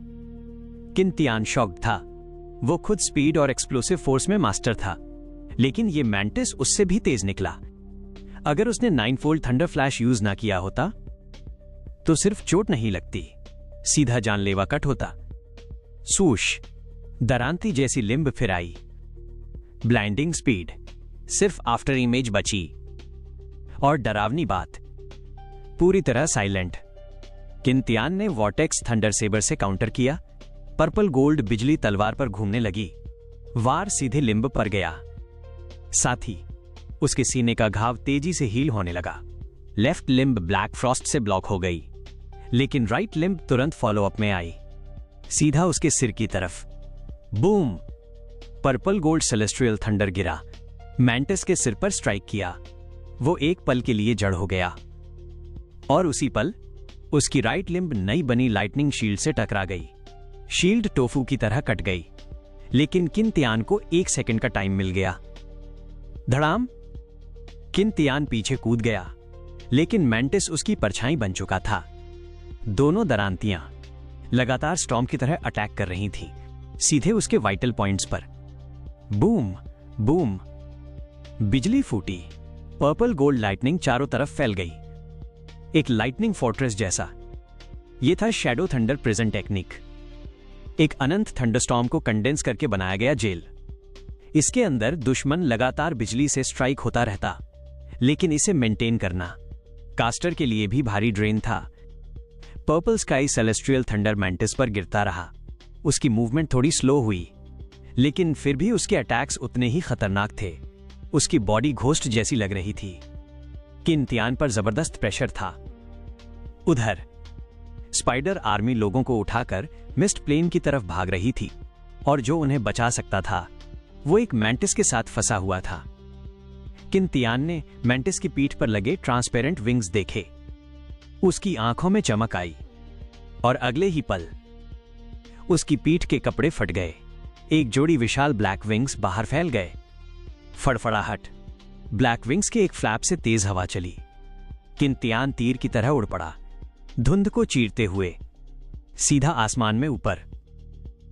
किन तियान शॉक्ड था। वो खुद स्पीड और एक्सप्लोसिव फोर्स में मास्टर था, लेकिन ये मैंटिस उससे भी तेज निकला। अगर उसने 9-फोल्ड थंडर फ्लैश यूज ना किया होता तो सिर्फ चोट नहीं लगती, सीधा जानलेवा कट होता। सूश, दरांती जैसी लिम्ब फिर आई। ब्लाइंडिंग स्पीड, सिर्फ आफ्टर इमेज बची। और डरावनी बात, पूरी तरह साइलेंट। किन तियान ने वॉर्टेक्स थंडर सेबर से काउंटर किया। पर्पल गोल्ड बिजली तलवार पर घूमने लगी। वार सीधे लिम्ब पर गया। साथ ही उसके सीने का घाव तेजी से हील होने लगा। लेफ्ट लिम्ब ब्लैक फ्रॉस्ट से ब्लॉक हो गई, लेकिन राइट लिम्ब तुरंत फॉलो अप में आई, सीधा उसके सिर की तरफ। Boom! Purple gold celestial thunder गिरा, मैंटिस के सिर पर स्ट्राइक किया। वो एक पल के लिए जड़ हो गया और उसी पल उसकी राइट लिम्ब नई बनी लाइटनिंग शील्ड से टकरा गई। शील्ड टोफू की तरह कट गई, लेकिन किन को 1 सेकंड का टाइम मिल गया। धड़ाम! किन पीछे कूद गया, लेकिन मैंटिस उसकी परछाई बन चुका था। दोनों दरांतियां लगातार स्टॉर्म की तरह अटैक कर रही थीं, सीधे उसके वाइटल पॉइंट्स पर। बूम बूम, बिजली फूटी। पर्पल गोल्ड लाइटनिंग चारों तरफ फैल गई, एक लाइटनिंग फोर्ट्रेस जैसा। यह था शैडो थंडर प्रिजन टेक्निक, एक अनंत थंडरस्टॉर्म को कंडेंस करके बनाया गया जेल। इसके अंदर दुश्मन लगातार बिजली से स्ट्राइक होता रहता, लेकिन इसे मेंटेन करना कास्टर के लिए भी भारी ड्रेन था। Purple sky celestial thunder mantis पर गिरता रहा। उसकी मूवमेंट थोड़ी स्लो हुई, लेकिन फिर भी उसके अटैक्स उतने ही खतरनाक थे। उसकी बॉडी घोस्ट जैसी लग रही थी। किन पर जबरदस्त प्रेशर था। उधर स्पाइडर आर्मी लोगों को उठाकर मिस्ट प्लेन की तरफ भाग रही थी, और जो उन्हें बचा सकता था वो एक मैंटिस के साथ फंसा हुआ था। किन ने मैंटिस की पीठ पर लगे ट्रांसपेरेंट विंग्स देखे। उसकी आंखों में चमक आई, और अगले ही पल उसकी पीठ के कपड़े फट गए। एक जोड़ी विशाल ब्लैक विंग्स बाहर फैल गए। फड़फड़ाहट, ब्लैक विंग्स के एक फ्लैप से तेज हवा चली। किन तीर की तरह उड़ पड़ा, धुंध को चीरते हुए सीधा आसमान में ऊपर।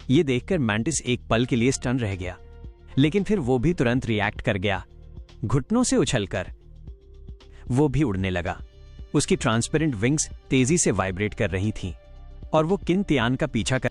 यह देखकर मैंटिस एक पल के लिए स्टन रह गया, लेकिन फिर वो भी तुरंत रिएक्ट कर गया। घुटनों से उछलकर वो भी उड़ने लगा। उसकी ट्रांसपेरेंट विंग्स तेजी से वाइब्रेट कर रही थीं, और वो किन का पीछा कर